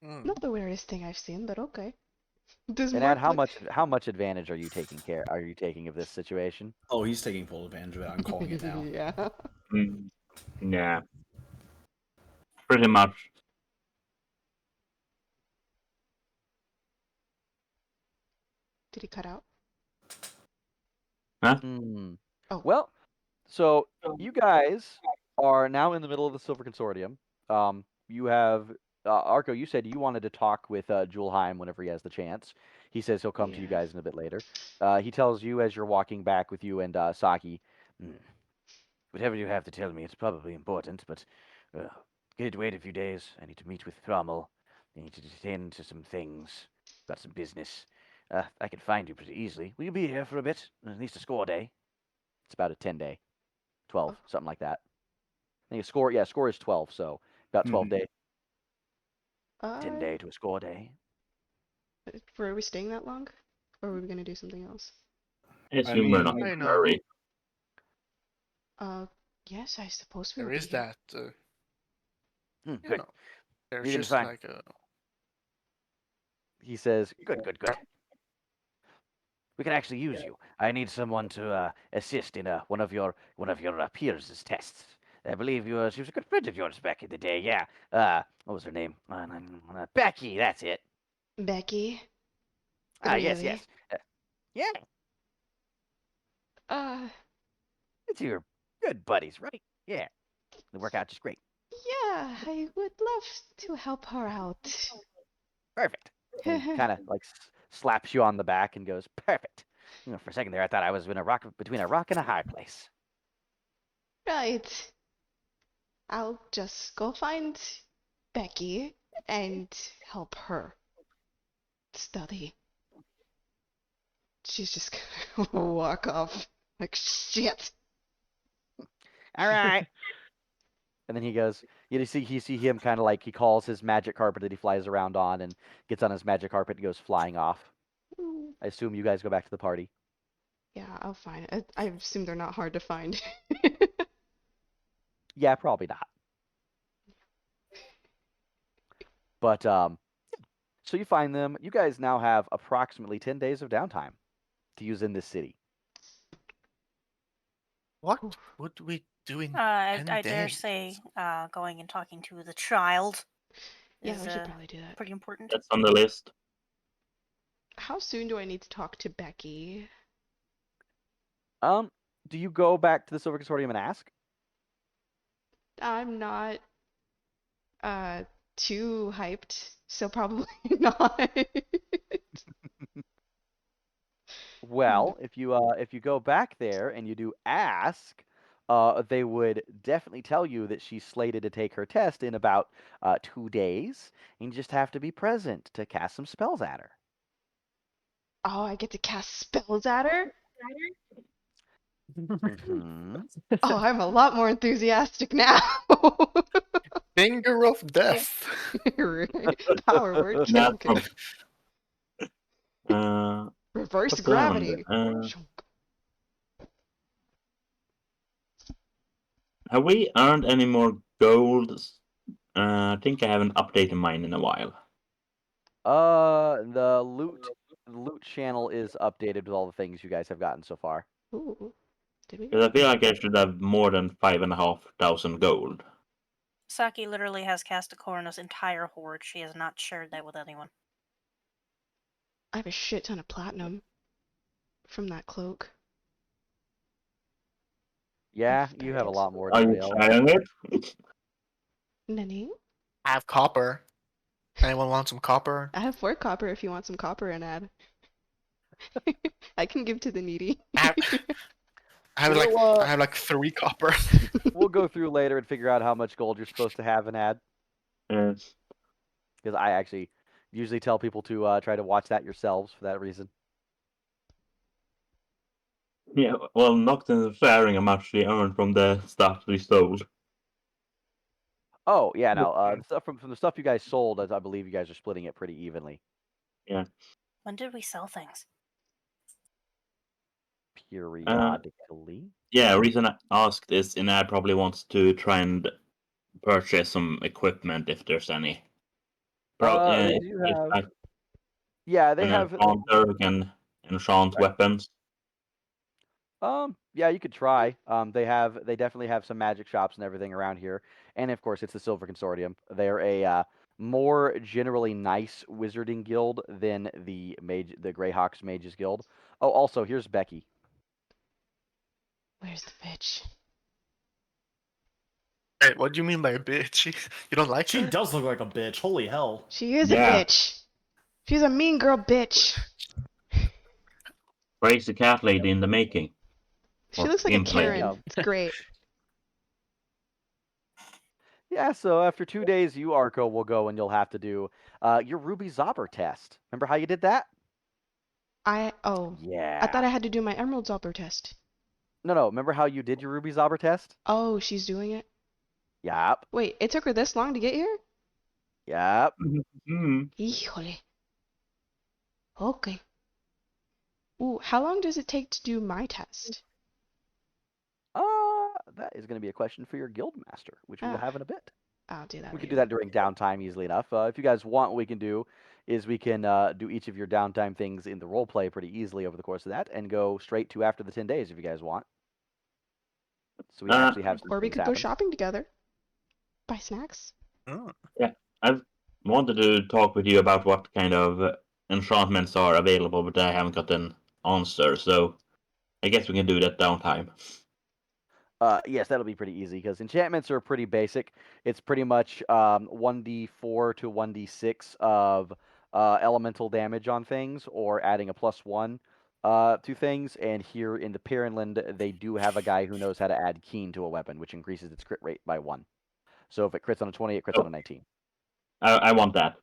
Hmm. Not the weirdest thing I've seen, but okay. Does And Ad, Mark look? how much advantage are you taking of this situation? Oh, he's taking full advantage of it. I'm calling it now. Yeah. Mm, yeah, pretty much. Did he cut out? Huh? Hmm. Oh, Well, so you guys are now in the middle of the Silver Consortium. You have Arco. You said you wanted to talk with Julheim whenever he has the chance. He says he'll come to you yeah. guys in a bit later. He tells you as you're walking back with you and Saki. Hmm. Whatever you have to tell me, it's probably important, but uh, can it wait a few days? I need to meet with Thrommel. I need to attend to some things. Got some business. I can find you pretty easily. Will you be here for a bit? At least a score day. It's about a 10 day, Oh, 12, something like that. I think a score. Yeah, score is 12, so about 12 Mhm. days. 10 uh, day to a score day. were we staying that long? Or were we gonna do something else? I I assume we're not mean, in I a know. hurry. Yes, I suppose we'll There be is here. that. You Good. know, there's You can just find. like a. He says, Good, good, good. We can actually use you. I need someone to assist in one of your peers' tests. I believe she was a good friend of yours back in the day. Yeah. What was her name? Becky. That's it. Becky? Yes, Really? yes. Yeah. Uh, It's your good buddies, right? Yeah. They work out just great. yeah, I would love to help her out. Perfect. and he kind of like slaps you on the back and goes, "Perfect." For a second there, I thought I was between a rock and a hard place. Right. I'll just go find Becky and help her study. She's just gonna walk off like shit. All right. And then he goes, you see him kind of like he calls his magic carpet that he flies around on and gets on his magic carpet and goes flying off. Mm, I assume you guys go back to the party. Yeah, I'll find it. I assume they're not hard to find. Yeah, probably not. But so you find them. You guys now have approximately 10 days of downtime to use in this city. What would we do in I 10 dare days? say going and talking to the child Yeah, is we should probably do that. pretty important. That's on the list. How soon do I need to talk to Becky? Do you go back to the Silver Consortium and ask? I'm not too hyped, so probably not. Well, if you go back there and you do ask, they would definitely tell you that she's slated to take her test in about 2 days, and you just have to be present to cast some spells at her. Oh, I get to cast spells at her? Mhm. Oh, I'm a lot more enthusiastic now. Finger of death. Right. Power word That's kill. Reverse what's going on gravity. there? Have we earned any more gold? I think I haven't updated mine in a while. The loot channel is updated with all the things you guys have gotten so far. Ooh. Did we? Because I feel like I should have more than 5,500 gold. Saki literally has cast a Corona's entire hoard. She has not shared that with anyone. I have a shit ton of platinum from that cloak. Yeah, Of you have a berries. lot more than Are you anybody else. trying it? Nani? I have copper. Anyone want some copper? I have 4 copper if you want some copper and add. I can give to the needy. I have We'll, like 3 copper. we'll go through later and figure out how much gold you're supposed to have and add. Yes. Because I actually usually tell people to try to watch that yourselves for that reason. Yeah, well, not sharing how much we earned from the stuff we sold. Oh yeah, no. The stuff from the stuff you guys sold, I believe you guys are splitting it pretty evenly. Yeah. When did we sell things? Periodically. Yeah, reason I asked is Inad probably wants to try and purchase some equipment if there's any. They do If have. like Yeah, they an have. enchanter who can enchant Right. weapons. Yeah, you could try. They definitely have some magic shops and everything around here, and of course, it's the Silver Consortium. They're a more generally nice wizarding guild than the Greyhawks Mages Guild. Oh, also, here's Becky. Where's the bitch? Hey, what do you mean by a bitch? You don't like She her? does look like a bitch. Holy hell. She is Yeah. a bitch. She's a mean girl bitch. Crazy cat lady in the making. She Or looks like a imp lady. Karen. It's great. Yeah, so after 2 days, you Arco will go and you'll have to do your Ruby Zobber test. Remember how you did that? I Yeah. thought I had to do my Emerald Zopper test. No. Remember how you did your Ruby Zobber test? Oh, she's doing it? Yep. Wait, it took her this long to get here? Yep. Híjole. Okay. Ooh, how long does it take to do my test? That is going to be a question for your guild master, which we will Ah, have in a bit. I'll do that We can later. do that during downtime easily enough. If you guys want, what we can do is we can do each of your downtime things in the role play pretty easily over the course of that, and go straight to after the 10 days if you guys want. So we actually have some Or we things could go happen. shopping together. Buy snacks. Oh. Yeah, I've wanted to talk with you about what kind of enchantments are available, but I haven't got an answer, so I guess we can do that downtime. Yes, that'll be pretty easy because enchantments are pretty basic. It's pretty much 1d4 to 1d6 of elemental damage on things, or adding a +1 to things. And here in the Pyrenland, they do have a guy who knows how to add keen to a weapon, which increases its crit rate by 1. So if it crits on a 20, it crits on a 19. I want that.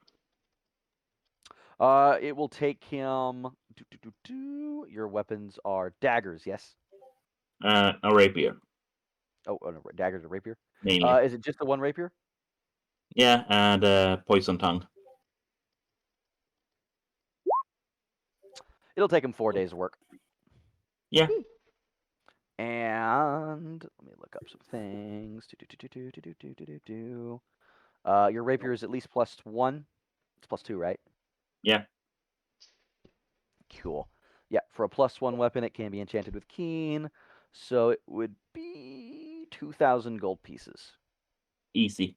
It will take him. Your weapons are daggers, yes? A rapier, Oh, no, daggers or rapier? mainly. Is it just the one rapier? Yeah, and poison tongue. It'll take him 4 days of work. Yeah. And let me look up some things. Your rapier is at least +1. It's +2, right? Yeah. Cool. Yeah, for a +1 weapon, it can be enchanted with Keen, so it would be 2,000 gold pieces. Easy.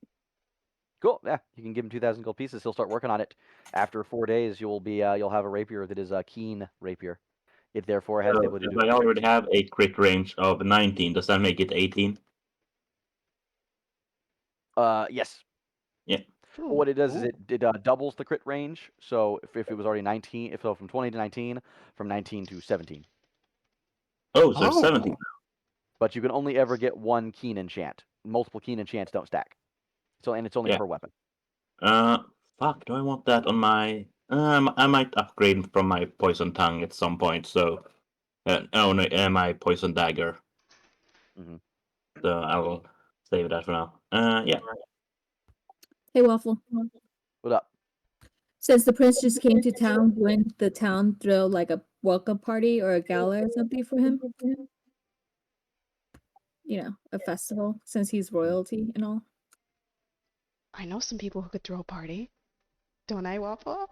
Cool. Yeah, you can give him 2,000 gold pieces. He'll start working on it. After 4 days, you'll have a rapier that is a Keen rapier. It therefore has the So ability if to do I crit. already have a crit range of 19, does that make it 18? Yes. Yeah. Well, what it does is it doubles the crit range. So if it was already 19, if so from 20 to 19, from 19 to 17. Oh, so 17. But you can only ever get one Keen enchant. Multiple Keen enchants don't stack. So and it's only Yeah. per weapon. Fuck, do I want that on my... I might upgrade from my poison tongue at some point, so... oh, no, my poison dagger. Mhm. So I will save that for now. Yeah. Hey, Waffle. What up? Since the prince just came to town, wouldn't the town throw like a welcome party or a gala or something for him? You know, a festival, since he's royalty and all. I know some people who could throw a party. Don't I, Waffle?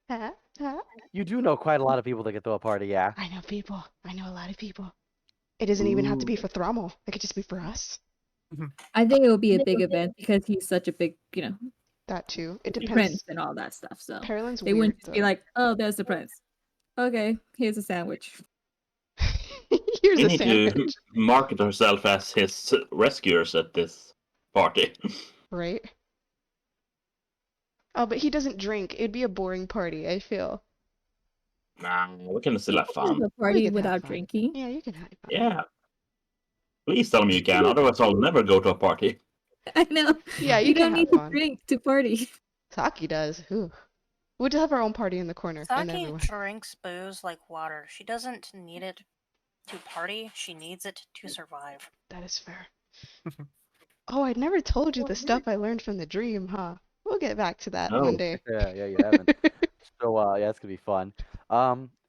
Huh? Huh? You do know quite a lot of people that could throw a party, yeah. I know people. I know a lot of people. It doesn't even have to Ooh. be for Thrommel. It could just be for us. I think it would be a big event because he's such a big, That too. It prince depends. and all that stuff. So Carolyn's they weird wouldn't just be though. like, "Oh, there's the prince. Okay, here's a sandwich." Here's We a need to sandwich. market ourselves as his rescuers at this party. Right? Oh, but he doesn't drink. It'd be a boring party, I feel. Nah, we can still have Have fun. a We party could have without fun. drinking. Yeah, you can have fun. Yeah. Please tell me you can, otherwise I'll never go to a party. I know. Yeah, you You can don't have need to fun. drink to party. Saki does. Ooh. We'll just have our own party in the corner, and Saki everyone. drinks booze like water. She doesn't need it to party, she needs it to survive. That is fair. Oh, I never told you the stuff I learned from the dream, huh? We'll get back to that one Oh. day. Yeah, you haven't. So yeah, it's gonna be fun.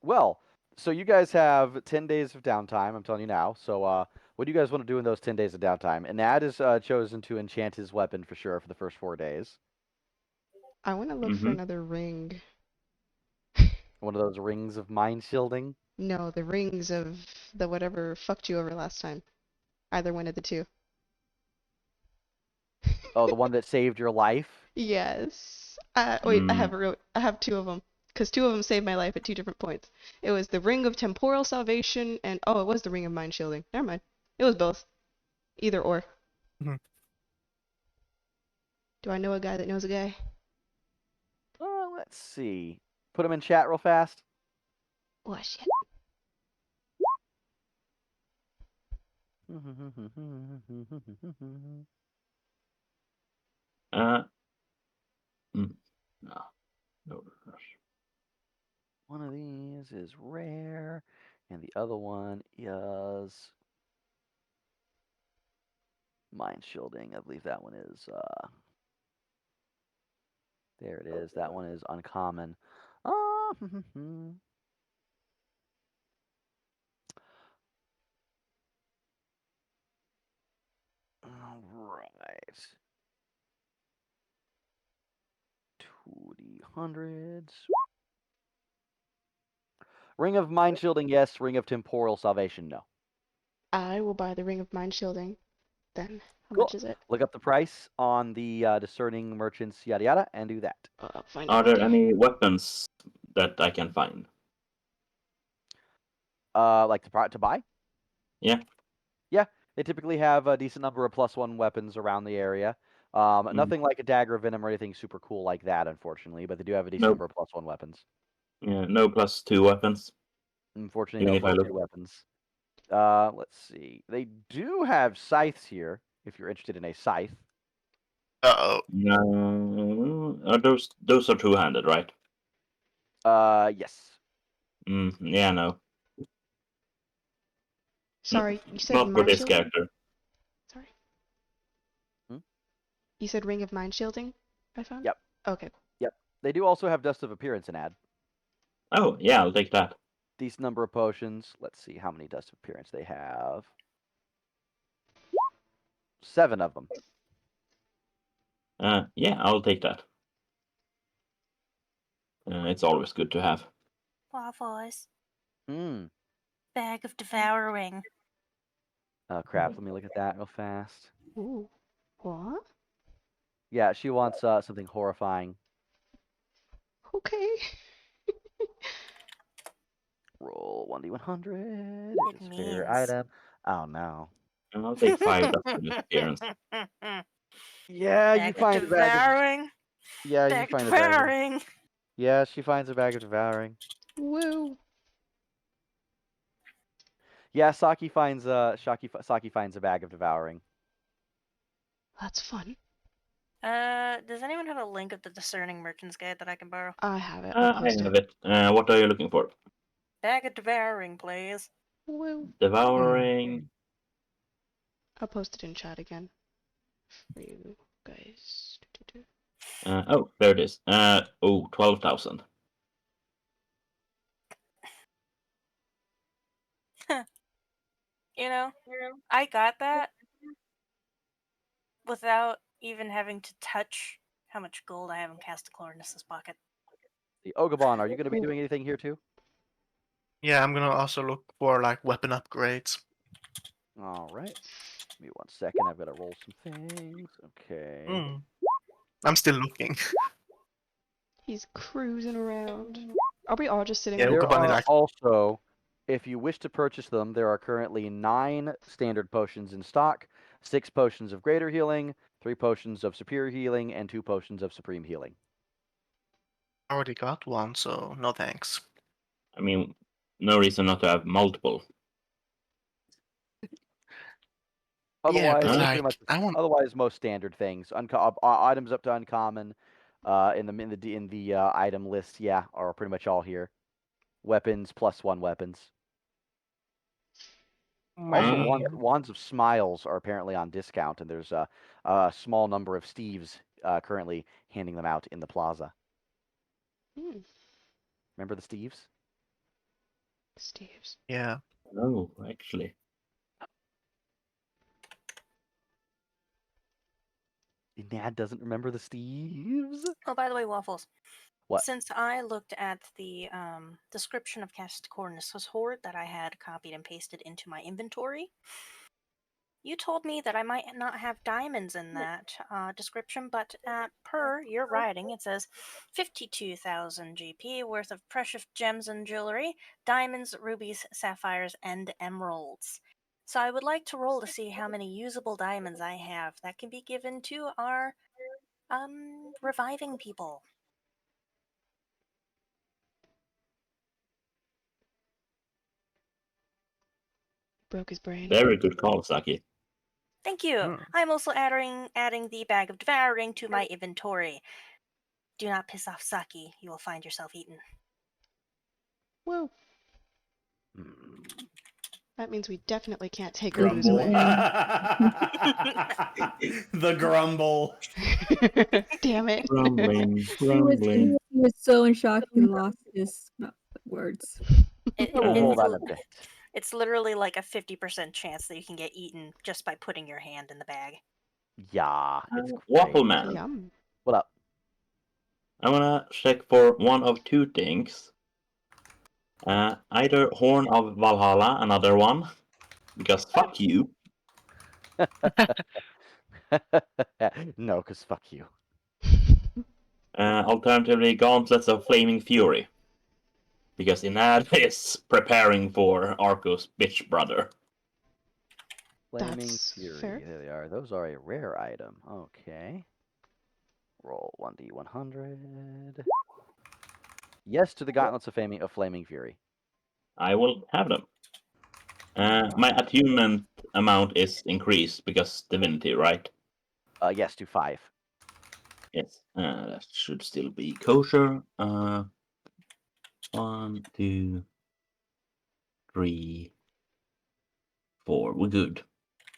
Well, so you guys have 10 days of downtime. I'm telling you now. So what do you guys want to do in those 10 days of downtime? And Ad is chosen to enchant his weapon for sure for the first 4 days. I want to look for another ring. One of those rings of mind shielding. No, the rings of the whatever fucked you over last time. Either one of the two. Oh, the one that saved your life. Yes. Wait, I have two of them. Because two of them saved my life at two different points. It was the Ring of Temporal Salvation and... Oh, it was the Ring of Mind Shielding. Never mind. It was both. Either or. Do I know a guy that knows a guy? Let's see. Put him in chat real fast. Oh, shit. No. No rush. One of these is rare, and the other one is mind shielding. I believe that one is there it is. That one is uncommon. All right. 2D100s. Ring of mind shielding, yes. Ring of temporal salvation, no. I will buy the Ring of Mind Shielding. Then, how Cool. much is it? Look up the price on the discerning merchants, yada yada, and do that. I'll find Are out. there any weapons that I can find? Like to buy? Yeah. Yeah, they typically have a decent number of +1 weapons around the area. Nothing like a dagger of venom or anything super cool like that, unfortunately, but they do have a decent Nope. number of +1 weapons. Yeah, no +2 weapons. Unfortunately, Even no if I +2 look. weapons. Let's see. They do have scythes here, if you're interested in a scythe. Uh-oh. No, those are two-handed, right? Yes. Yeah, no. Sorry, you said Not for Mind this Shielding? character. Sorry. Hmm? You said Ring of Mind Shielding, I found? Yep. Okay. Yep. They do also have Dust of Appearance in ad. Oh, yeah, I'll take that. decent number of potions. Let's see how many dust of appearance they have. 7 of them. Yeah, I'll take that. It's always good to have. Waffles. Hmm. Bag of devouring. Oh crap! Let me look at that real fast. Ooh. What? Yeah, she wants something horrifying. Okay. Roll 1d100. It It's a favorite means. item. Oh no. And I'll take 5 dust of appearance. Yeah, you Bag of find a bag of. devouring. Yeah, you Bag of find a bag of. devouring. Yeah, she finds a bag of devouring. Woo. Yeah, Saki finds Saki finds a bag of devouring. That's fun. Does anyone have a link of the Discerning Merchant's Guide that I can borrow? I have it. I'll I post have it. it. What are you looking for? Bag of devouring, please. Woo. Devouring. I'll post it in chat again for you guys. Oh, there it is. 12,000. You know, I got that without even having to touch how much gold I have in Casticornus's pocket. The Ogabon, are you going to be Ooh. doing anything here too? Yeah, I'm gonna also look for like weapon upgrades. All right. Give me 1 second. I've got to roll some things. Okay. I'm still looking. He's cruising around. Are we all just sitting Yeah, on There Ogabon is are actually. also, if you wish to purchase them, there are currently 9 standard potions in stock, 6 potions of greater healing, 3 potions of superior healing, and 2 potions of supreme healing. I already got one, so no thanks. I mean, no reason not to have multiple. Yeah, Otherwise, but Huh? pretty much. like I want. Otherwise, most standard things, items up to uncommon, in the item list, yeah, are pretty much all here. Weapons +1 weapons. Also, Man. wands of smiles are apparently on discount, and there's a small number of Steves currently handing them out in the plaza. Hmm. Remember the Steves? Steve's. Yeah. No, actually. Nad doesn't remember the Steves. Oh, by the way, Waffles. What? Since I looked at the description of Casticornus's hoard that I had copied and pasted into my inventory, you told me that I might not have diamonds in that description, but per your writing, it says 52,000 GP worth of precious gems and jewelry, diamonds, rubies, sapphires, and emeralds. So I would like to roll to see how many usable diamonds I have that can be given to our reviving people. Broke his brain. Very good call, Saki. Thank you. Hmm. I'm also adding the bag of devouring to my inventory. Do not piss off Saki. You will find yourself eaten. Woo. Hmm. That means we definitely can't take her booze Grumble. away. The grumble. Damn it. Grumbling, He was, grumbling. he was so in shock he lost his words. It, I will Uh, roll it's, that in a bit. it's literally like a 50% chance that you can get eaten just by putting your hand in the bag. Yeah, it's great. Waffle Man. Yum. What up? I wanna check for one of two things. Either Horn of Valhalla, another one, because fuck you. No, because fuck you. Alternatively, Gauntlets of Flaming Fury, because Inad is preparing for Arco's bitch brother. Flaming That's Fury. fair. There they are. Those are a rare item. Okay. Roll 1d100. Yes to the Gauntlets of Flaming Fury. I will have them. My attunement amount is increased because divinity, right? Yes, to 5. Yes, that should still be kosher. 1, 2, 3, 4. We're good.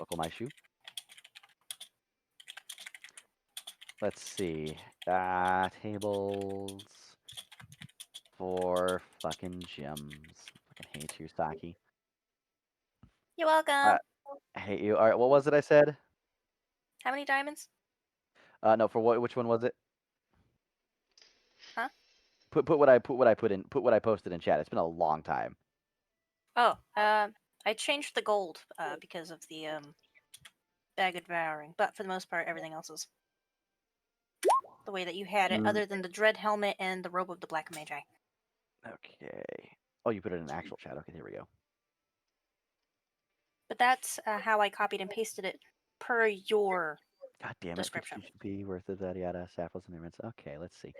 Buckle my shoe. Let's see. Tables for fucking gems. meet you, Saki. You're welcome. I hate you. All right, what was it I said? How many diamonds? No, for what? Which one was it? Huh? Put what I posted in chat. It's been a long time. Oh, I changed the gold because of the bag of devouring, but for the most part, everything else is the way that you had it, other than the dread helmet and the robe of the black magi. Okay. Oh, you put it in actual chat. Okay, here we go. But that's how I copied and pasted it per your God damn it! description. GP worth of that yada saffrons and emeralds. Okay, let's see.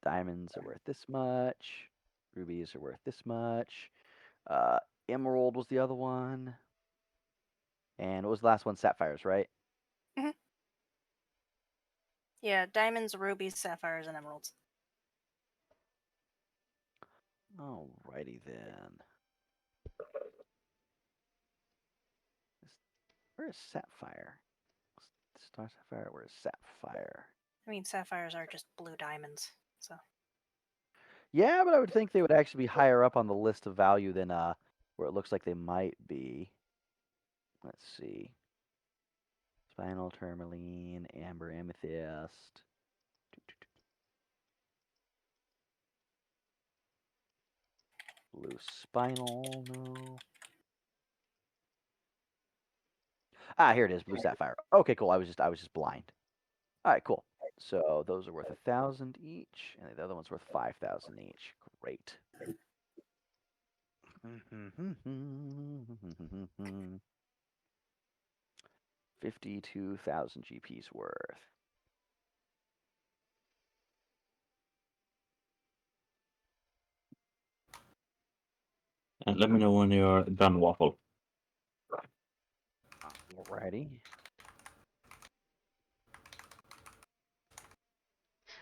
Diamonds are worth this much. Rubies are worth this much. Emerald was the other one. And what was the last one? Sapphires, right? Mm-hmm. Yeah, diamonds, rubies, sapphires, and emeralds. Alrighty then. Where is sapphire? Star sapphire. Where is sapphire? I mean, sapphires are just blue diamonds, so. Yeah, but I would think they would actually be higher up on the list of value than where it looks like they might be. Let's see. Spinal tourmaline, amber amethyst. Blue spinal, no. Here it is, blue sapphire. Okay, cool. I was just blind. All right, cool. So those are worth 1,000 each, and the other one's worth 5,000 each. Great. 52,000 GP's worth. And let me know when you're done, Waffle. Alrighty.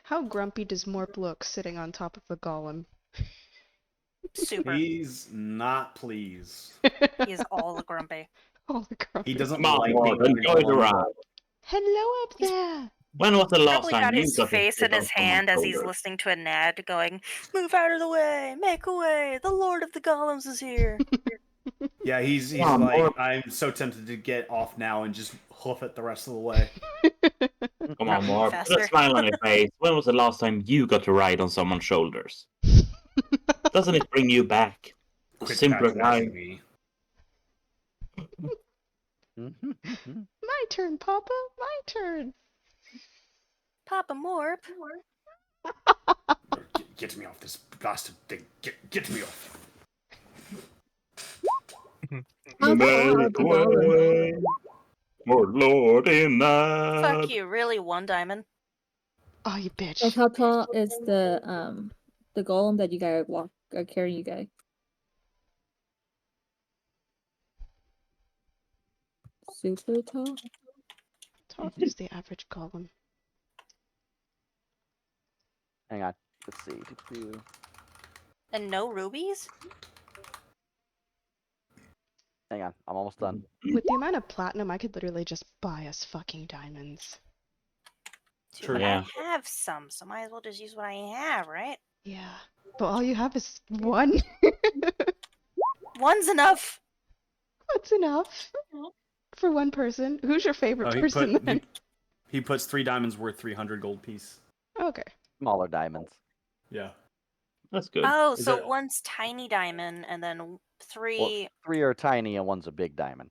How grumpy does Morp look sitting on top of the golem? Super. He's not pleased. He is all grumpy. All the grumpy. He doesn't Come on, like Morp, being enjoy the ride. Hello up there! When was the last Probably time got you his got face to in his hand as he's listening to a Nad going, "Move out of the way! Make a way! The Lord of the Golems is here!" Yeah, he's Come on, like, Morp. I'm so tempted to get off now and just hoof it the rest of the way. Come on, Probably Morp. faster. Put a smile on your face. When was the last time you got to ride on someone's shoulders? Doesn't it bring you back? A Quit simpler patronizing time. me. My turn, Papa. My turn. Papa Morp. Get me off this blasted thing. Get me off. How's that Make the golem? way for Lord in that. Fuck you, really? 1 diamond? Oh, you bitch. Like how tall is the golem that you guys are carrying you guys? Super tall? Tall is the average golem. Hang on. Let's see. And no rubies? Hang on. I'm almost done. With the amount of platinum, I could literally just buy us fucking diamonds. True. But Yeah. I have some, so might as well just use what I have, right? Yeah. But all you have is 1. 1's enough! What's enough? For 1 person? Who's your favorite person then? He puts 3 diamonds worth 300 gold piece. Okay. Smaller diamonds. Yeah. That's good. Oh, Is so it- 1's tiny diamond, and then 3... Well, 3 are tiny and 1's a big diamond.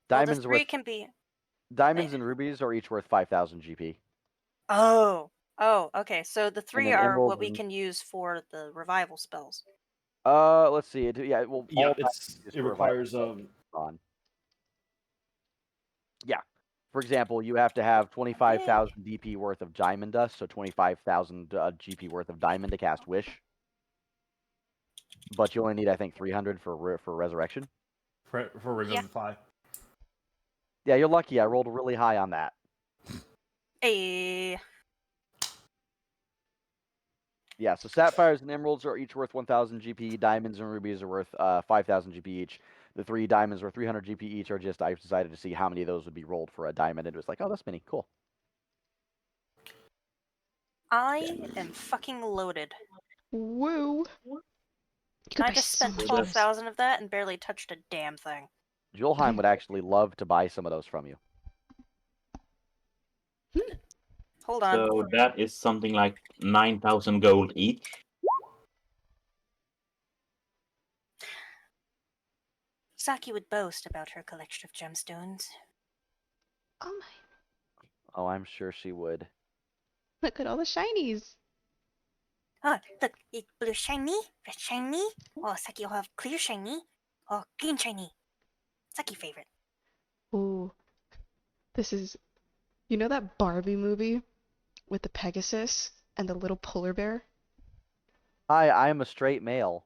well, the Diamonds 3 worth can be... diamonds and rubies are each worth 5,000 GP. Oh! Oh, okay, so the 3 then are emeralds what we and- can use for the revival spells. Let's see. Well, all Yeah, diamonds it for requires revival on. Yeah. For example, you have to have 25,000 DP worth of diamond dust, so 25,000 GP worth of diamond to cast Wish. But you only need, I think, 300 for resurrection. for Revivify. Yeah, you're lucky. I rolled really high on that. Hey. Yeah, so sapphires and emeralds are each worth 1,000 GP. Diamonds and rubies are worth 5,000 GP each. The 3 diamonds worth 300 GP each are just, I decided to see how many of those would be rolled for a diamond. It was like, oh, that's many. Cool. I am fucking loaded. Woo! You could I buy just so spent much. 12,000 of that and barely touched a damn thing. Julheim would actually love to buy some of those from you. Hold on. So that is something like 9,000 gold each. Saki would boast about her collection of gemstones. Oh my! Oh, I'm sure she would. Look at all the shinies. Oh, look, it's blue shiny, red shiny. Oh, Saki will have clear shiny. Oh, green shiny. Saki favorite. Ooh, this is. You know that Barbie movie with the Pegasus and the little polar bear? Hi, I am a straight male.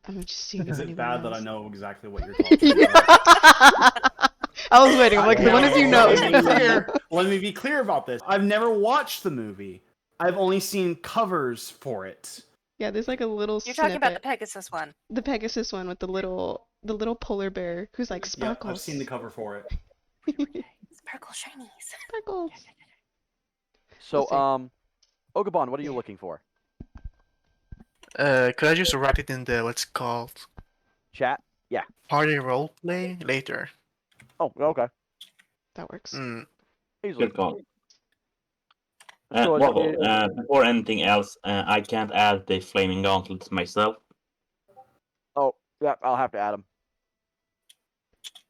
I'm just seeing Is if it anyone bad that I knows. know exactly what you're talking Yeah. about? I was waiting. I'm like, one of you knows. Let me be clear. Let me be clear about this. I've never watched the movie. I've only seen covers for it. Yeah, there's like a little You're snippet. talking about the Pegasus one. The Pegasus one with the little polar bear who's like Yep, sparkles. I've seen the cover for it. Sparkle shinies. Sparkles. So, We'll see. Ogabon, what are you Yeah. looking for? Could I just write it in the what's it called Chat? Yeah. party roleplay later? Oh, okay. That works. Easily. Good call. So Waffle, before anything else, I can't add the flaming gauntlets myself. Oh, yeah, I'll have to add them.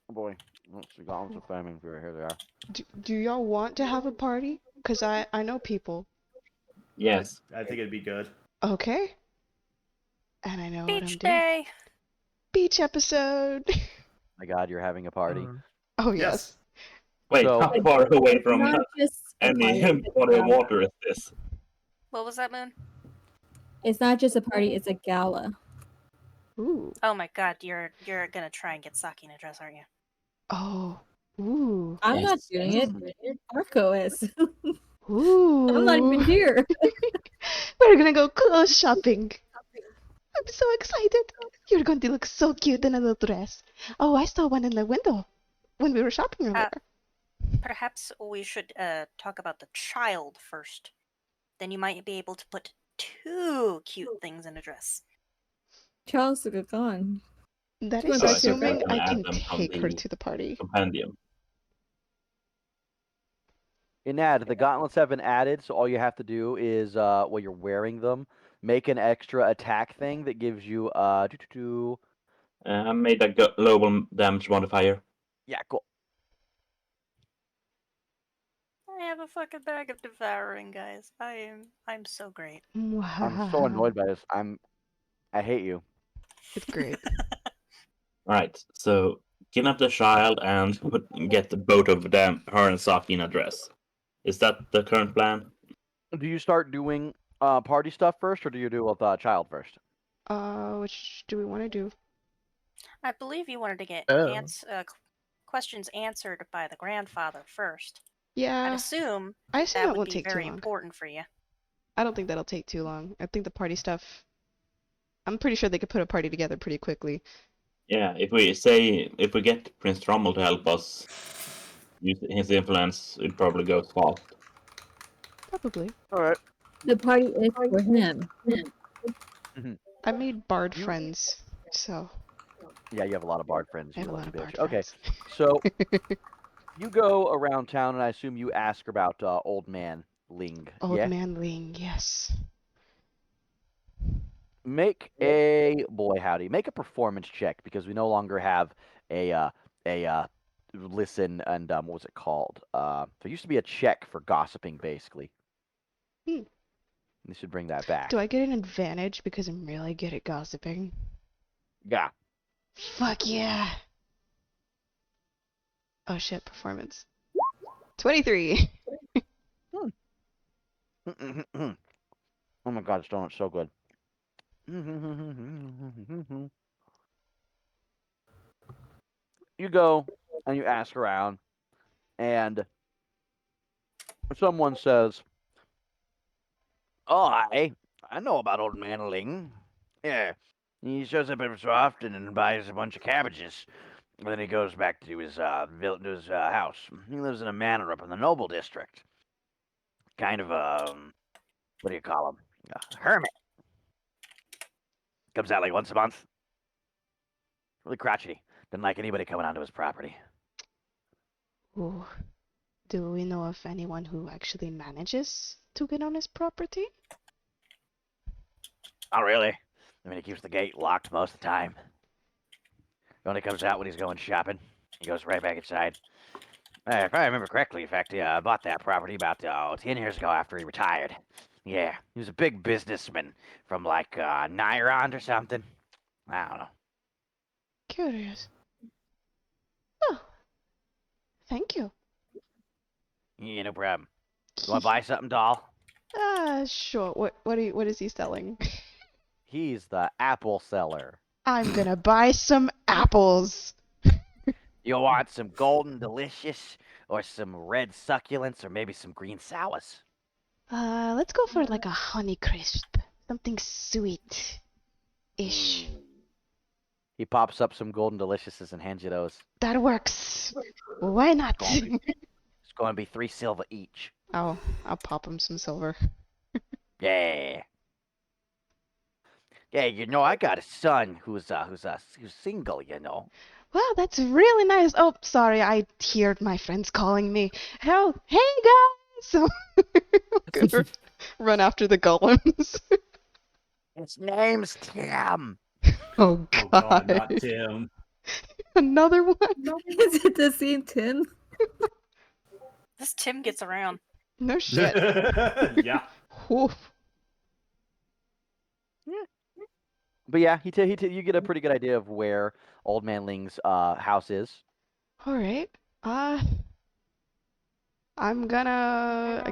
Oh boy. Let's see, gauntlets of flaming. Here they are. Do y'all want to have a party? Cause I know people. Yes. I think it'd be good. Okay. And I know what I'm Beach doing. day. Beach episode. My God, you're having a party. Oh yes. Wait, So- how far away from Not just a any party, body of water is this? What was that, Moon? it's not just a party, it's a gala. Ooh. Oh my god, you're gonna try and get Saki in a dress, aren't you? Oh. Ooh. I'm not Yes. doing it. Arco is. Ooh. I'm not even here. We're gonna go clothes shopping. I'm so excited. You're going to look so cute in a little dress. Oh, I saw one in the window when we were shopping earlier. Perhaps we should talk about the child first. Then you might be able to put 2 cute things in a dress. Charles took it gone. That So is I think assuming I'm gonna I add can them from take her the to the party. compendium. Inad, the gauntlets have been added, so all you have to do is, while you're wearing them, make an extra attack thing that gives you, I made a global damage modifier. Yeah, cool. I have a fucking bag of devouring, guys. I'm so great. I'm so annoyed by this. I hate you. It's great. Alright, so kidnap the child and get both of them, her and Saki, in a dress. Is that the current plan? Do you start doing party stuff first, or do you do with child first? Which do we want to do? I believe you wanted to get Oh. questions answered by the grandfather first. I'd Yeah, assume I assume that that would won't be take too very long. important for you. I don't think that'll take too long. I think the party stuff. I'm pretty sure they could put a party together pretty quickly. Yeah, if we get Prince Trommel to help us use his influence, it probably goes fast. Probably. All right. The party is for him. I made bard You- friends, so Yeah, you have a lot of bard friends. I have You a lot lucky of bitch. bard Okay, friends. so you go around town, and I assume you ask about Old Man Ling. Old Yeah. Man Ling, yes. Make a boy howdy. Make a performance check because we no longer have a listen and what was it called? There used to be a check for gossiping, basically. Hmm. They should bring that back. Do I get an advantage because I'm really good at gossiping? Yeah. Fuck yeah! Oh shit, performance. 23! Oh my god, this donut's so good. You go and you ask around, and someone says, "Oh, I know about Old Man Ling. Yeah, he shows up every so often and buys a bunch of cabbages. And then he goes back to his house. He lives in a manor up in the Noble District. Kind of what do you call him? A hermit. Comes out like once a month. Really crotchety. Doesn't like anybody coming onto his property. Ooh. Do we know of anyone who actually manages to get on his property? Not really. I mean, he keeps the gate locked most of the time. He only comes out when he's going shopping. He goes right back inside. If I remember correctly, in fact, he bought that property about 10 years ago after he retired. Yeah, he was a big businessman from like Nyrond or something. I don't know. Curious. Oh, thank you. Yeah, no problem. You want to buy something, doll? Sure. What is he selling? He's the apple seller. I'm gonna buy some apples. You want some golden delicious, or some red succulents, or maybe some green sours? Let's go for like a honey crisp. Something sweet-ish. He pops up some golden deliciouses and hands you those. That works. Why not? It's going to be 3 silver each. I'll pop him some silver. Yeah. Yeah, you know, I got a son who's single, you know. Wow, that's really nice. Oh, sorry, I heard my friends calling me. Hell, hey guys! So gonna run after the golems. His name's Tim. Oh Oh god. god, not Tim. Another one? Is it the same Tim? This Tim gets around. No shit. Yeah. Oof. But yeah, you get a pretty good idea of where Old Man Ling's house is. All right. I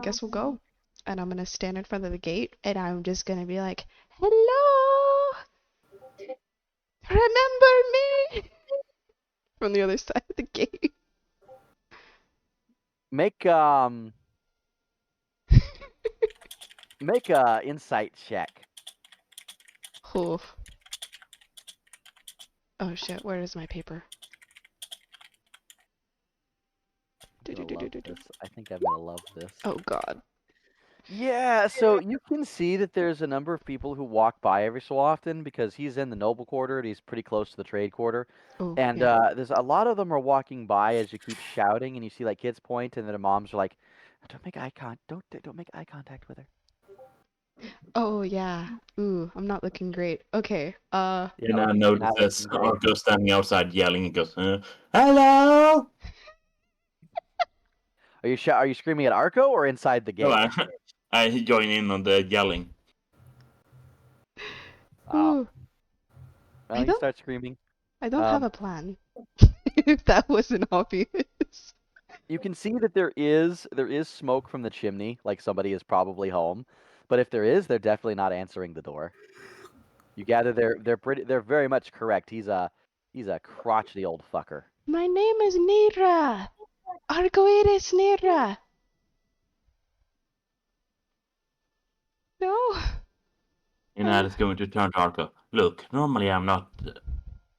guess we'll go. And I'm gonna stand in front of the gate and I'm just gonna be like, hello! Remember me? From the other side of the gate. Make make a insight check. Oof. Oh shit, where is my paper? I'm gonna love this. I think I'm gonna love this. Oh god. Yeah, so you can see that there's a number of people who walk by every so often because he's in the noble quarter and he's pretty close to the trade quarter. Oh, And yeah. there's a lot of them are walking by as you keep shouting, and you see like kids point, and their moms are like, "Don't make eye contact. Don't make eye contact with her." Oh yeah. Ooh, I'm not looking great. Okay. You No, now you're not notices looking great. Arco standing outside yelling. He goes, "Hello!" Are you screaming at Arco or inside the No, gate? I join in on the yelling. Oh, Ooh. well, I you don't start screaming. I don't have a plan. If that wasn't obvious. You can see that there is smoke from the chimney, like somebody is probably home. But if there is, they're definitely not answering the door. You gather they're very much correct. He's a crotchety old fucker. My name is Nira. Arcoiris Nira. No. Inad is going to turn to Arco. Look, normally I'm not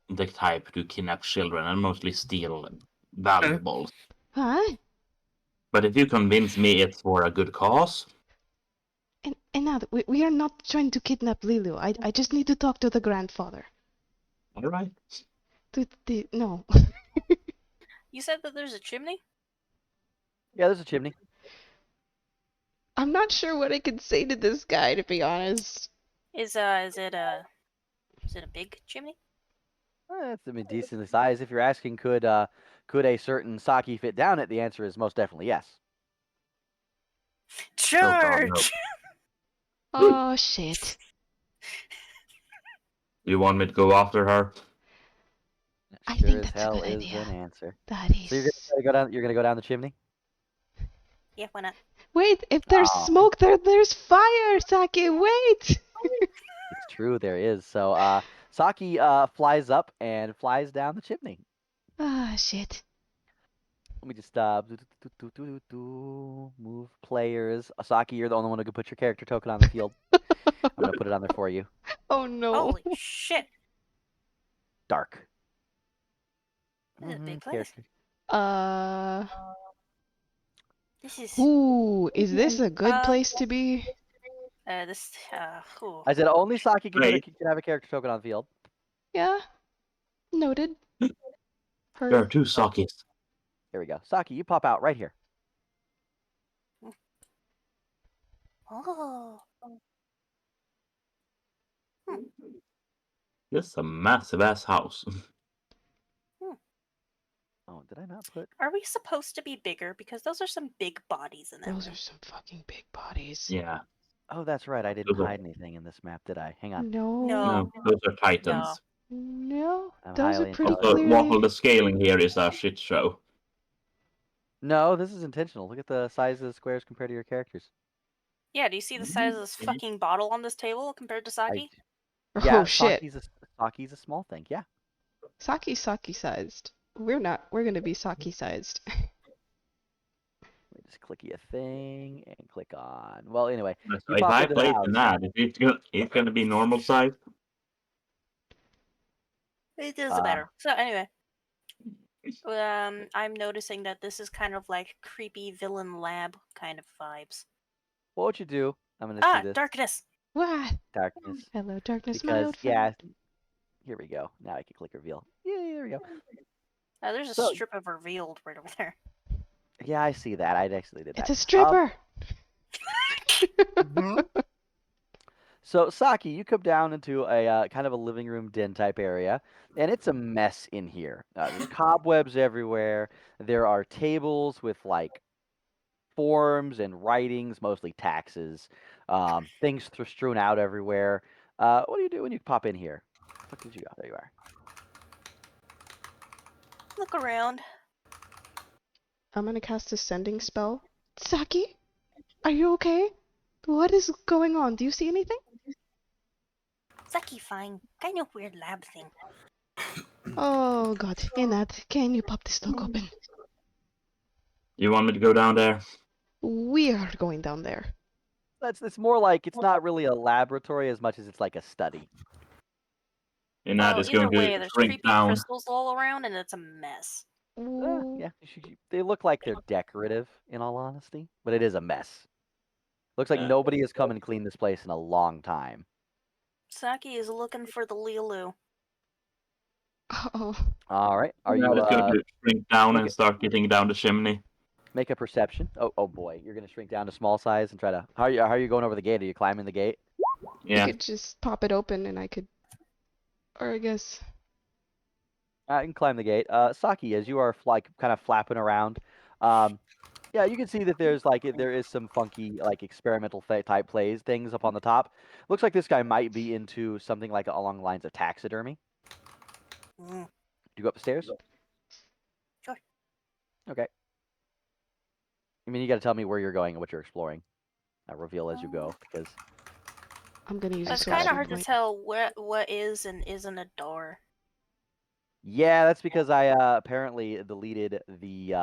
the type to kidnap children and mostly steal valuables. Huh? But if you convince me it's for a good cause, And now we are not trying to kidnap Leeloo. I just need to talk to the grandfather. all right. No. You said that there's a chimney? Yeah, there's a chimney. I'm not sure what I could say to this guy, to be honest. Is it a big chimney? It's decent size. If you're asking, could a certain Saki fit down it? The answer is most definitely yes. Church! Oh shit. You want me to go after her? I Sure think as that's a hell good is idea. an answer. That So is. you're gonna go down the chimney? Yeah, why not? Wait, if there's Oh. smoke there's fire, Saki, wait! It's true, there is. So Saki flies up and flies down the chimney. Ah, shit. Let me just move players. Saki, you're the only one who can put your character token on the field. I'm gonna put it on there for you. Oh no. Holy shit! Dark. This is a big place. Uh, This is. ooh, is this a good Uh, place to be? I said only Saki can Wait. can have a character token on the field. Yeah. Noted. There Her. are 2 Sakis. Here we go. Saki, you pop out right here. Oh. This is a massive ass house. Oh, did I not put? Are we supposed to be bigger? Because those are some big bodies in that Those room. are some fucking big bodies. Yeah. Oh, that's right. I didn't hide anything in this map, did I? Hang on. No. No, those are Titans. No. I'm Those are highly pretty Also, intelligent. Waffle, clearly. the scaling here is a shit show. No, this is intentional. Look at the size of the squares compared to your characters. Yeah, do you see the size of this fucking bottle on this table compared to Saki? Yeah, Oh shit. Saki's a small thing. Yeah. Saki's Saki-sized. We're not. We're gonna be Saki-sized. Let me just clicky a thing and click on. Well, anyway, So you if pop I into the place house. in that, it's gonna be normal size. It doesn't matter. So anyway, I'm noticing that this is kind of like creepy villain lab kind of vibes. What would you do? I'm gonna see this. Darkness. What? Darkness. Hello, darkness, my Because old friend. yeah, here we go. Now I can click reveal. Yeah, there we go. There's a So- strip of revealed right over there. Yeah, I see that. I actually did that. It's a stripper. So Saki, you come down into a kind of a living room den type area, and it's a mess in here. There's cobwebs everywhere. There are tables with like forms and writings, mostly taxes. Things strewn out everywhere. What do you do when you pop in here? What did you go? There you are. Look around. I'm gonna cast a sending spell. Saki, are you okay? What is going on? Do you see anything? Saki, fine. Kind of weird lab thing. Oh god, Inat, can you pop this lock open? You want me to go down there? We are going down there. It's more like it's not really a laboratory as much as it's like a study. And that is going Either way, to there's shrink creepy down. crystals all around, and it's a mess. Yeah, they look like they're decorative, in all honesty, but it is a mess. Looks like nobody has come and cleaned this place in a long time. Saki is looking for the Leeloo. Oh. All right, are That you is going to shrink down and start getting down the chimney. make a perception? Oh boy, you're gonna shrink down to small size and try to. How are you going over the gate? Are you climbing the gate? You Yeah. could just pop it open and I could. Or I guess. You can climb the gate. Saki, as you are like kind of flapping around, yeah, you can see that there is some funky like experimental type plays things up on the top. Looks like this guy might be into something like along the lines of taxidermy. Mm. Do you go up the stairs? Sure. Okay. I mean, you got to tell me where you're going and what you're exploring. I reveal as you go because I'm gonna use a It's kind of sorcery hard to point. tell what is and isn't a door. yeah, that's because I apparently deleted the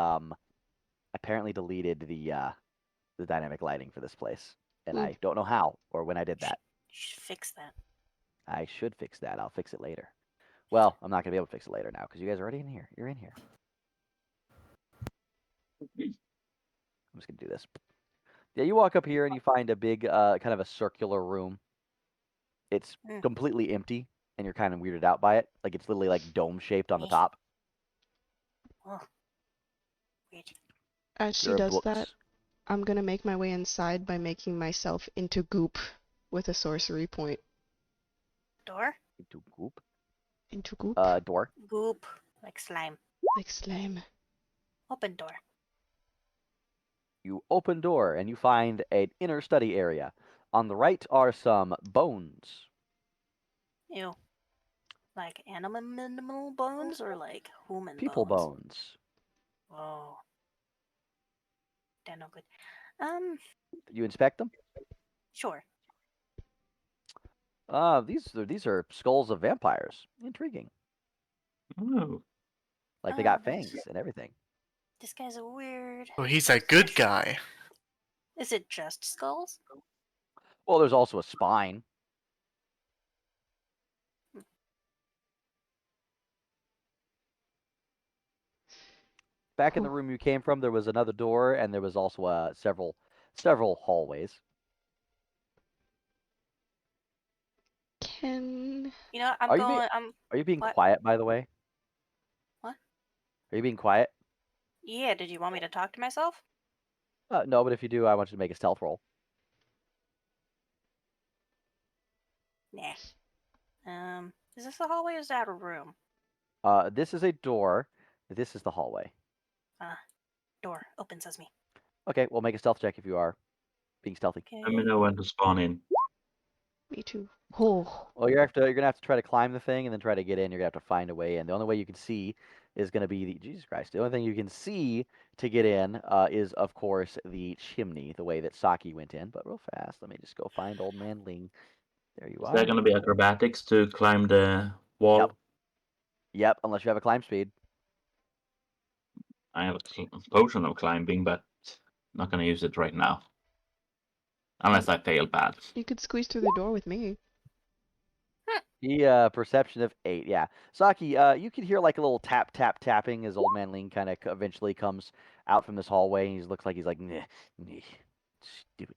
dynamic lighting for this place, and I don't know how or when I did that. You should fix that. I should fix that. I'll fix it later. Well, I'm not gonna be able to fix it later now because you guys are already in here. You're in here. I'm just gonna do this. Yeah, you walk up here and you find a big, kind of a circular room. It's completely empty, and you're kind of weirded out by it. Like it's literally like dome shaped on the top. Oh. Weird. As she There are does books. that, I'm gonna make my way inside by making myself into goop with a sorcery point. Door? Into goop. Into goop? Door. Goop. Like slime. Like slime. Open door. You open door and you find an inner study area. On the right are some bones. Ew. Like animal bones or like human People bones. Oh. They're no good. You inspect them? Sure. These are skulls of vampires. Intriguing. Oh. Like they got fangs and everything. This guy's a weird. Oh, he's a good guy. Is it just skulls? Well, there's also a spine. Back in the room you came from, there was another door, and there was also several hallways. Can You know, I'm Are you going. are you being What? quiet, by the way? What? Are you being quiet? Yeah. Did you want me to talk to myself? No, but if you do, I want you to make a stealth roll. Nah. Is this a hallway or is that a room? This is a door. This is the hallway. Door. Open sesame. Okay, well, make a stealth check if you are being stealthy. Okay. Let me know when to spawn in. me too? Oh, Well, you're gonna have to try to climb the thing and then try to get in. You're gonna have to find a way in. The only way you can see is gonna be the Jesus Christ. The only thing you can see to get in is, of course, the chimney, the way that Saki went in. But real fast, let me just go find Old Man Ling. There you Is there are. gonna be acrobatics to climb the wall? Yep. Yep, unless you have a climb speed. I have a potion of climbing, but not gonna use it right now. Unless I fail bad. you could squeeze through the door with me. Perception of 8, yeah. Saki, you can hear like a little tap, tap, tapping as Old Man Ling kind of eventually comes out from this hallway, and he looks like he's like, nah, stupid.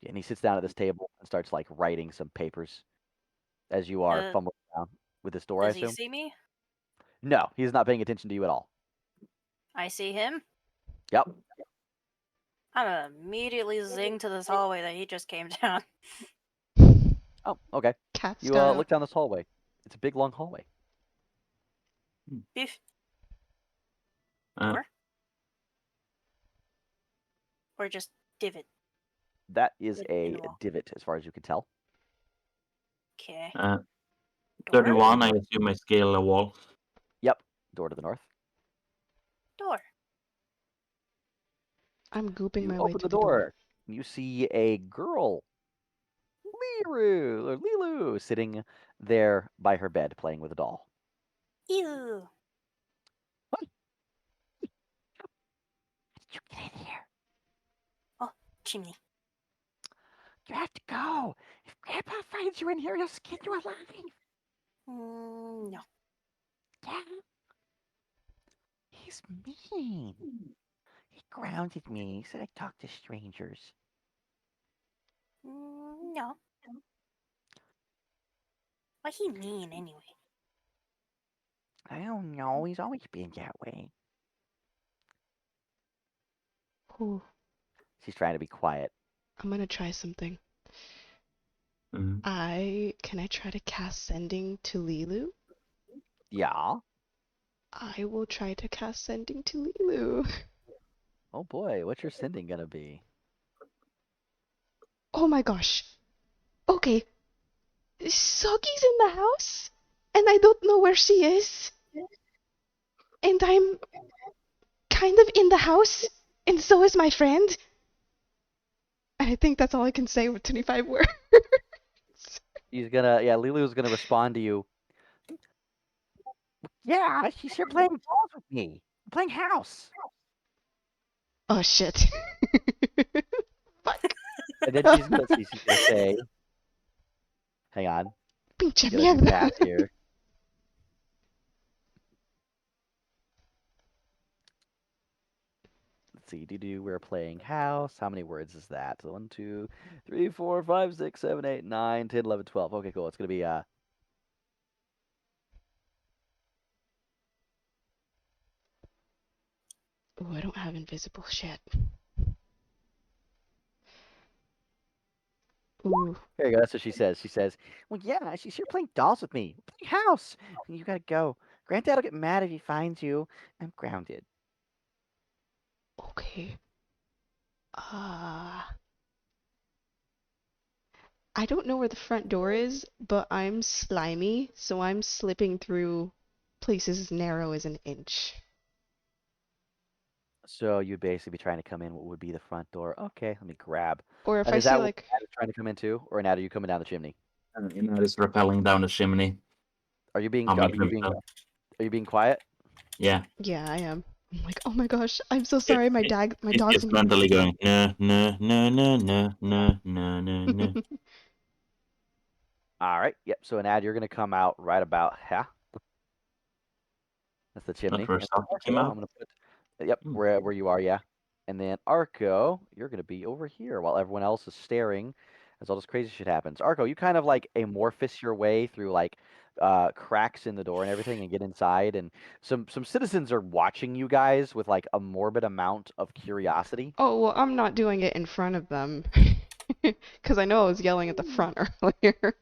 And he sits down at this table and starts like writing some papers as you are fumbling around with this door, I Does he assume. see me? No, he's not paying attention to you at all. I see him. Yep. I'm gonna immediately zing to this hallway that he just came down. Oh, okay. Cat You style. look down this hallway. It's a big long hallway. Beef. Uh, Door? Or just divot? That is In a the wall. divot, as far as you can tell. Okay. 31, I assume I scale a wall. Yep. Door to the north. Door. I'm gooping You my way open through the the door. door. You see a girl, Leeloo, sitting there by her bed playing with a doll. Ew. What? You get in here. Oh, chimney. You have to go. If Grandpa finds you in here, he'll skin you alive. No. Yeah. He's mean. He grounded me. He said I talk to strangers. No. What he mean anyway? I don't know. He's always been that way. Ooh, She's trying to be quiet. I'm gonna try something. Mhm. Can I try to cast sending to Leeloo? Yeah. I will try to cast sending to Leeloo. Oh boy, what's your sending gonna be? Oh my gosh. Okay. Saki's in the house, and I don't know where she is. And I'm kind of in the house, and so is my friend. I think that's all I can say with 25 words. Leeloo's gonna respond to you. Yeah, she's here playing balls with me. Playing house. Oh shit. Fuck. And then she's gonna say, hang on, Pinche gonna do mierda. math here. Let's see, we're playing house. How many words is that? 1, 2, 3, 4, 5, 6, 7, 8, 9, 10, 11, 12. Okay, cool. It's gonna be Ooh, I don't have invisible shit. Ooh. There you go. That's what she says. She says, Well, yeah, she's here playing dolls with me. Playing house. You gotta go. Granddad will get mad if he finds you. I'm grounded. Okay. Uh, I don't know where the front door is, but I'm slimy, so I'm slipping through places as narrow as an inch. so you'd basically be trying to come in what would be the front door. Okay, let me grab. Or if And I is see that what like, Nat is trying to come into, or Nat, are you coming down the chimney? That is rappelling down the chimney. Are you being Humming are you to being himself. are you being quiet? Yeah. yeah, I am. I'm like, oh my gosh, I'm so sorry, my He's dog's just in mentally going, no, no, no, no, no, no, no, no, no. All right. Yep. So Nad, you're gonna come out right about that's the chimney. That's where And Saki came Arco, I'm out. gonna put yep Hmm. where you are, yeah. And then Arco, you're gonna be over here while everyone else is staring as all this crazy shit happens. Arco, you kind of like amorphous your way through like cracks in the door and everything and get inside, and some citizens are watching you guys with like a morbid amount of curiosity. Oh, well, I'm not doing it in front of them. Because I know I was yelling at the front earlier.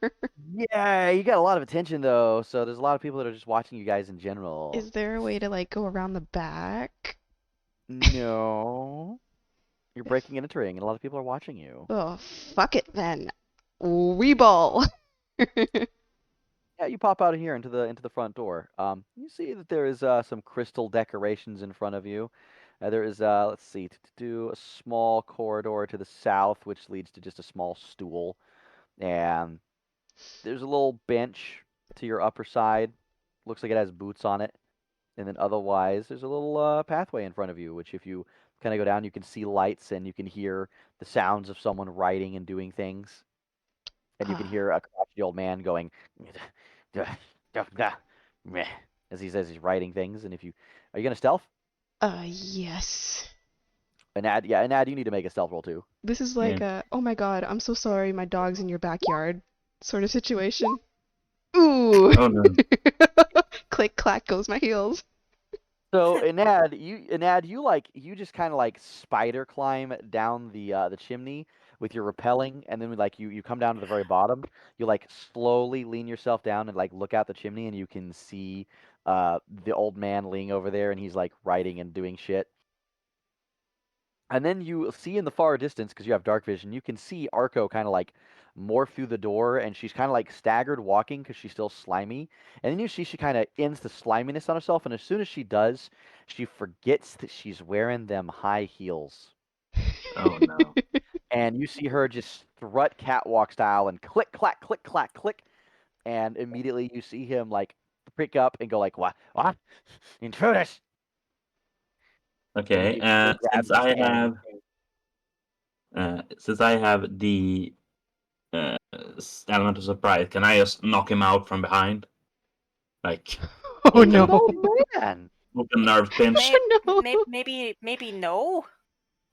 Yeah, you got a lot of attention though, so there's a lot of people that are just watching you guys in general. Is there a way to, like, go around the back? No. You're breaking and entering, and a lot of people are watching you. Oh, fuck it then. Weeball! Yeah, you pop out of here into the front door. You see that there is some crystal decorations in front of you. There is let's see, a small corridor to the south, which leads to just a small stool, and there's a little bench to your upper side. Looks like it has boots on it, and then otherwise there's a little pathway in front of you, which if you kind of go down, you can see lights and you can hear the sounds of someone writing and doing things, and you can hear a crotchety old man going as he says he's writing things. And if you are you gonna stealth? Yes. Anad, you need to make a stealth roll too. This is like a, oh my god, I'm so sorry, my dog's in your backyard sort of situation. Ooh! Oh no. Click clack goes my heels. So Anad, you just kind of like spider climb down the chimney with your rappelling, and then like you come down to the very bottom. You like slowly lean yourself down and like look out the chimney, and you can see the old man leaning over there, and he's like writing and doing shit. And then you see in the far distance, because you have dark vision, you can see Arco kind of like morph through the door, and she's kind of like staggered walking because she's still slimy. And then you see she kind of ends the sliminess on herself, and as soon as she does, she forgets that she's wearing them high heels. Oh no. And you see her just strut catwalk style and click, clack, click, clack, click. And immediately you see him like pick up and go like, what? Intruders! Okay, since I have the element of surprise, can I just knock him out from behind? Like, Oh no. Man. open nerve pinch. No. Maybe no.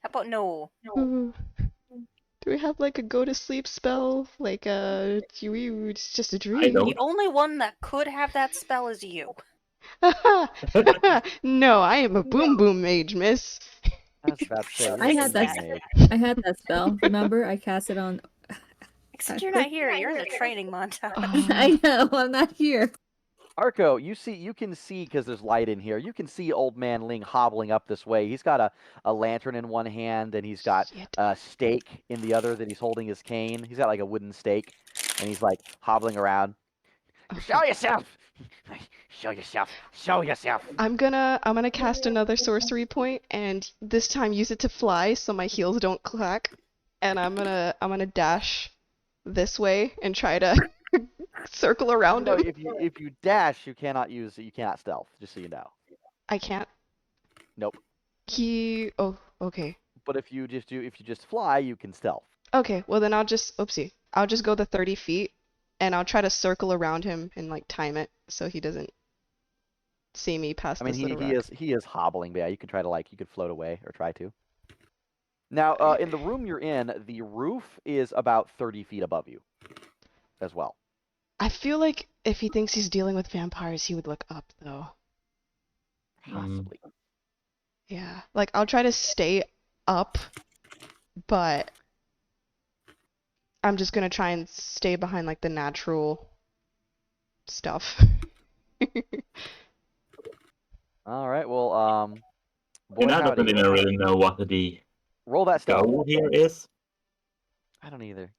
How about no? Ooh. Do we have like a go to sleep spell? Like it's just a dream. I don't. The only one that could have that spell is you. No, I am a boom boom mage, miss. I was about to say, I had that. mage. I had that spell. Remember, I cast it on. Except you're not here. You're in the training montage. I know. I'm not here. Arco, you can see because there's light in here. You can see old man Ling hobbling up this way. He's got a lantern in one hand and he's got a stake in the other that he's holding his cane. He's got like a wooden stake and he's like hobbling around. Show yourself! Show yourself! Show yourself! I'm gonna cast another sorcery point and this time use it to fly so my heels don't clack. And I'm gonna dash this way and try to circle around No, him. if you dash, you cannot stealth. Just so you know. I can't. Nope. Oh, okay. But if you just fly, you can stealth. Okay, well then I'll just go the 30 feet and I'll try to circle around him and like time it so he doesn't see me past this little rock. he is hobbling, but yeah, you can try to you could float away or try to. Now, in the room you're in, the roof is about 30 feet above you as well. I feel like if he thinks he's dealing with vampires, he would look up though. Possibly. Yeah, like I'll try to stay up, but I'm just gonna try and stay behind like the natural stuff. All right. Well, boy, I howdy. don't even really know what the Roll that stealth. goal here is. I don't either.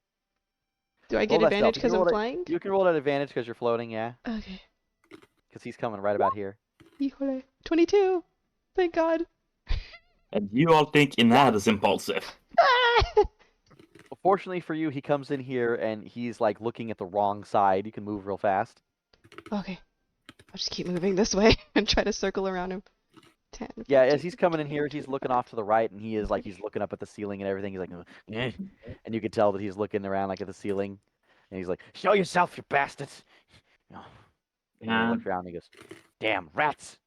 Do I get Roll that advantage stealth. because I'm flying? You can roll that advantage because you're floating, yeah. Okay. Because he's coming right about here. Híjole. 22. Thank God. And you all think Inad is impulsive. Fortunately for you, he comes in here and he's like looking at the wrong side. You can move real fast. Okay. I'll just keep moving this way and try to circle around him. 10. Yeah, as he's coming in here, he's looking off to the right, and he's looking up at the ceiling and everything. He's like, eh. And you can tell that he's looking around like at the ceiling, and he's like, "Show yourself, you bastards!" And he looks around and he goes, "Damn rats!"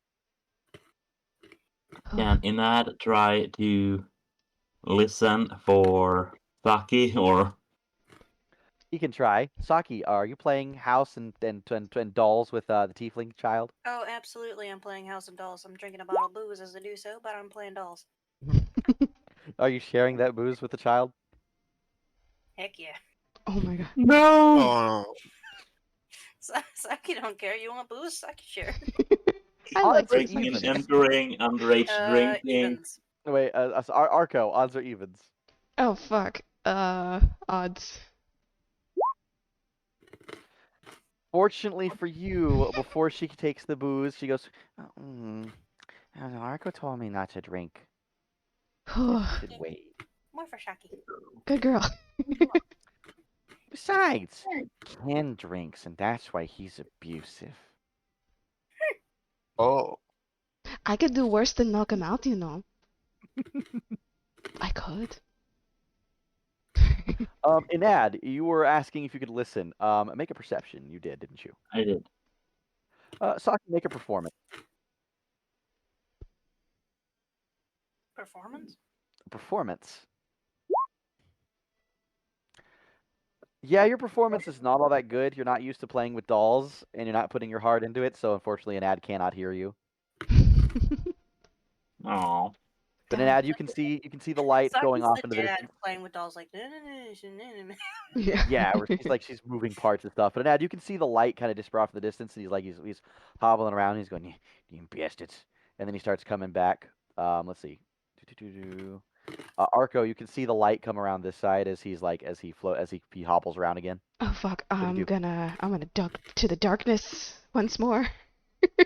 Can Inad try to listen for Saki or He can try. Saki, are you playing house and dolls with the tiefling child? Oh, absolutely. I'm playing House of Dolls. I'm drinking a bottle of booze as I do so, but I'm playing dolls. Are you sharing that booze with the child? Heck yeah. Oh my god. No. Oh, Saki don't care. You want booze? Saki share. I Odds like are this. Drinking and even. entering, underage drinking. Evens. Wait, Arco, odds are evens. Oh fuck. Odds. Fortunately for you, before she takes the booze, she goes, "Oh, I don't know, Arco told me not to drink. Guess we should wait. More for Shaki. Good girl. Besides, Ken drinks, and that's why he's abusive." oh. I could do worse than knock him out, you know. I could. Inad, you were asking if you could listen. Make a perception. You did, didn't you? I did. Saki, make a performance. Performance? Performance. Yeah, your performance is not all that good. You're not used to playing with dolls, and you're not putting your heart into it, so unfortunately, an ad cannot hear you. Oh. But an Damn. ad, you can see the light going Saki's off the into the dad distance. playing with dolls like, no, no, no, no, no, no. Yeah. Yeah, where she's moving parts and stuff. But an ad, you can see the light kind of disappear off in the distance, and he's hobbling around. And he's going, "You bastards!" And then he starts coming back. Let's see. Arco, you can see the light come around this side as he hobbles around again. Oh fuck. What'd you do? I'm gonna duck to the darkness once more.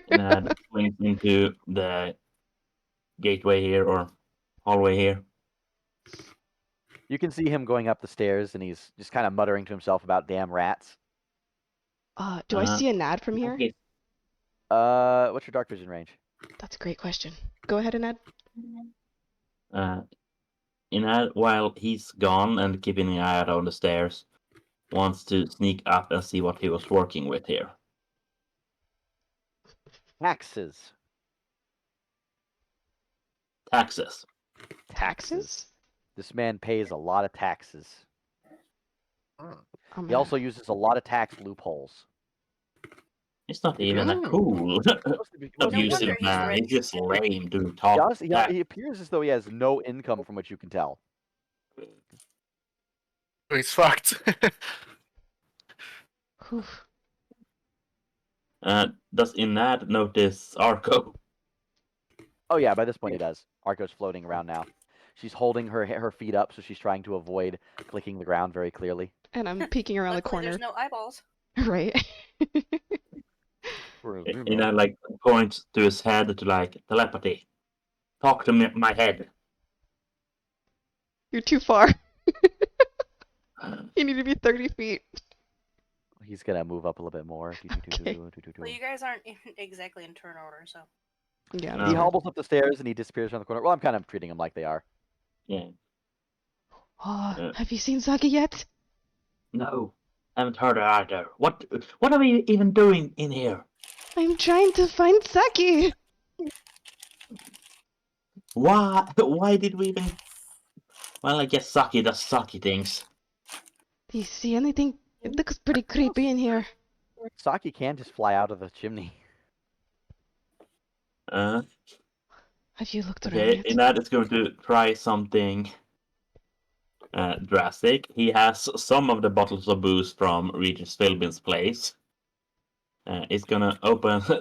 And that swings into the gateway here or hallway here. You can see him going up the stairs, and he's just kind of muttering to himself about damn rats. Do I see an ad from here? Okay. What's your dark vision range? That's a great question. Go ahead and add. While he's gone and keeping an eye out on the stairs, wants to sneak up and see what he was working with here. Taxes. Taxes. Taxes? This man pays a lot of taxes. I'm He also uses a lot of tax loopholes. It's not even a cool abusive wonder he's man. rich. He's just lame to talk. He appears as though he has no income from what you can tell. He's fucked. Oof. Does Inad notice Arco? Oh yeah, by this point he does. Arco's floating around now. She's holding her feet up, so she's trying to avoid clicking the ground very clearly. And I'm peeking around the Luckily, corner. there's no eyeballs. Right. Inad like points to his head to like telepathy. Talk to me, my head. You're too far. You need to be 30 feet. He's gonna move up a little bit more. Okay. Well, you guys aren't exactly in turn order, so. Yeah. No. He hobbles up the stairs and he disappears around the corner. Well, I'm kind of treating him like they are. Yeah. Oh, have you seen Saki yet? No, haven't heard her either. What are we even doing in here? I'm trying to find Saki. Why? Why did we even? Well, I guess Saki does Saki things. Do you see anything? It looks pretty creepy in here. Saki can just fly out of the chimney. Have you looked around Okay, yet? Inad is going to try something drastic. He has some of the bottles of booze from Regis Philbin's place. He's gonna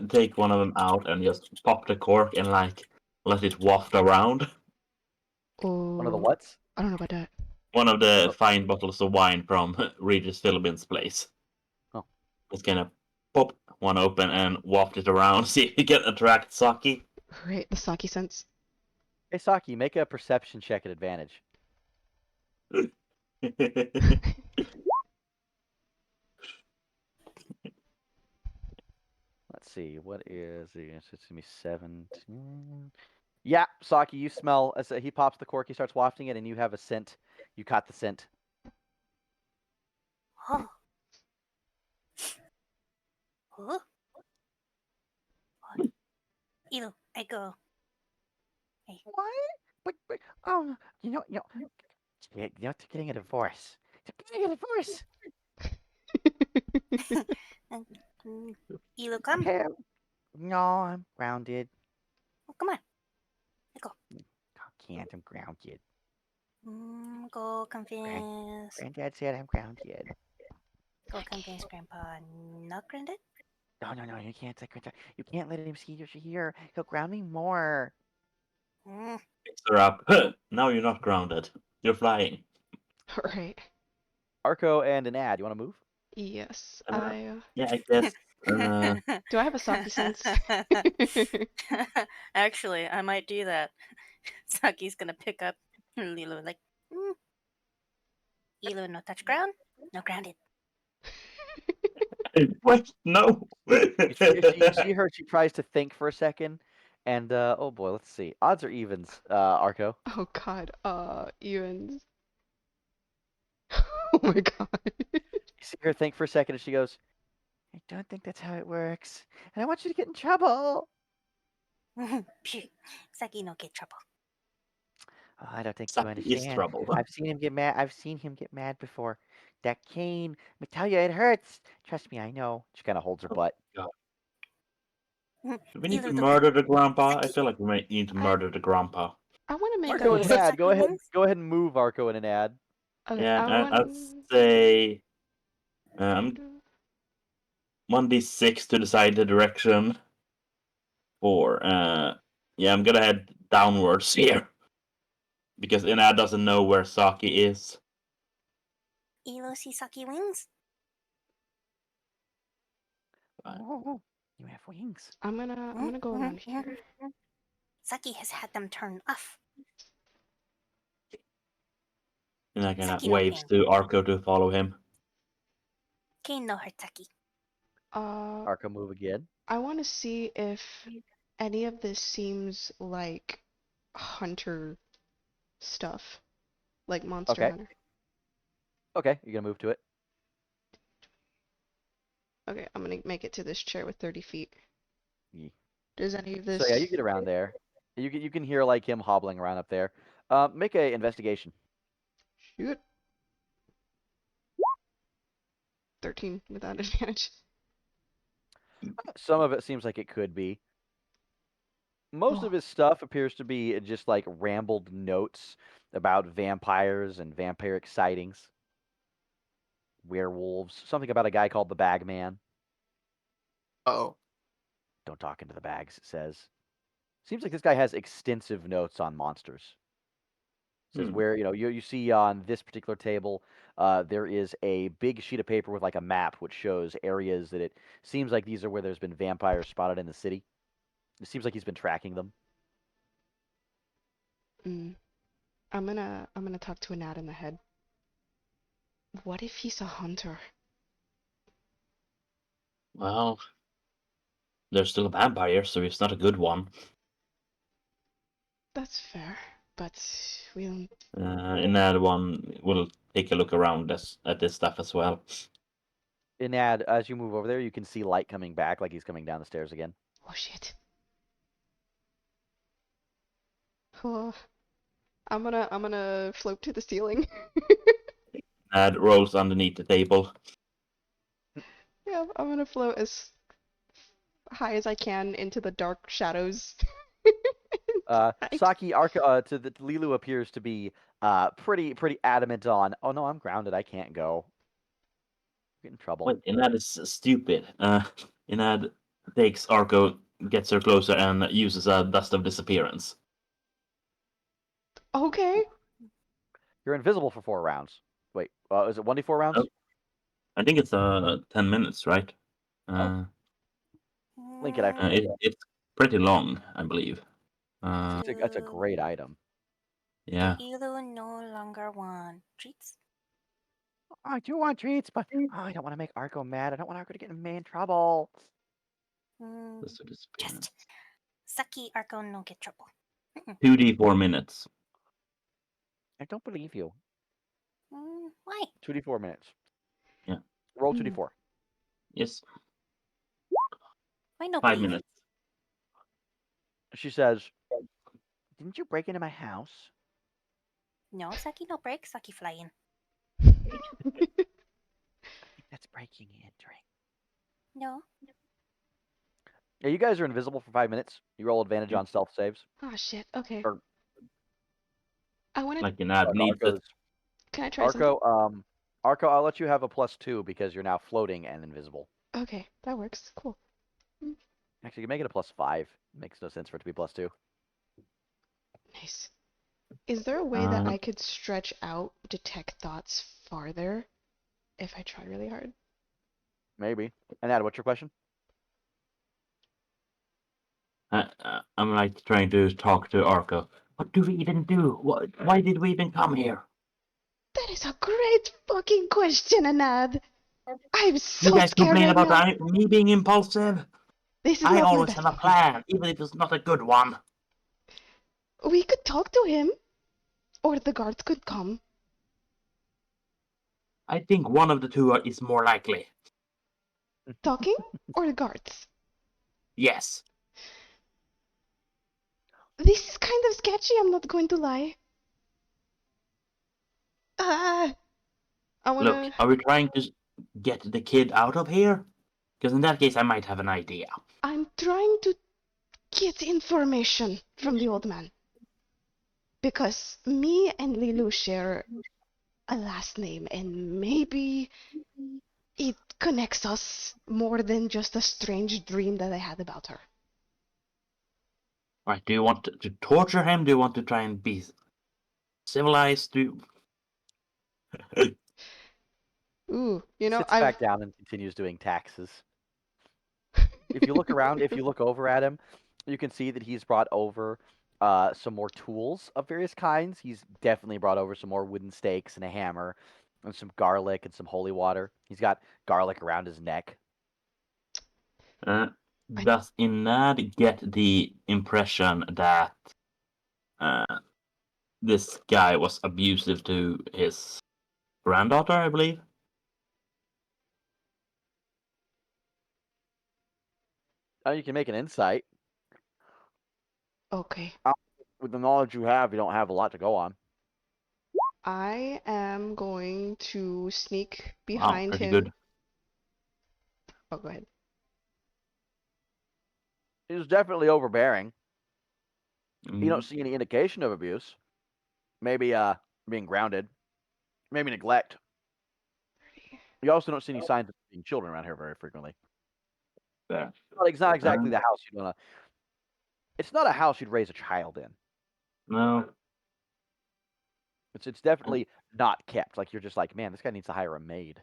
take one of them out and just pop the cork and like let it waft around. Oh. One of the whats? I don't know about that. One of the fine bottles of wine from Regis Philbin's place. Oh. He's gonna pop one open and waft it around, see if he can attract Saki. Right, the Saki sense. Hey Saki, make a perception check at advantage. Let's see, what is it? It's gonna be 17. Yeah, Saki, you smell as he pops the cork, he starts wafting it, and you have a scent. You caught the scent. Huh. Huh? Leeloo, I go. Hey. What? But you're getting a divorce. You're getting a divorce. Elo, come. Hey, no, I'm grounded. Oh, come on. Go. Can't. I'm grounded. Go convince. Granddad said I'm grounded. Go convince Grandpa not grounded. No, no, no. You can't say Granddad. You can't let him see you here. He'll ground me more. Mm. Picks her up. Now you're not grounded. You're flying. Right. Arco and an ad. You want to move? Yes, Yeah, I guess. do I have a Saki sense? Actually, I might do that. Saki's gonna pick up Leeloo like, Leeloo, no touch ground, no grounded. What? No. You see her. She tries to think for a second, and oh boy, let's see. Odds or evens, Arco? Oh god, evens. Oh my god. You see her think for a second, and she goes, "I don't think that's how it works, and I want you to get in trouble." Phew. Saki no get trouble. Oh, I don't think you Saki is understand. trouble. I've seen him get mad. I've seen him get mad before. That cane, let me tell you, it hurts. Trust me, I know. She kind of holds her butt. God. Do we need to Leeloo, the murder the grandpa? I Saki. feel like we might need to murder the grandpa. I want to make Arco a and an Saki ad. wings? Go ahead and move Arco and an ad. okay, Yeah, I I'd want say I'm 1d6 to decide the direction. 4. Yeah, I'm gonna head downwards here because Ina doesn't know where Saki is. Elo see Saki wings? Oh, you have wings. I'm gonna go around here. Saki has had them turned off. Ina kind of Saki no waves pain. to Arco to follow him. Cane no hurt Saki. Arco, move again. I want to see if any of this seems like hunter stuff, like Monster Okay. Hunter. Okay, you're gonna move to it. Okay, I'm gonna make it to this chair with 30 feet. Ye- Does any of So yeah, you this... get around there. You can hear like him hobbling around up there. Make a investigation. Shoot. 13 without advantage. Some of it seems like it could be. Most Oh, of his stuff appears to be just like rambled notes about vampires and vampiric sightings, werewolves, something about a guy called the Bagman. Oh. Don't talk into the bags, it says. Seems like this guy has extensive notes on monsters. Says where, you see on this particular table, there is a big sheet of paper with like a map which shows areas that it seems like these are where there's been vampires spotted in the city. It seems like he's been tracking them. I'm gonna talk to a gnat in the head. What if he's a hunter? Well, there's still a vampire, so it's not a good one. That's fair, but we'll... In that one, we'll take a look around at this stuff as well. Inad, as you move over there, you can see light coming back, like he's coming down the stairs again. Oh shit. Oh, I'm gonna float to the ceiling. Nad rolls underneath the table. Yeah, I'm gonna float as high as I can into the dark shadows. Saki Arca to the Leeloo appears to be pretty adamant on. Oh no, I'm grounded. I can't go. Get in trouble. Wait, Inad is stupid. Inad takes Arco, gets her closer, and uses a dust of disappearance. Okay. You're invisible for 4 rounds. Wait, is it 1d4 rounds? Oh, I think it's 10 minutes, right? Link it actually. It's pretty long, I believe. That's a great item. Yeah. Do Elo no longer want treats? I do want treats, but I don't want to make Arco mad. I don't want Arco to get in trouble. Dust of disappearance. Just Saki Arco no get trouble. 2d4 minutes. I don't believe you. Why? 2d4 minutes. Yeah. Roll 2d4. Yes. Why no 5 believe? minutes. She says, Didn't you break into my house? No, Saki no break, Saki flying. That's breaking and entering. No. Yeah, you guys are invisible for 5 minutes. You roll advantage on stealth saves. Oh shit. Okay. Or I want to. Like an ad Like needs it. Can I try something? Arco, I'll let you have a +2 because you're now floating and invisible. Okay, that works. Cool. Actually, you can make it a +5. Makes no sense for it to be +2. Nice. Is there a way that I could stretch out detect thoughts farther if I try really hard? Maybe. And Ad, what's your question? I'm like trying to talk to Arco. What do we even do? Why did we even come here? That is a great fucking question, Anad. I'm You so guys scared complain right about now. me being impulsive? This is I not my always best have a fucking plan, even if it's not a good one. We could talk to him, or the guards could come. I think one of the two is more likely. Talking or the guards? Yes. This is kind of sketchy, I'm not going to lie. I Look, wanna. are we trying to get the kid out of here? Because in that case, I might have an idea. I'm trying to get information from the old man. Because me and Leeloo share a last name, and maybe it connects us more than just a strange dream that I had about her. Right, do you want to torture him? Do you want to try and be civilized? Ooh, Sits back down and continues doing taxes. If you look around, if you look over at him, you can see that he's brought over some more tools of various kinds. He's definitely brought over some more wooden stakes and a hammer and some garlic and some holy water. He's got garlic around his neck. Does Inad get the impression that this guy was abusive to his granddaughter, I believe? You can make an insight. Okay. With the knowledge you have, you don't have a lot to go on. I am going to sneak Wow, behind pretty him. good. Oh, go ahead. He was definitely overbearing. Mm. You don't see any indication of abuse. Maybe being grounded. Maybe neglect. You also don't see any signs of being children around here very frequently. Fair. It's not exactly the house you'd want to. It's not a house you'd raise a child in. No. It's definitely not kept. Like you're just like, man, this guy needs to hire a maid.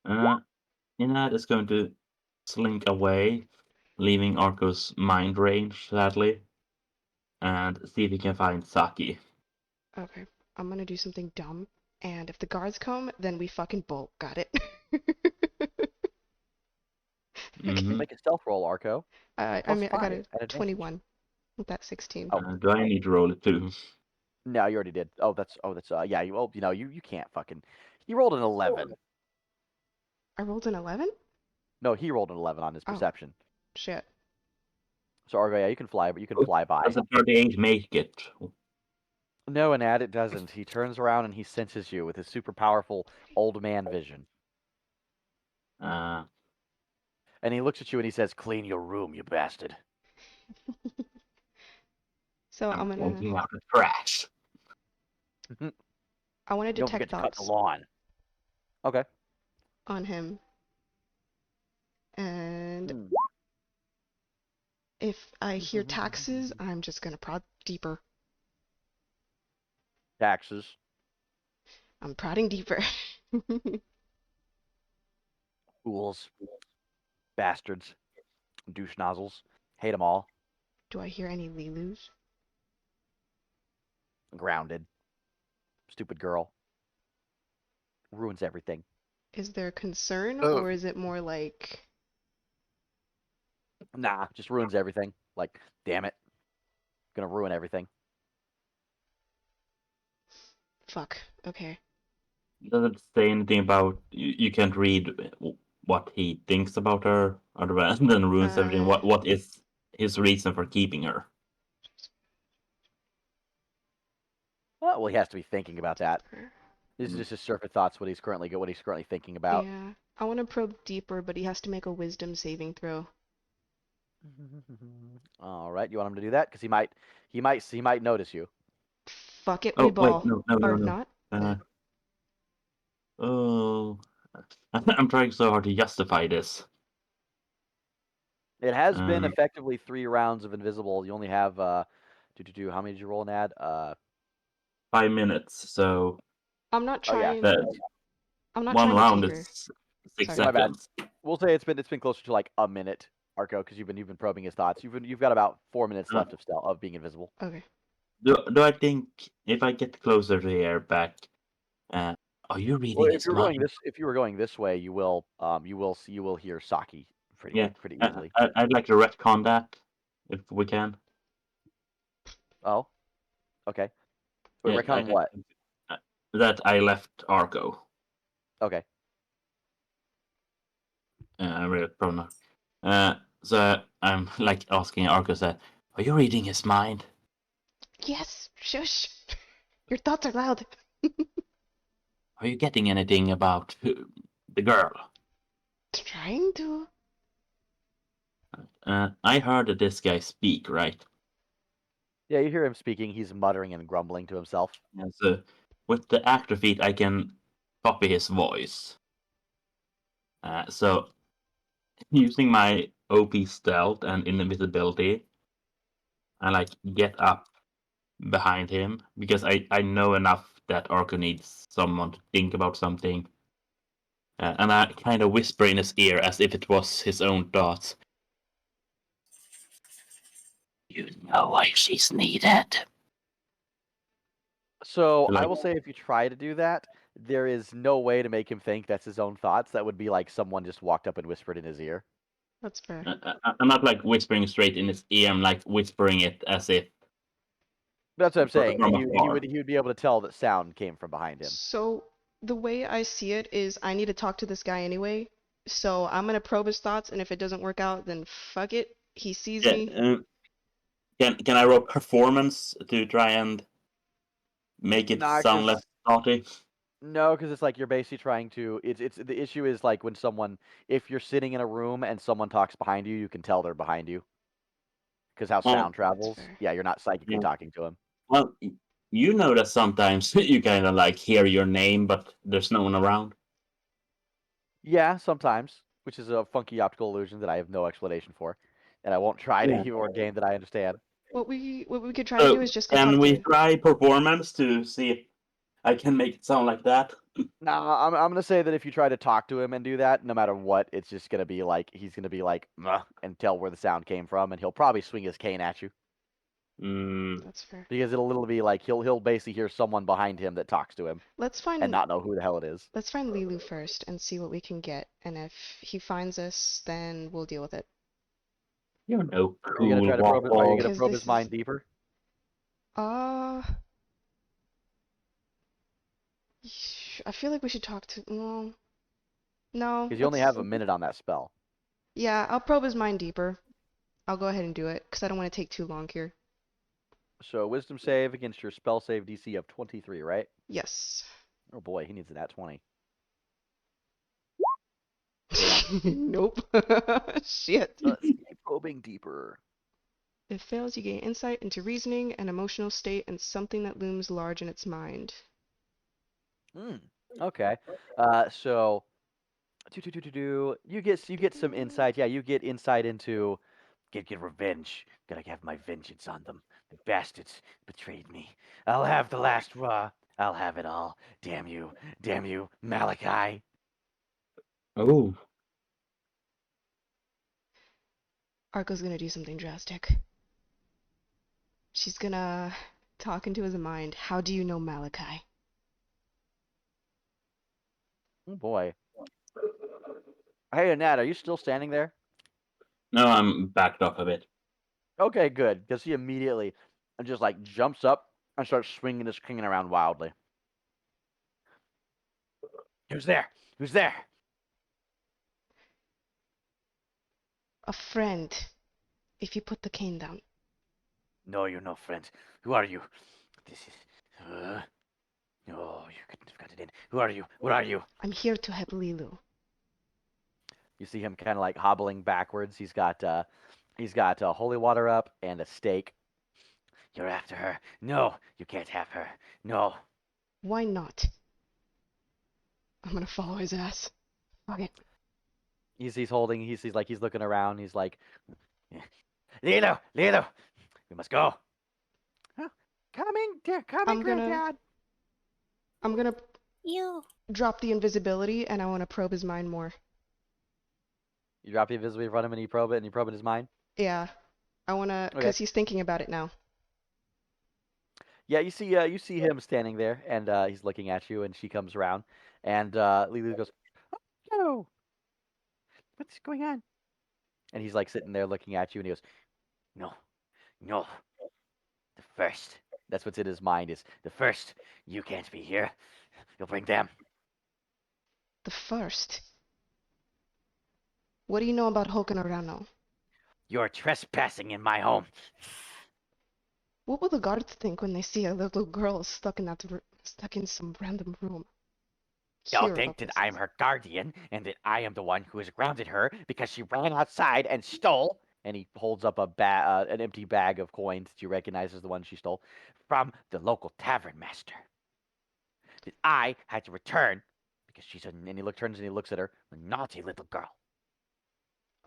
Inad is going to slink away, leaving Arco's mind range, sadly, and see if he can find Saki. Okay. I'm gonna do something dumb, and if the guards come, then we fucking bolt. Got it? Mm-hmm. Make a stealth roll, Arco. I Plus mean, I got 5 a at advantage. 21 with that 16. Do I need to roll it too? No, you already did. That's yeah. You can't fucking. He rolled an 11. I rolled an 11? No, he rolled an 11 on his Oh. perception. Shit. So Argo, yeah, you can fly, but you can fly by. Does a 38 make it? No, and Ad, it doesn't. He turns around and he senses you with his super powerful old man vision. Uh, And he looks at you and he says, "Clean your room, you bastard." So I'm gonna. taking out the trash. I want to Don't forget detect to cut the thoughts lawn. Okay. on him. And Hmm. if I hear taxes, I'm just gonna prod deeper. Taxes. I'm prodding deeper. Fools. Bastards. Douche nozzles. Hate them all. Do I hear any Leeloos? Grounded. Stupid girl. Ruins everything. Is there concern, Oh. or is it more like... Nah, just ruins everything. Like, damn it. Gonna ruin everything. Fuck, okay. Does it say anything about you can't read what he thinks about her other than ruins everything? What is his reason for keeping her? Well, he has to be thinking about that. This is just his surface thoughts. What he's currently thinking about. Yeah. I want to probe deeper, but he has to make a wisdom saving throw. All right, you want him to do that because he might notice you. Fuck it, we Oh wait, ball. no, no, Or no, no. not. Oh, I'm trying so hard to justify this. It has been Um, effectively 3 rounds of invisible. You only have how many did you roll, Nad? 5 minutes. So I'm not Oh yeah, trying. that I'm not one trying to round tinker. is 6 Sorry. my bad. seconds. We'll say it's been closer to like a minute, Arco, because you've been probing his thoughts. You've got about 4 minutes Uh, left of being invisible. Okay. do I think if I get closer to here back, uh, are you Well, reading his mind? if you were going this way, you will hear Saki Yeah, pretty easily. I'd like to retcon that if we can. Oh, okay. Wait, Yeah, recon what? that I left Arco. Okay. I read it probably not. So I'm like asking Arco, said, "Are you reading his mind? Yes. Shush. Your thoughts are loud. Are you getting anything about the girl?" Trying to. I heard that this guy speak, right? Yeah, you hear him speaking. He's muttering and grumbling to himself. And so with the actor feat, I can copy his voice. So using my OP stealth and invisibility, I like get up behind him because I know enough that Arco needs someone to think about something. And I kind of whisper in his ear as if it was his own thoughts. You know why she's needed. So I Like, will say, if you try to do that, there is no way to make him think that's his own thoughts. That would be like someone just walked up and whispered in his ear. That's fair. I'm not like whispering straight in his ear. I'm like whispering it as if That's what I'm saying. from He afar. would be able to tell that sound came from behind him. So the way I see it is I need to talk to this guy anyway. So I'm gonna probe his thoughts, and if it doesn't work out, then fuck it. He sees Yeah. me. Can I roll performance to try and make it Nah, sound less naughty? no, because it's like you're basically trying to. It's the issue is like when someone, if you're sitting in a room and someone talks behind you, you can tell they're behind you because how Well, sound travels. fair. Yeah, you're not psychically yeah. talking to him. Well, you know that sometimes you kind of like hear your name, but there's no one around. Yeah, sometimes, which is a funky optical illusion that I have no explanation for, and I won't try to Yeah. ordain that I understand. What we could try to do So is just go can talk we to. try performance to see if I can make it sound like that? Nah, I'm gonna say that if you try to talk to him and do that, no matter what, it's just gonna be like he's gonna be like, "Meh," and tell where the sound came from, and he'll probably swing his cane at you Mm, That's fair. because it'll literally be like he'll basically hear someone behind him that talks to him Let's and find not know who the hell it is. let's find Leeloo first and see what we can get. And if he finds us, then we'll deal with it. you're no Are you gonna cool try to probe? Are you waffle. gonna Because probe this his is mind deeper? uh I feel like we should talk to no, Because you only have let's a minute on that spell. yeah, I'll probe his mind deeper. I'll go ahead and do it because I don't want to take too long here. So wisdom save against your spell save DC of 23, right? Yes. Oh boy, he needs a nat 20. Nope. Shit. Let's keep probing deeper. If fails, you gain insight into reasoning, an emotional state, and something that looms large in its mind. Okay. So you get some insight. Yeah, you get insight into get revenge. Gotta have my vengeance on them. The bastards betrayed me. I'll have the last raw. I'll have it all. Damn you, Malachi. Oh, Arco's gonna do something drastic. She's gonna talk into his mind. How do you know Malachi? Oh boy. Hey, Nat, are you still standing there? no, I'm backed up a bit. Okay, good. Because he immediately just like jumps up and starts swinging his cane around wildly. Who's there? Who's there? A friend. If you put the cane down. No, you're no friend. Who are you? This is. No, you couldn't have got it in. Who are you? What are you? I'm here to help Leeloo. You see him kind of like hobbling backwards. He's got holy water up and a stake. You're after her. No, you can't have her. No. Why not? I'm gonna follow his ass. Okay. He's looking around. He's like, Leeloo, Leeloo, we must go. oh, coming, dear, coming, I'm gonna granddad. I'm gonna You. drop the invisibility and I wanna probe his mind more. You drop the invisibility in front of him and you probe it and you probe in his mind. Yeah. I wanna, Okay. cause he's thinking about it now. Yeah, you see him standing there and he's looking at you and she comes around and Leeloo goes, oh, hello. What's going on? And he's like sitting there looking at you and he goes, No, no. The first. that's what's in his mind is The first. You can't be here. You'll bring them. The first. What do you know about Hokanarano? You're trespassing in my home. What will the guards think when they see a little girl stuck in some random room? They'll Hear think about that this. I'm her guardian and that I am the one who has grounded her because she ran outside and stole, and he holds up an empty bag of coins that you recognize as the one she stole. from the local tavern master. That I had to return because she's And he turns and he looks at her. a naughty little girl.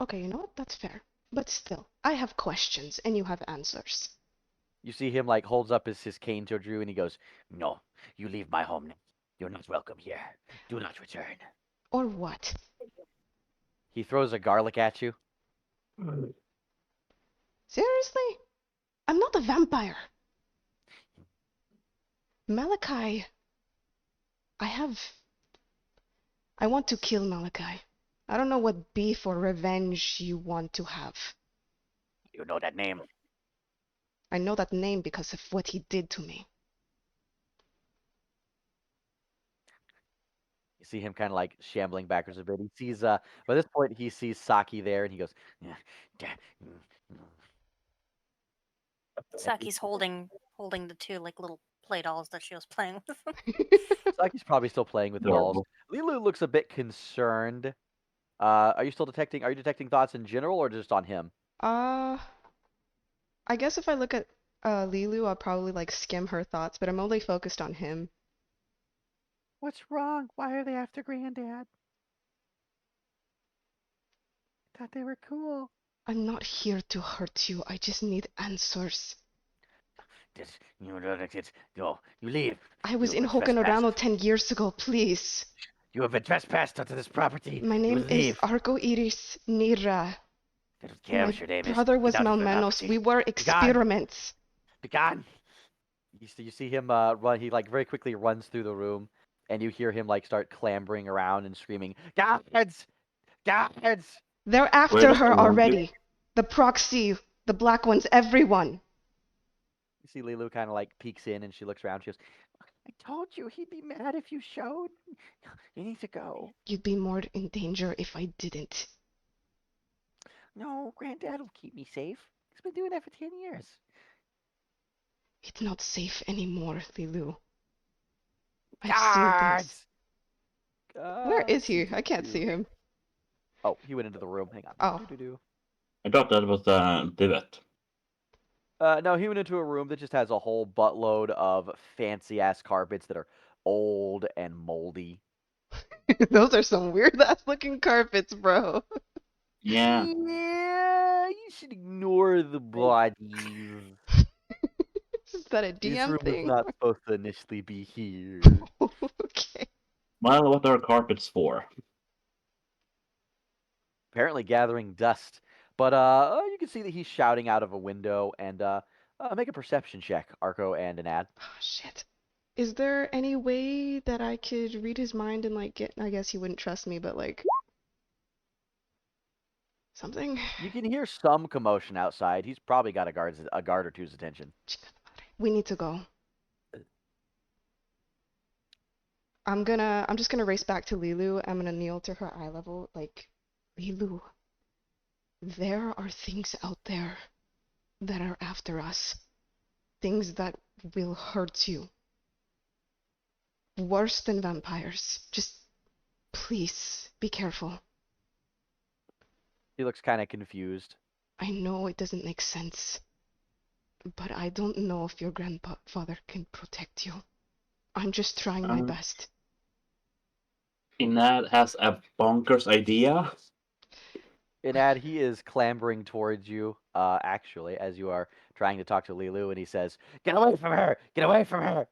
Okay, you know what? That's fair. But still, I have questions and you have answers. You see him like holds up his cane to Drew and he goes, No, you leave my home now. You're not welcome here. Do not return. Or what? he throws a garlic at you. Seriously? I'm not a vampire. Malachi. I want to kill Malachi. I don't know what beef or revenge you want to have. You know that name. I know that name because of what he did to me. You see him kind of like shambling backwards a bit. He sees by this point he sees Saki there and he goes, Saki's holding the two like little play dolls that she was playing with. Saki's probably still playing with the dolls. Adorable. Leeloo looks a bit concerned. Are you detecting thoughts in general or just on him? I guess if I look at Leeloo, I'll probably like skim her thoughts, but I'm only focused on him. What's wrong? Why are they after Granddad? Thought they were cool. I'm not here to hurt you. I just need answers. No, you leave. I was You in have been trespassed. Hokanarano 10 years ago, please. You have been trespassed onto this property. My You name will is leave. Arco Iris Nira. I don't care My what your name is. brother was Get out of my Malmenos. property. We were gone. experiments. Be gone. You see him run. He like very quickly runs through the room, and you hear him like start clambering around and screaming, "Guards! Guards!" They're Where after does her the room already. The proxy, the black ones, everyone. You see Leeloo kind of like peeks in, and she looks around. She goes, "I told you he'd be mad if you showed. You need to go." You'd be more in danger if I didn't. No, Granddad will keep me safe. He's been doing that for 10 years. It's not safe anymore, Leeloo. I've seen things. Where is he? I can't see him. Oh, he went into the room. Hang on. Oh. Doo-doo-doo. I thought that was the divot. No, he went into a room that just has a whole buttload of fancy ass carpets that are old and moldy. Those are some weird ass looking carpets, bro. Yeah. Yeah, you should ignore the bodies. Is that a This DM room was thing? not supposed to initially be here. Okay. Well, what are carpets for? Apparently gathering dust. But you can see that he's shouting out of a window and make a perception check, Arco and an ad. Oh, shit. Is there any way that I could read his mind and like get, I guess he wouldn't trust me, but like something? You can hear some commotion outside. He's probably got a guard or two's attention. We need to go. I'm just gonna race back to Leeloo. I'm gonna kneel to her eye level, like, Leeloo, there are things out there that are after us. Things that will hurt you. worse than vampires. Just please be careful. He looks kind of confused. I know it doesn't make sense, but I don't know if your grandfather can protect you. I'm just trying my best. Inad has a bonkers idea. Inad, he is clambering towards you, actually, as you are trying to talk to Leeloo, and he says, "Get away from her! Get away from her!"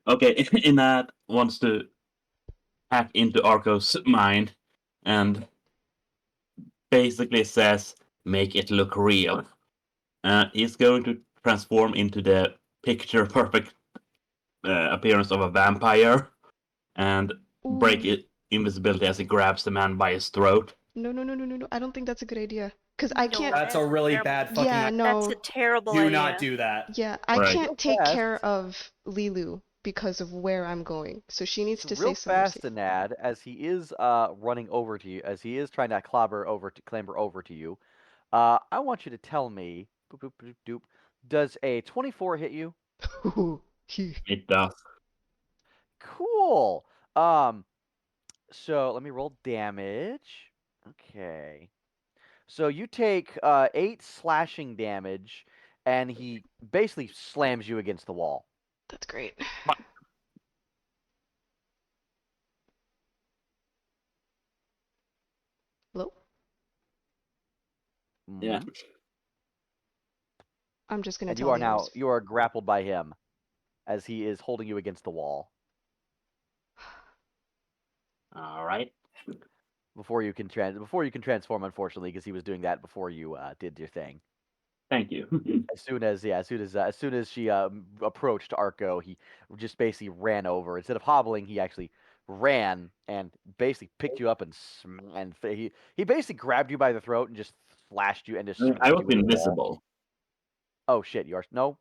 Okay, Inad wants to hack into Arco's mind and basically says, make it look real. He's going to transform into the picture perfect appearance of a vampire and break Ooh. it invisibility as he grabs the man by his throat. No, no, no, no, no, no. I don't think that's a good idea. Because I No, can't. That's a really bad fucking Yeah, idea. That's no. a terrible Do idea. not do that. Yeah, I Right. can't take Fast. care of Leeloo because of where I'm going. So she needs to Real stay somewhere fast, safe. Inad, as he is running over to you, as he is trying to clamber over to you. I want you to tell me, boop, boop, boop, doop, does a 24 hit you? It does. Cool. So let me roll damage. Okay. So you take 8 slashing damage, and he basically slams you against the wall. That's great. Hello? Yeah. Mhm. I'm just gonna And tell the others. you are grappled by him as he is holding you against the wall All right. before you can transform, unfortunately, because he was doing that before you did your thing. Thank you. As soon as she approached Arco, he just basically ran over. Instead of hobbling, he actually ran and basically picked you up he basically grabbed you by the throat and just slashed you and just I slammed was you into the wall. invisible. Oh shit, you are no.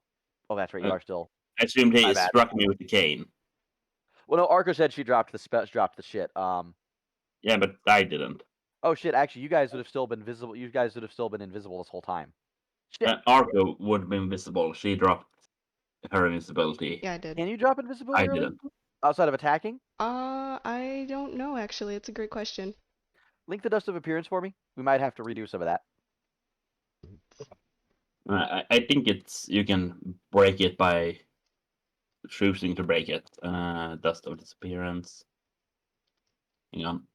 Oh, that's right, you are still. I assumed My he bad. struck me with the cane. Well, no, Arco said she dropped the shit. Yeah, but I didn't. Oh shit, actually, you guys would have still been visible. You guys would have still been invisible this whole time. Shit. Arco would have been invisible. She dropped her invisibility. Yeah, I did. Can you drop invisibility I early? didn't. Outside of attacking? I don't know actually. It's a great question. Link the dust of appearance for me. We might have to redo some of that. I think you can break it by choosing to break it. Dust of disappearance. Hang on.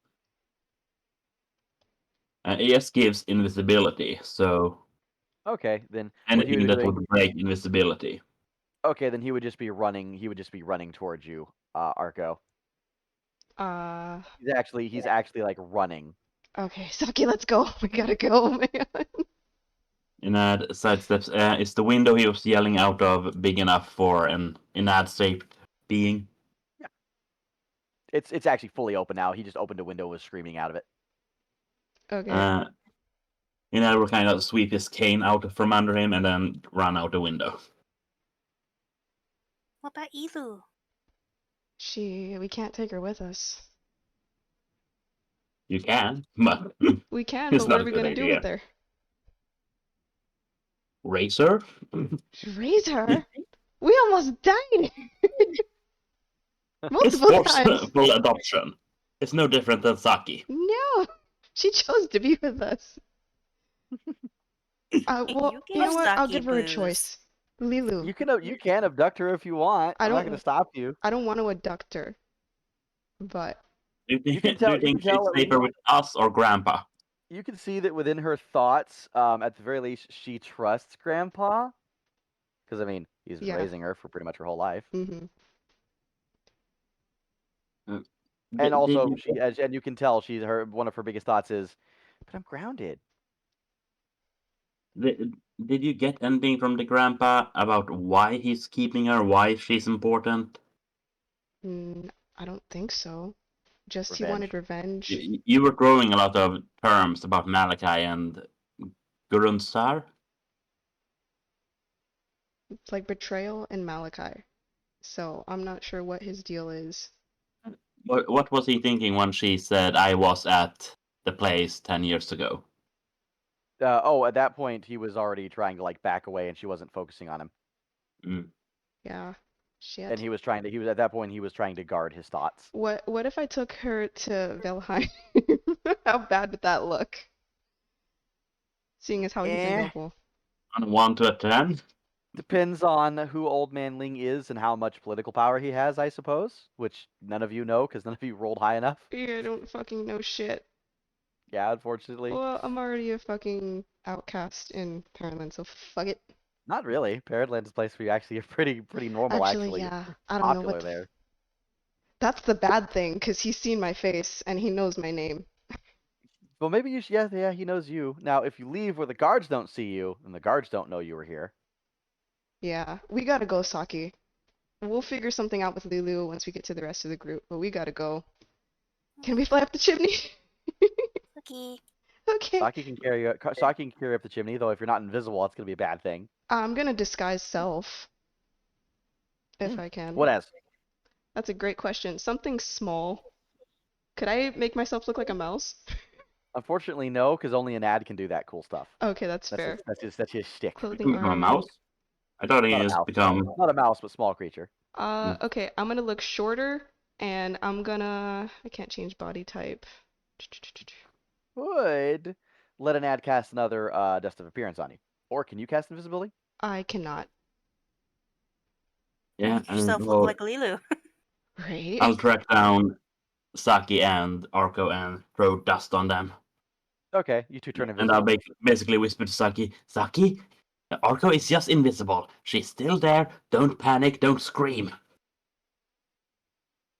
ES gives invisibility, so Okay, then what he anything would be that doing. would break invisibility. Okay, then he would just be running. He would just be running towards you, Arco. Uh, He's actually like running. okay, Saki, let's go. We gotta go, man. Inad sidesteps. Is the window he was yelling out of big enough for an Inad-shaped being? Yeah. It's actually fully open now. He just opened a window, was screaming out of it. Okay. Inad will kind of sweep his cane out from under him and then run out the window. What about Leeloo? We can't take her with us. You can, but We can, it's but not what are a we good gonna do idea. with her? Raise her? Raise her? We almost died! It's Multiple times! forceful adoption. It's no different than Saki. No! She chose to be with us. Well, you know what? I'll Saki give her a booze. choice. Leeloo. You can abduct her if you want. I'm not going to stop you. I don't want to abduct her. But Do you can tell- think you can tell she's safer with us or Grandpa? You can see that within her thoughts, at the very least, she trusts Grandpa. Because I mean, he's been raising her for pretty much her whole life. Mm-hmm. And also, and you can tell one of her biggest thoughts is, but I'm grounded. Did you get anything from the Grandpa about why he's keeping her, why she's important? I don't think so. Just Revenge. he wanted revenge. You were throwing a lot of terms about Malachi and Gurunsar. It's like betrayal and Malachi. So I'm not sure what his deal is. What was he thinking when she said, I was at the place 10 years ago? At that point, he was already trying to like back away, and she wasn't focusing on him. Mm. Yeah. Shit. And he was at that point he was trying to guard his thoughts. What if I took her to Valheim? How bad would that look? Seeing as how he's invisible. On 1 to a 10? Depends on who Old Man Ling is and how much political power he has, I suppose. Which none of you know because none of you rolled high enough. Yeah, I don't fucking know shit. Yeah, unfortunately. Well, I'm already a fucking outcast in Pearland, so fuck it. Not really. Paradland's a place where you actually are pretty normal. Actually, You're yeah. I don't know popular what there. That's the bad thing, because he's seen my face and he knows my name. Well, maybe you should. Yeah, he knows you. Now, if you leave where the guards don't see you, and the guards don't know you were here. Yeah, we gotta go, Saki. We'll figure something out with Leeloo once we get to the rest of the group, but we gotta go. Can we fly up the chimney? Okay. Okay. Saki can carry up the chimney, though if you're not invisible, it's gonna be a bad thing. I'm gonna disguise self. If I can. What as? That's a great question. Something small. Could I make myself look like a mouse? Unfortunately, no, because only an ad can do that cool stuff. Okay, that's fair. That's his shtick. Clothing, Become a armor. mouse? I thought he Not a has mouse. become. Not a mouse, but small creature. Okay, I'm gonna look shorter, and I can't change body type. Would let an ad cast another dust of appearance on you. Or can you cast invisibility? I cannot. Yeah, Make yourself and look well, like Leeloo. Right? I'll track down Saki and Arco and throw dust on them. Okay, you two turn And I'll invisible. basically whisper to Saki, Saki, Arco is just invisible. She's still there. Don't panic. Don't scream.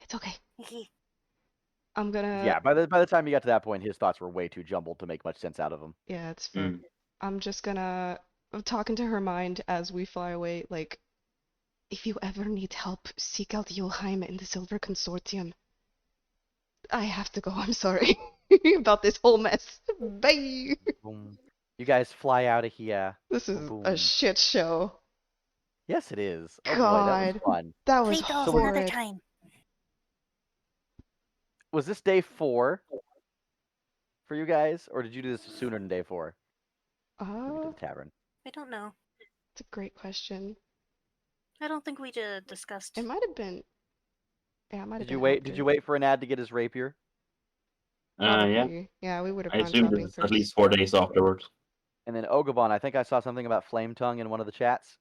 It's okay. Okay. I'm gonna. Yeah, by the time you got to that point, his thoughts were way too jumbled to make much sense out of them. Yeah, it's fair. Mm. I'm just gonna. I'm talking to her mind as we fly away. Like, if you ever need help, seek out Joachim in the Silver Consortium. I have to go. I'm sorry about this whole mess. Bye. Boom. You guys fly out of here. This is Boom. a shit show. Yes, it is. Oh boy, that God, was fun. that was Play dolls another horrid. time. Was this day 4 for you guys, or did you do this sooner than day 4? We went to the tavern. I don't know. It's a great question. I don't think we discussed. It might have been. Yeah, it might have Did you been wait? after. Did you wait for an ad to get his rapier? Yeah. Probably. Yeah, we would have I gone assume shopping it's first. at least 4 days afterwards. And then Ogabon, I think I saw something about flame tongue in one of the chats.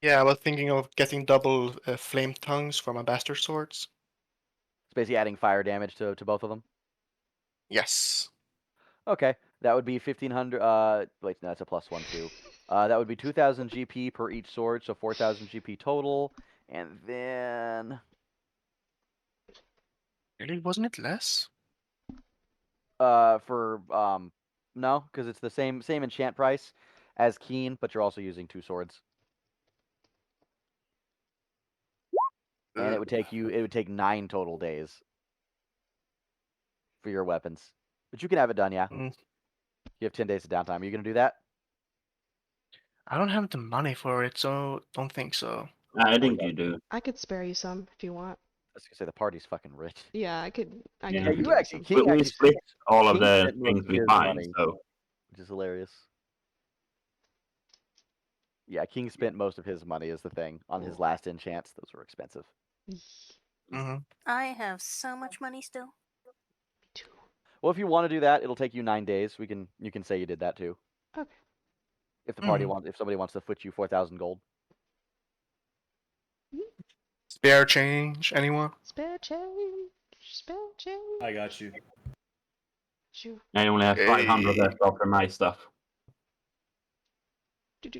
Yeah, I was thinking of getting double flame tongues for my bastard swords. It's basically adding fire damage to both of them. Yes. Okay, that would be 1500. Wait, no, that's a +1 too. That would be 2000 GP per each sword, so 4000 GP total. And then Really, wasn't it less? for no, because it's the same enchant price as Keen, but you're also using 2 swords. And it would take 9 total days for your weapons. But you can have it done, yeah. Mm. You have 10 days of downtime. Are you gonna do that? I don't have the money for it, so don't think so. I think you do. I could spare you some if you want. I was gonna say the party's fucking rich. Yeah, I could. I Yeah, could you give you actually some. King We actually split all of King the spent most things of we his find, money. so Which is hilarious. Yeah, King spent most of his money is the thing on his last enchants. Those were expensive. Mm-hmm. I have so much money still. Well, if you want to do that, it'll take you 9 days. You can say you did that too. Okay. If the party if somebody wants to foot you 4,000 gold. Spare change, anyone? Spare change. Spare change. I got you. Shoo. I only have 500 left after my stuff. Do.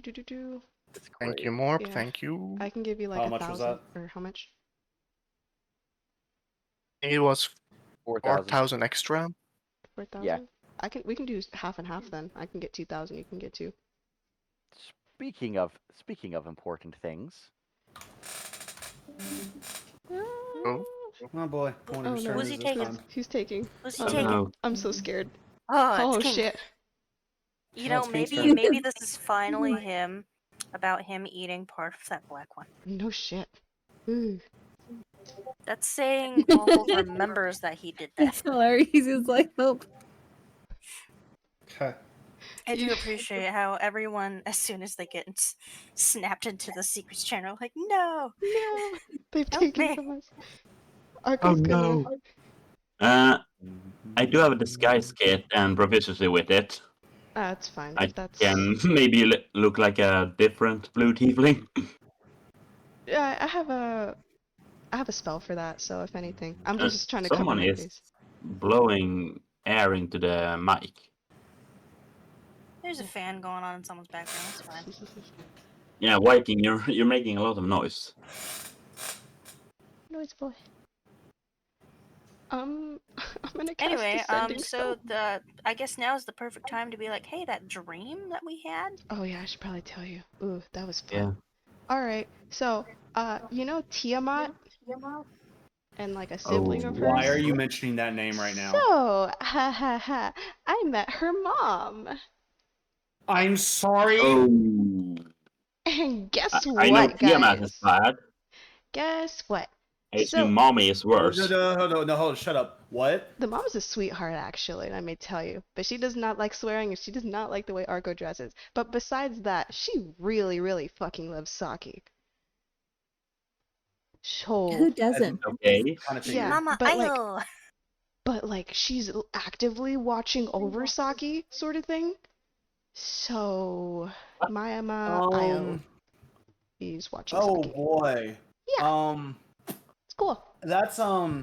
It's Thank great. you, Morp. Yeah. Thank you. I can give you like How 1,000. much was that? Or how much? It was 4,000. 4,000 extra. 4,000. Yeah. We can do half and half then. I can get 2,000. You can get 2. Speaking of important things. Oh. Oh boy, Corner's no. turn Who's is he this taking? time. Who's taking? Who's he Oh, taking? no. I'm so scared. Oh, Oh it's King. shit. You No, know, it's King's maybe turn. maybe this is finally him about him eating part of that black one. No shit. Ooh. That's saying Paul remembers that he did that. It's hilarious. He's like, oh, Okay. I do appreciate how everyone, as soon as they get snapped into the secrets channel, like, no, No, they've help taken me. from us. Oh Arco's gonna. no. I do have a disguise kit and proficiency with it. It's fine I if that's. can maybe look like a different blue tiefling. Yeah, I have a spell for that. So if anything, I'm just trying to cover Someone my is face. blowing air into the mic. There's a fan going on in someone's background. It's fine. Yeah, Viking, you're making a lot of noise. Noise boy. I'm gonna cast Anyway, descending so spell. I guess now is the perfect time to be like, hey, that dream that we had. Oh yeah, I should probably tell you. Ooh, that was fun. Yeah. All right, so you know Tiamat and like a Oh, sibling of Why hers. are you mentioning that name right now? So, ha ha ha, I met her mom. I'm sorry. Oh. And guess I know what, Tiamat is guys? bad. Guess what? I So, assume Mommy is worse. No, hold on, shut up. What? the mom's a sweetheart, actually, I may tell you. But she does not like swearing, and she does not like the way Arco dresses. But besides that, she really, really fucking loves Saki. So, Who doesn't? Okay. Kind of yeah, Mama but like she's actively watching over Saki, sort of thing. So, Mayama Io is watching Oh Saki. boy. Yeah, it's cool. That's I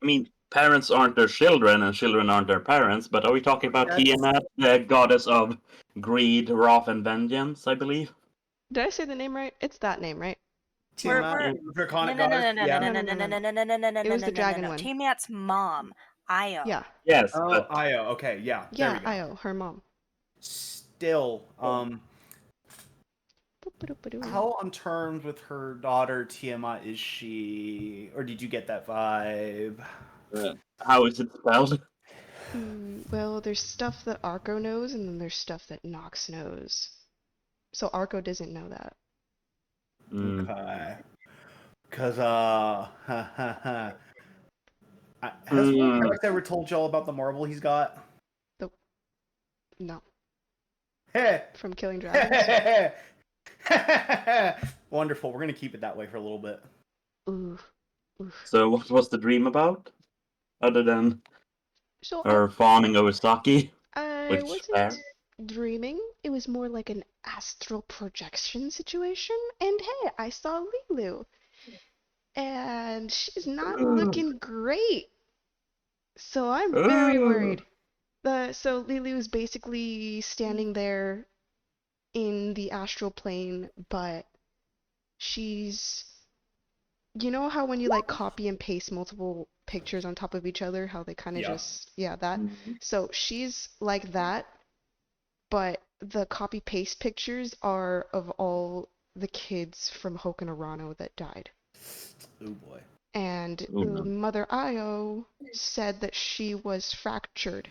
mean, parents aren't their children, and children aren't their parents. But are we talking about That's- Tiamat, the goddess of greed, wrath, and vengeance? I believe. Did I say the name right? It's that name, right? Tiamat, no, draconic no, no, goddess. no, no, Yeah. no, no, no, no, no, no, no, no, no, It was the no, dragon no, one. Tiamat's mom, Io. Yeah, Yes, Oh, but Io. Okay, yeah. There we yeah, go. Io, her mom. Still, how on terms with her daughter Tiamat is she? Or did you get that vibe? how is it spelled? Well, there's stuff that Arco knows, and then there's stuff that Nox knows. So Arco doesn't know that. Okay. Cause has one character ever told y'all about the marble he's got? No, Hey. from killing dragons. Wonderful. We're gonna keep it that way for a little bit. Ooh. So, what was the dream about? Other than So her fawning over Saki? I wasn't dreaming. It was more like an astral projection situation. And hey, I saw Leeloo. And she's not looking great. So I'm very worried. So Leeloo is basically standing there in the astral plane, but she's... You know how when you like copy and paste multiple pictures on top of each other, how they kind of just... Yeah, that. So she's like that, but the copy paste pictures are of all the kids from Hokanarano that died. Oh boy. And Mother Io said that she was fractured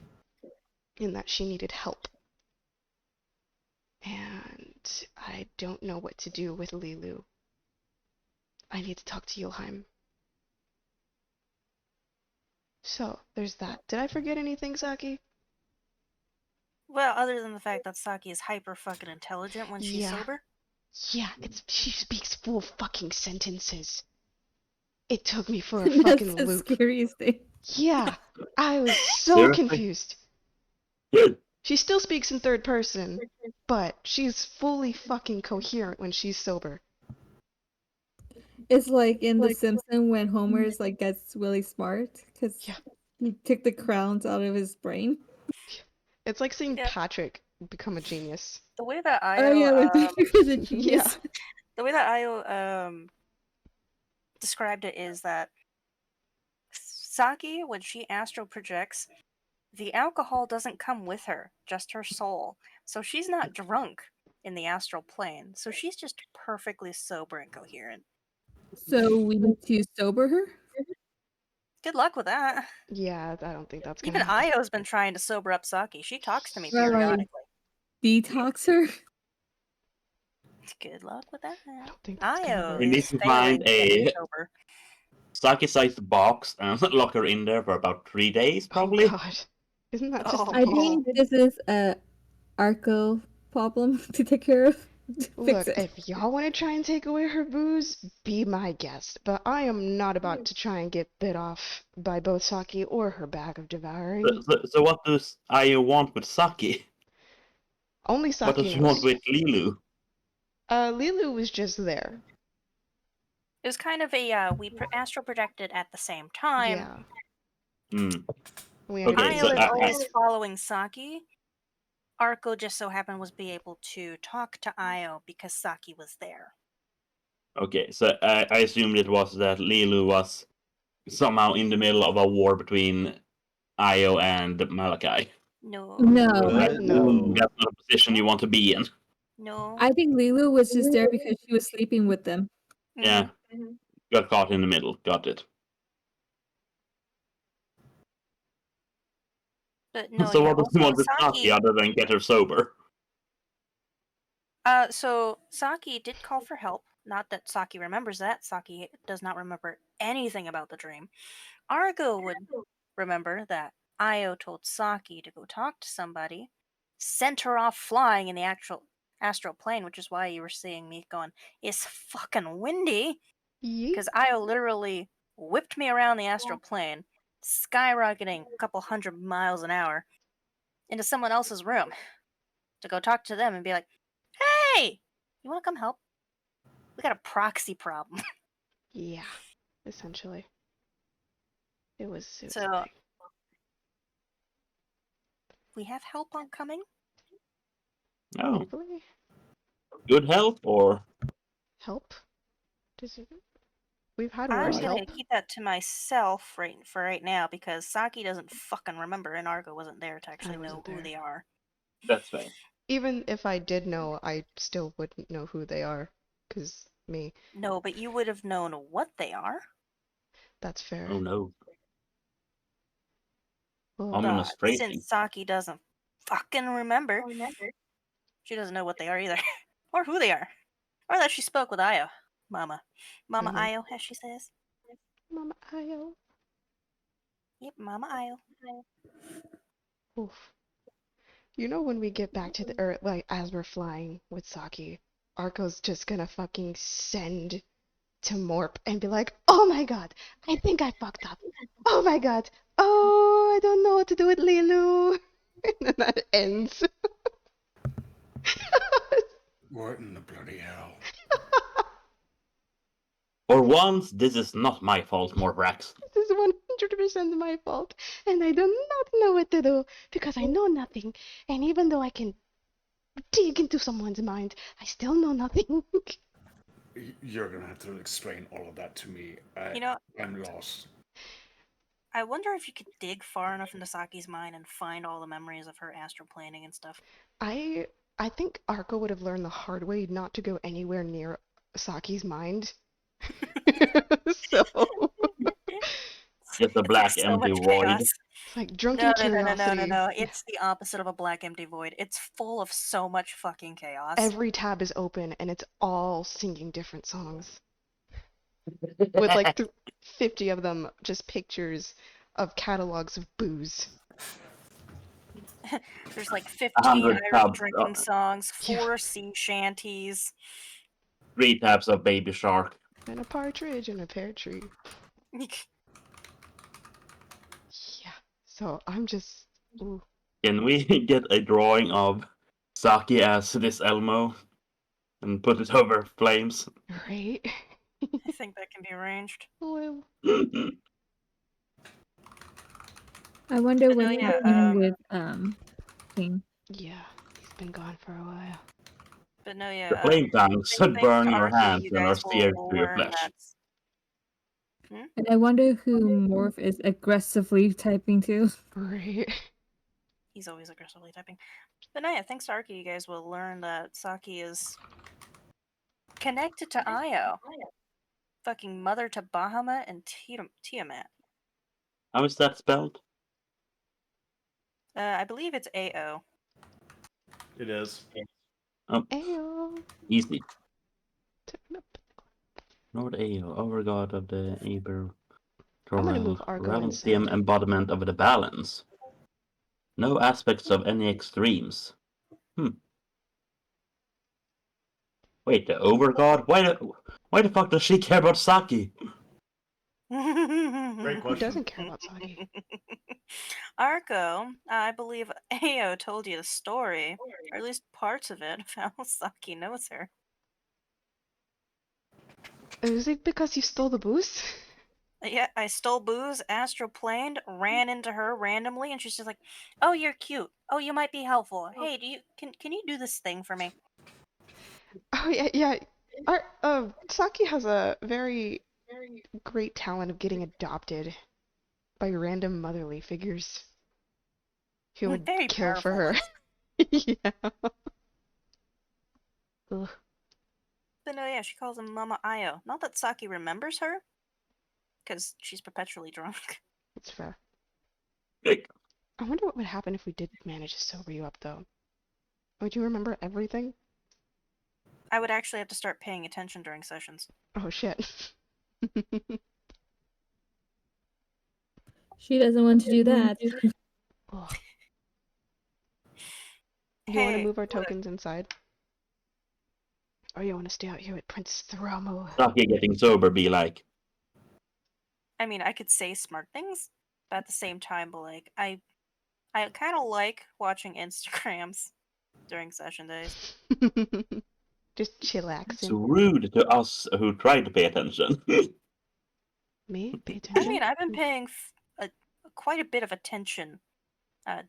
and that she needed help. And I don't know what to do with Leeloo. I need to talk to Yulheim. So, there's that. Did I forget anything, Saki? Well, other than the fact that Saki is hyper fucking intelligent when she's sober. Yeah, she speaks full fucking sentences. It took me for a fucking That's the loop. scariest thing. Yeah, I was so Seriously? confused. She still speaks in third person, but she's fully fucking coherent when she's sober. It's like in The Simpsons when Homer's like gets really smart because he took the crowns out of his brain. It's like seeing Patrick become a genius. The way that Io, Oh yeah, when Patrick was a genius. The way that Io described it is that Saki, when she astral projects, the alcohol doesn't come with her, just her soul. So she's not drunk in the astral plane. So she's just perfectly sober and coherent. So we need to sober her? Good luck with that. Yeah, I don't think that's Even gonna happen. Io's been trying to sober up Saki. She talks to me Well, periodically. Detox her? Good luck with that. I don't think that's gonna Io work. We need is to failing find to get a sober. Saki-sized box and lock her in there for about 3 days, probably. Oh god. Isn't that just I think this is a Arco problem to take care of. Fix Look, it. if y'all want to try and take away her booze, be my guest. But I am not about to try and get bit off by both Saki or her bag of devouring. So what does Io want with Saki? Only What Saki does she want knows. with Leeloo? Leeloo was just there. It was kind of a astral projected at the same time. Yeah, Hmm. we Okay, understand. Io so is I- always following Saki. Arco just so happened was be able to talk to Io because Saki was there. Okay, so I assumed it was that Leeloo was somehow in the middle of a war between Io and Malachi. No. No. No. That's not a position you want to be in. No. I think Leeloo was just there because she was sleeping with them. Yeah. Got caught in the middle. Got it. But no, So yeah. what does he Also, want with Saki other than get her sober? So Saki did call for help. Not that Saki remembers that. Saki does not remember anything about the dream. Argo would remember that Io told Saki to go talk to somebody, sent her off flying in the actual astral plane, which is why you were seeing me going, "It's fucking windy," Yeet. because Io literally whipped me around the astral plane, skyrocketing a couple hundred miles an hour into someone else's room to go talk to them and be like, "Hey, you want to come help? We got a proxy problem." Yeah, essentially. It was So a thing. we have help on coming. Oh, Hopefully. good health or Help? Does it... We've had I'm worse gonna help. keep that to myself for right now because Saki doesn't fucking remember and Argo wasn't there to actually know wasn't who there. they are. that's fine. Even if I did know, I still wouldn't know who they are. Because me. No, but you would have known what they are. That's fair. Oh no. Oh, Ominous But phrasing. since Saki doesn't fucking remember, she doesn't know what they are either. Or who they are. Or that she spoke with Io. Mama. Mama Mhm. Io, as she says. Mama Io. Yep, Mama Io. Oof. You know when we get back to the Earth, like as we're flying with Saki, Arco's just gonna fucking send to Morp and be like, "Oh my god, I think I fucked up. Oh my god. Oh, I don't know what to do with Leeloo." And then that ends. What in the bloody hell? For once, this is not my fault, Morbrax. This is 100% my fault, and I do not know what to do because I know nothing. And even though I can dig into someone's mind, I still know nothing. You're gonna have to explain all of that to me. You know, I'm lost. I wonder if you could dig far enough into Saki's mind and find all the memories of her astral planing and stuff. I think Arco would have learned the hard way not to go anywhere near Saki's mind. So Just a black so empty much void. chaos. it's like drunken curiosity. No. It's the opposite of a black empty void. It's full of so much fucking chaos. Every tab is open and it's all singing different songs. With like 50 of them just pictures of catalogs of booze. There's like 15 100 Irish tabs, drinking songs, Yeah. 4 sea shanties. 3 tabs of Baby Shark. And a partridge in a pear tree. Yeah. So I'm just. Ooh. Can we get a drawing of Saki as this Elmo and put it over flames? Right? I think that can be arranged. Well, I wonder But what's no, yeah, happening with King. yeah, he's been gone for a while. But no, yeah. The flame tongues thanks burn to your Arco, hands you and are guys seared will through your learn flesh. that's- And I wonder who Morph is aggressively typing to. Right. He's always aggressively typing. But no, yeah, thanks to Arco, you guys will learn that Saki is connected to Io. Fucking mother to Bahamut and Tiamat. How is that spelled? I believe it's AO. It is. Oh, Ayo. easy. Turn up. Lord Ao, overgod of the Aber I'm gonna move Arco realm inside. embodiment of the balance. No aspects of any extremes. Wait, the overgod? Why the fuck does she care about Saki? Great Who question. doesn't care about Saki? Arco, I believe Ao told you the story, or at least parts of it, of how Saki knows her. Is it because you stole the booze? Yeah, I stole booze, astroplaned, ran into her randomly, and she's just like, "Oh, you're cute. Oh, you might be helpful. Hey, can you do this thing for me?" Oh yeah, yeah. Saki has a very great talent of getting adopted by random motherly figures who would Very care for powerful her. ones. Yeah. Ugh, But no, yeah, she calls him Mama Io. Not that Saki remembers her, because she's perpetually drunk. that's fair. Like, I wonder what would happen if we did manage to sober you up, though. Would you remember everything? I would actually have to start paying attention during sessions. Oh shit. She doesn't want to do that. Ugh. Do you want to Hey, move our tokens inside? Or you want to stay out here with Prince Thromo? Saki getting sober be like, I mean, I could say smart things, but at the same time, but like, I kind of like watching Instagrams during session days. Just it's chillaxing. rude to us who try to pay attention. Me? Pay I attention? mean, I've been paying quite a bit of attention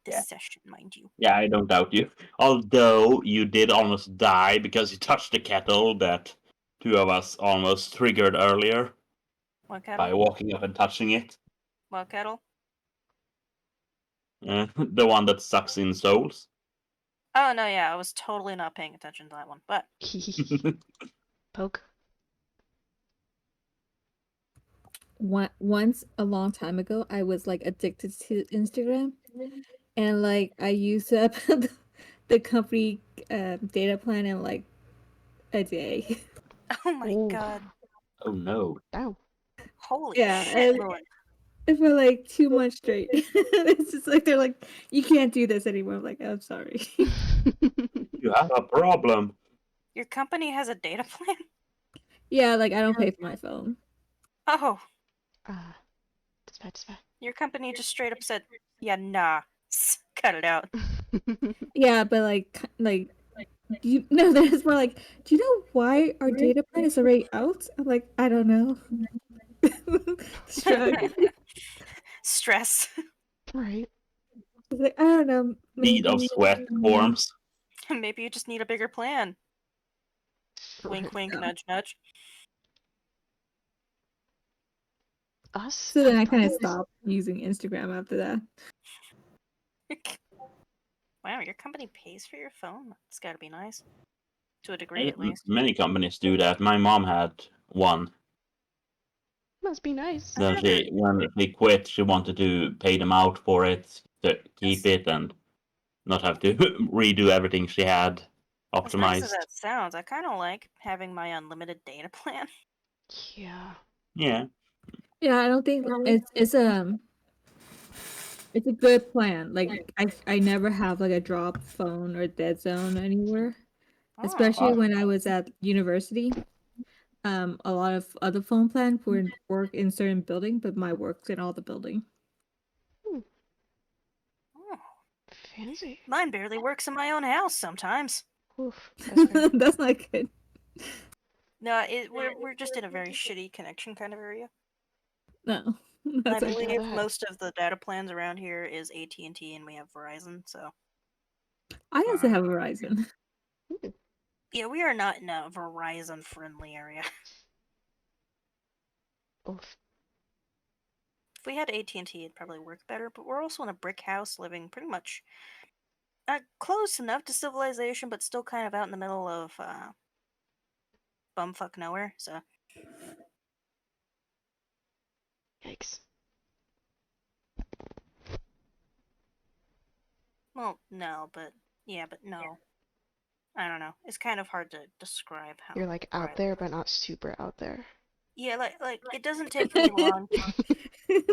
this Yeah. session, mind you. Yeah, I don't doubt you. Although you did almost die because you touched the kettle that two of us almost triggered earlier What by kettle? walking up and touching it. What kettle? The one that sucks in souls. Oh no, yeah, I was totally not paying attention to that one. But Poke. Once a long time ago, I was like addicted to Instagram, and like I used up the company data plan in like a day. oh my Ooh. god, Oh no. Ow. holy Yeah, shit, Lord! for like 2 months straight. It's just like they're like, you can't do this anymore. I'm like, I'm sorry. You have a problem. Your company has a data plan? Yeah, like I don't pay for my phone. Oh, That's bad. your company just straight up said, "Yeah, nah, cut it out." Yeah, but like you no, there's more like, do you know why our data plan is already out? I'm like, I don't know. Shrug. Stress. Right. I was like, I don't know. Bead of Maybe. sweat forms. Maybe you just need a bigger plan. Wink, Right. wink, No. nudge, nudge. Us? So then I kind of Adults? stopped using Instagram after that. Wow, your company pays for your phone? It's gotta be nice. To a degree, at least. Many companies do that. My mom had one. Must be nice. Then when they quit, she wanted to pay them out for it, to keep it, and not have to redo everything she had As nice as optimized. that sounds, I kind of like having my unlimited data plan. Yeah. Yeah. Yeah, I don't think it's a good plan. Like I never have like a drop phone or dead zone anywhere. Oh, Especially when I was at university. A lot of other phone plans would work in certain building, but my works in all the building. Hmm. oh. Fancy. Mine barely works in my own house sometimes. Oof. That's fair. That's not good. No, we're just in a very shitty connection kind of area. No, I that's Sorry to hear okay. believe that. most of the data plans around here is AT&T, and we have Verizon. So I also have Verizon. yeah, we are not in a Verizon friendly area. Oof. If we had AT&T, it'd probably work better. But we're also in a brick house, living pretty much close enough to civilization, but still kind of out in the middle of bumfuck nowhere. So Yikes. well, no, but yeah, but no. I don't know. It's kind of hard to describe how You're like where I out there, live. but not super out there. Yeah, like it doesn't take me long.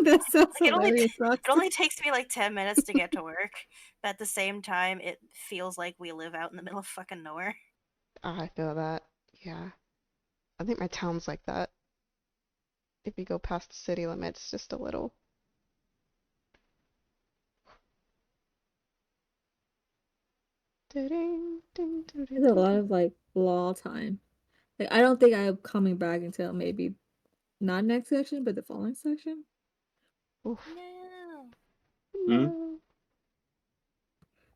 That sounds Like, hilarious. it only takes me like 10 minutes to get to work. But at the same time, it feels like we live out in the middle of fucking nowhere. I feel that. Yeah. I think my town's like that. If we go past the city limits just a little. There's a lot of like law time. Like I don't think I'm coming back until maybe not next section, but the following section. Oof. No. No.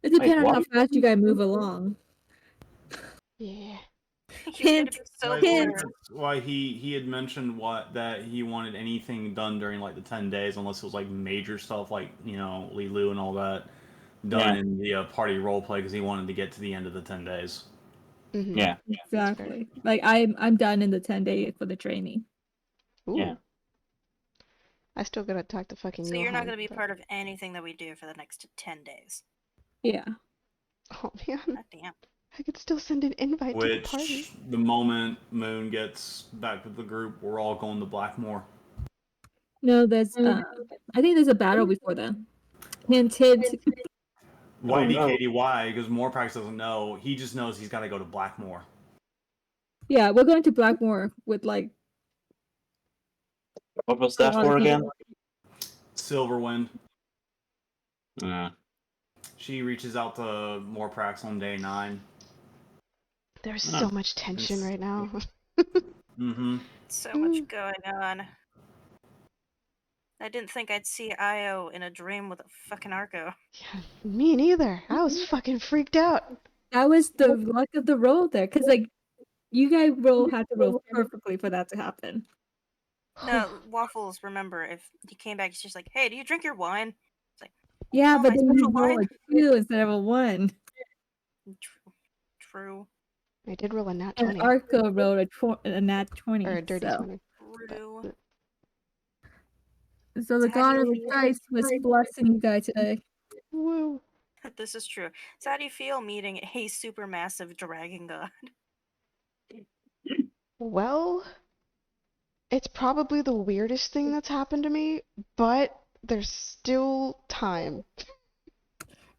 It depends on what? how fast you guys move along. Yeah. You're gonna Hint, be so hint. bored. That's why he had mentioned that he wanted anything done during like the 10 days, unless it was like major stuff like Leeloo and all that done Yeah. in the party roleplay, because he wanted to get to the end of the 10 days. Mm-hmm. Yeah. Exactly. Like I'm done in the 10 days for the training. Ooh. Yeah. I still gotta talk to fucking So you're not Johan. gonna be but- part of anything that we do for the next 10 days. Yeah. Oh man. God damn. I could still send an invite to the Which, party. the moment Moon gets back with the group, we're all going to Blackmore. No, there's I think there's a battle before then. Hint, hint. Why no. DKD? Why? Because Morprax doesn't know. He just knows he's got to go to Blackmore. Yeah, we're going to Blackmore with like What was a that lot of for again? people. Silverwind. Yeah. She reaches out to Morprax on day 9. There's Ah. so much tension It's- right now. Mm-hmm. So much going on. I didn't think I'd see Io in a dream with a fucking Arco. Yeah, me neither. I was fucking freaked out. That was the luck of the road there, because like you guys had to roll perfectly for that to happen. No, Waffles, remember, if he came back, he's just like, hey, do you drink your wine? It's like, Yeah, oh, but my then you special roll wine? a 2 instead of a 1. True. I did roll a nat And 20. Arco rolled a nat 20. Or a dirty so. 20. True. So the So how god do of you the feel? dice was blessing you guys today. Woo. This is true. So how do you feel meeting a supermassive dragon god? Well, it's probably the weirdest thing that's happened to me, but there's still time.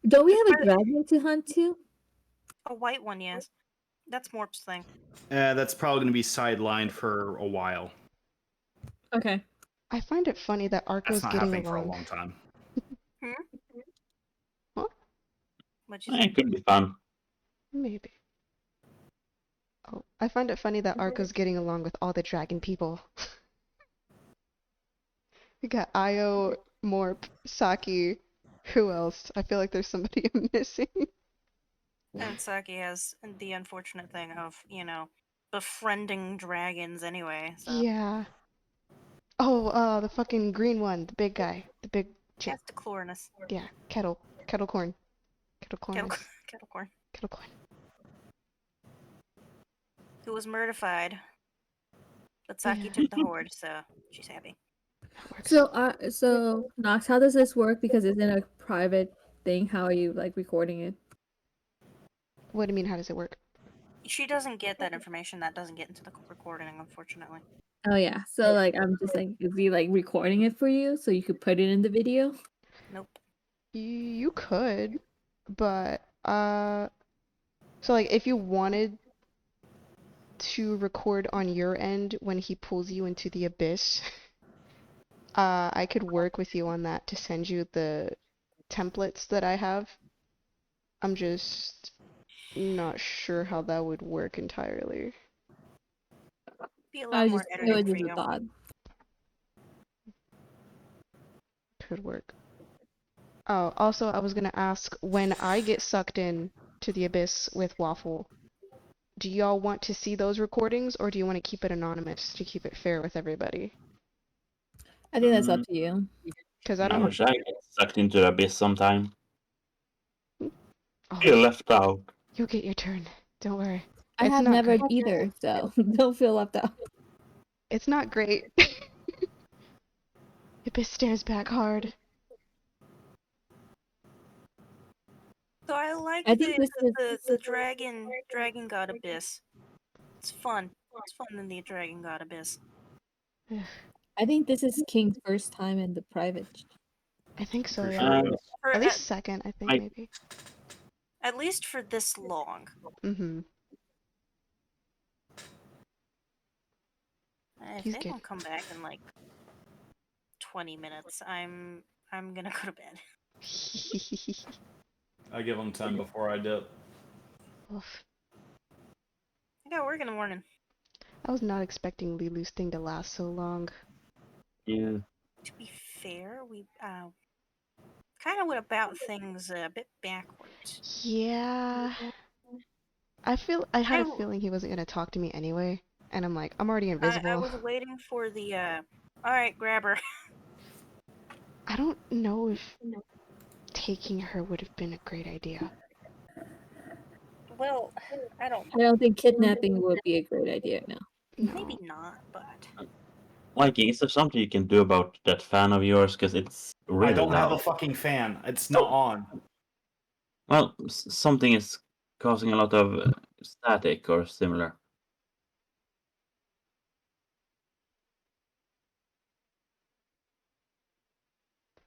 Don't we have a dragon to hunt too? A white one, yes. That's Morp's thing. That's probably going to be sidelined for a while. Okay. I find it funny that Arco's That's not getting happening for a along. long time. Huh? What'd you say? It could be fun. Maybe. Oh, I find it funny that Arco's getting along with all the dragon people. We got Io, Morp, Saki. Who else? I feel like there's somebody I'm missing. And Saki has the unfortunate thing of, befriending dragons anyway. So. Yeah. Oh, the fucking green one, the big guy, the big chip. That's the Clorinus. Yeah, kettle corn, kettle corn, Kettle corn. kettle corn. Who was murdified. But Saki took the horde, so she's happy. So Nox, how does this work? Because it's in a private thing. How are you like recording it? What do you mean? How does it work? She doesn't get that information. That doesn't get into the recording, unfortunately. Oh yeah. So like I'm just like, is he like recording it for you so you could put it in the video? Nope. You could, but so like if you wanted to record on your end when he pulls you into the abyss, I could work with you on that to send you the templates that I have. I'm just not sure how that would work entirely. Be a lot more It editing was for just a you. thought. Could work. Oh, also I was gonna ask, when I get sucked in to the abyss with Waffle, do y'all want to see those recordings or do you want to keep it anonymous to keep it fair with everybody? I think that's up to you. Because I I don't. wish I get sucked into the abyss sometime. Oh, Feel left out. you'll get your turn. Don't worry. I It's have not never great. either, so don't feel left out. It's not great. Abyss stares back hard. So I like I think the dragon god abyss. It's fun. It's fun in the dragon god abyss. I think this is King's first time in the private. I think so, For yeah. sure it is. For At least second, I think, maybe. at least for this long. Mm-hmm. If He's they good. don't come back in like 20 minutes, I'm gonna go to bed. I give them 10 before I dip. Oof. I got work in the morning. I was not expecting Leeloo's thing to last so long. Yeah. To be fair, we kind of went about things a bit backwards. Yeah. I had a feeling he wasn't gonna talk to me anyway, and I'm like, I'm already I invisible. was waiting for the alright, grab her. I don't know if taking her would have been a great idea. Well, I don't I don't think kidnapping would be a great idea now. maybe No. not, but Mikey, is there something you can do about that fan of yours? Because it's really I don't have a loud. fucking fan. It's not on. Well, something is causing a lot of static or similar.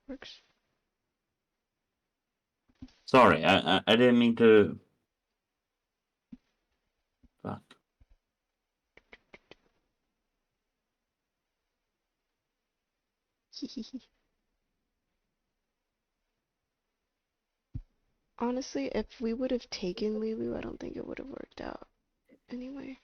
Works. Sorry, I didn't mean to. Fuck. Honestly, if we would have taken Leeloo, I don't think it would have worked out. Anyway.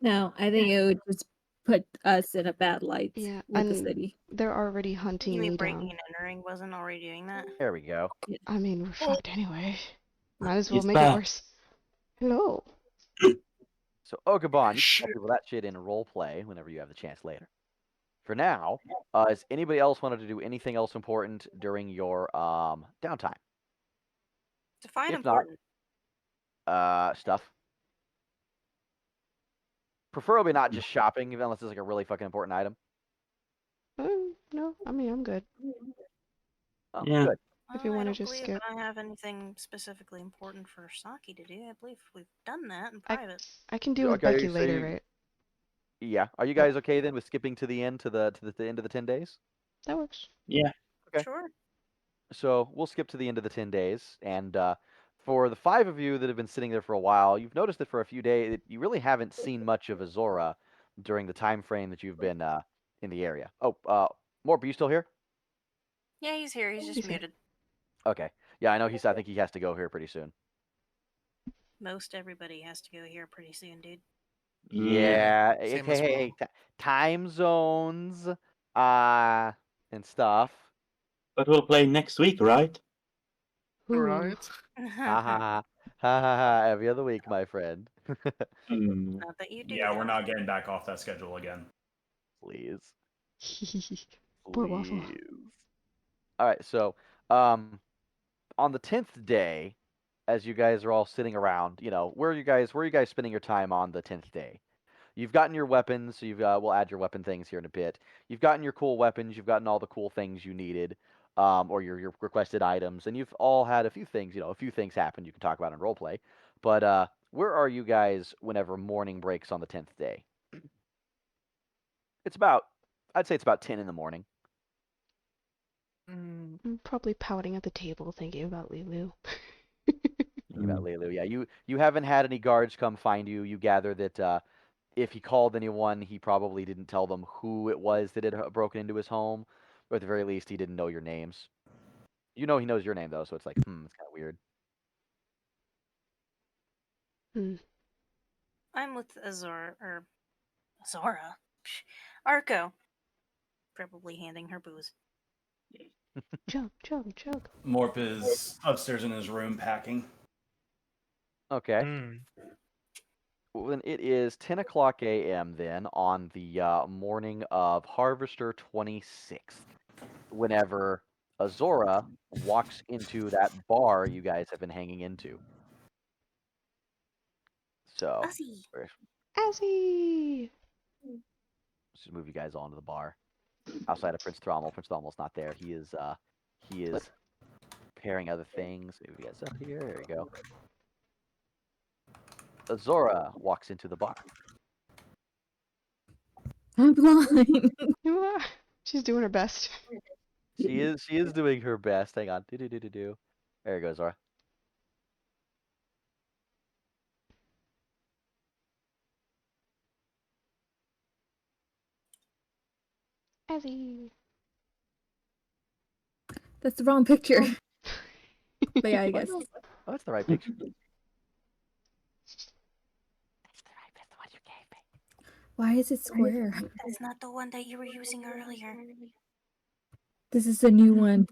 No, I think it would just put us in a bad light Yeah, with the and city. they're already you hunting mean me breaking down. and entering wasn't already doing that? There we go. I mean, we're fucked anyway. Might as well It's make it back. worse. Hello. So Ogabon, you can Shit. tell people that shit in role play whenever you have the chance later. For now, does anybody else wanted to do anything else important during your downtime? Define If not, important. stuff. Preferably not just shopping, unless it's like a really fucking important item. No, I mean, I'm good. Oh, Yeah. good. If you I want to don't just believe skip. I have anything specifically important for Saki to do. I believe we've done that in I private. I can do with Okay, Becky so later, right? yeah. Are you guys okay then with skipping to the end to the end of the 10 days? That works. Yeah. Okay. Sure. So we'll skip to the end of the 10 days. And for the 5 of you that have been sitting there for a while, you've noticed that for a few days, you really haven't seen much of Azora during the time frame that you've been in the area. Oh, Morp, are you still here? Yeah, he's here. He's just He's here. muted. Okay. Yeah, I know I think he has to go here pretty soon. Most everybody has to go here pretty soon, dude. Yeah. Same Okay, as well. hey, time zones, and stuff. But we'll play next week, right? Ooh. Right? Ha ha ha. Ha ha ha. Every other week, my friend. Hmm. Not that you do Yeah, we're that. not getting back off that schedule again. Please. Poor Waffle. Please. All right, so on the 10th day, as you guys are all sitting around, where are you guys spending your time on the 10th day? You've gotten your weapons, so we'll add your weapon things here in a bit. You've gotten your cool weapons, you've gotten all the cool things you needed, or your requested items, and you've all had a few things, a few things happen you can talk about in roleplay. But where are you guys whenever morning breaks on the 10th day? I'd say it's about 10 in the morning. I'm probably pouting at the table thinking about Leeloo. Thinking about Leeloo, yeah. You haven't had any guards come find you. You gather that if he called anyone, he probably didn't tell them who it was that had broken into his home, or at the very least, he didn't know your names. You know he knows your name though, so it's like, it's kind of weird. I'm with Zora. Arco. Probably handing her booze. Chug. Morp is upstairs in his room packing. Okay. Mm. When it is 10 o'clock a.m. then on the morning of Harvester 26th, whenever Azora walks into that bar you guys have been hanging into. So, Ozzy. Azzy! let's just move you guys all into the bar. Outside of Prince Thrommel. Prince Thromel's not there. He is preparing other things. Move you guys up here. There you go. Azora walks into the bar. I'm blind. You are. She's doing her best. She is doing her best. Hang on. Do. There you go, Zora. Ezzy. That's the wrong picture. But yeah, I guess. Oh, that's the right picture. That's the one you gave me. Why is it square? That's not the one that you were using earlier. This is a new one.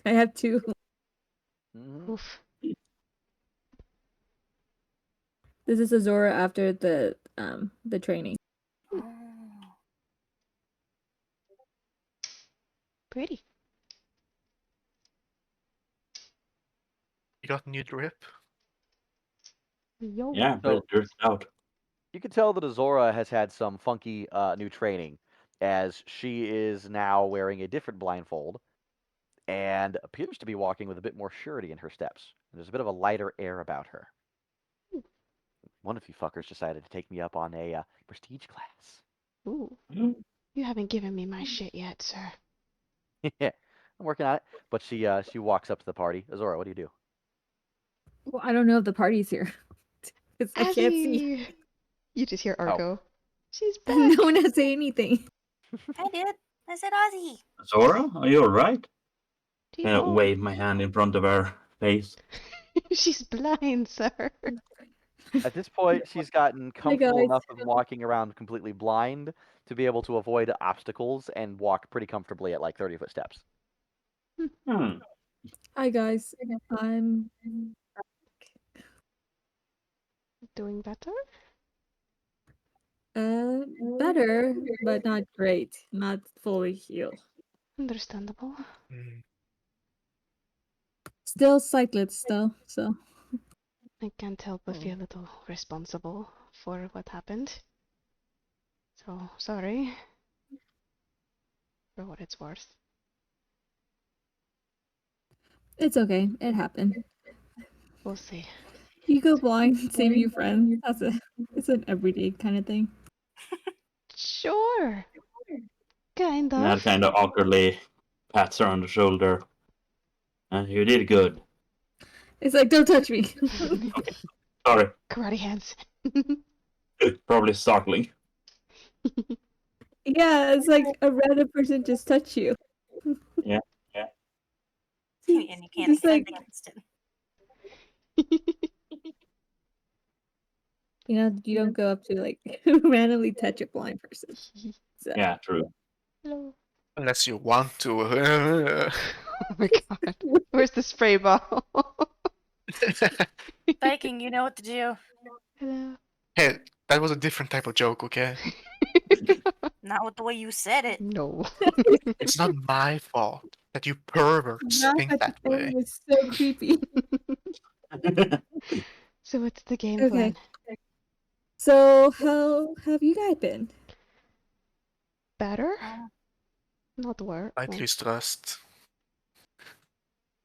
I have two. Mhm. Oof. This is Azora after the training. Oh. Pretty. You got new drip. Yo. Yeah, So- but drift out. You can tell that Azora has had some funky new training, as she is now wearing a different blindfold and appears to be walking with a bit more surety in her steps. And there's a bit of a lighter air about her. One of you fuckers decided to take me up on a prestige class. Ooh. Mm. You haven't given me my shit yet, sir. Yeah, I'm working on it. But she walks up to the party. Azora, what do you do? Well, I don't know if the party's here. 'Cause I can't see. Azzy! You just hear Oh. Arco. She's back. No one has said anything. I did. I said Ozzy. Zora, are you alright? She's Can I home. wave my hand in front of her face? She's blind, sir. At this point, she's gotten comfortable guys. enough with walking around completely blind to be able to avoid obstacles and walk pretty comfortably at like 30-foot steps. Hmm. Hi guys. I'm Doing better? better, but not great. Not fully healed. Understandable. Mm. Still cyclists though, so I can't help but feel a little responsible for what happened. So, sorry. For what it's worth. it's okay. It happened. We'll see. You go blind, save your friend. It's an everyday kind of thing. Sure. Kind That of. kind of awkwardly pats her on the shoulder. And you did good. It's like, don't touch me. Sorry, Karate hands. probably startling. Yeah, it's like a random person just touch you. Yeah. And you can't Just defend like, against it. you know, you don't go up to like randomly touch a blind person. So. Yeah, true. Hello. Unless you want to. Oh my god. Where's the spray bottle? Viking, you know what to do. Hello. Hey, that was a different type of joke, okay? Not with the way you said it. No. It's not my fault that you perverts Not think at that the way. moment, it's so creepy. So what's the game Okay. plan? So how have you guys been? Better? Oh, Not worse. Slightly stressed.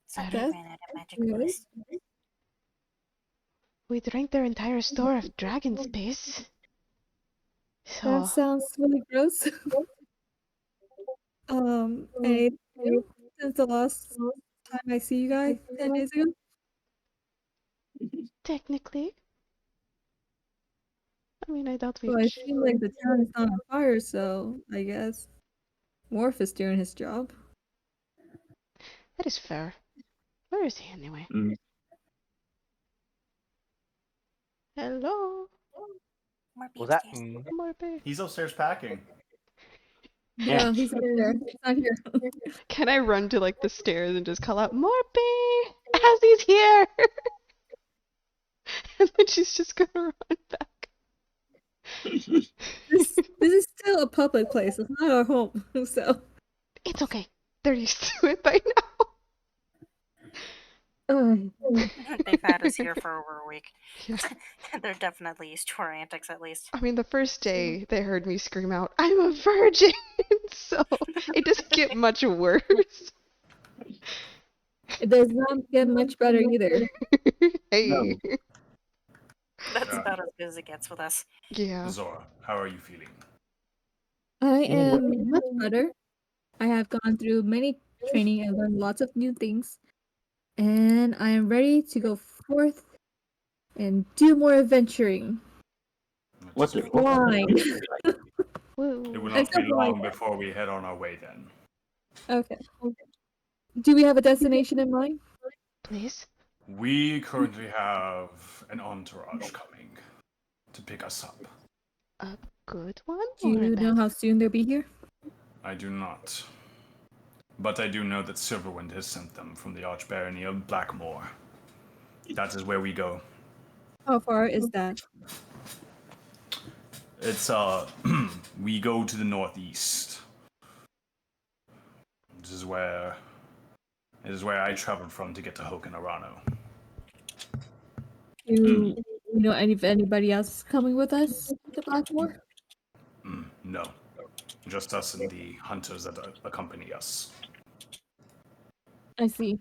somebody Yes. ran out of magic Really? boost. We drank their entire store of dragon's piss. That So, sounds really gross. Anything new since the last time I see you guys 10 days ago? technically, I mean, I doubt we've. Well, it seems like the town is not on fire, so I guess Morph is doing his job. That is fair. Where is he anyway? Mm. Hello, More beef Was that- stairs. Mm. Morphe. He's upstairs packing. Yeah. No, he's up there. He's not here. Can I run to like the stairs and just call out Morphe? Ozzy's here! And then she's just gonna run back. This is still a public place. It's not our home, so. It's okay. They're used to it by now. They've had us here for over a week. Yeah. They're definitely used to our antics, at least. I mean, the first day they heard me scream out, "I'm a virgin!" So it doesn't get much worse. It does not get much better either. Hey. That's Yeah. about as good as it gets with us. Yeah. Zora, how are you feeling? I am much better. I have gone through many training and learned lots of new things, and I am ready to go forth and do more adventuring. What's It it? Fine. will Woo. not be Except for my long before we head on our way then. okay. Do we have a destination in mind? Please. We currently have an entourage coming to pick us up. A good one Do or a you know bad? how soon they'll be here? I do not. But I do know that Silverwind has sent them from the Archbarony of Blackmoor. That is where we go. How far is that? It's we go to the northeast. This is where I traveled from to get to Hokanarano. Do you know if anybody else is coming with us to Blackmore? No. Just us and the hunters that accompany us. I see.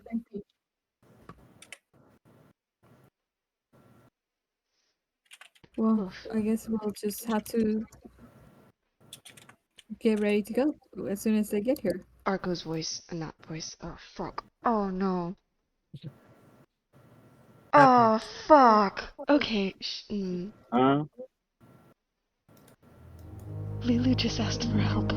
Well, Oof. I guess we'll just have to get ready to go as soon as they get here. Arco's voice, not voice. Oh, fuck. Oh, no. Oh, fuck. Okay. Huh? Leeloo just asked for help.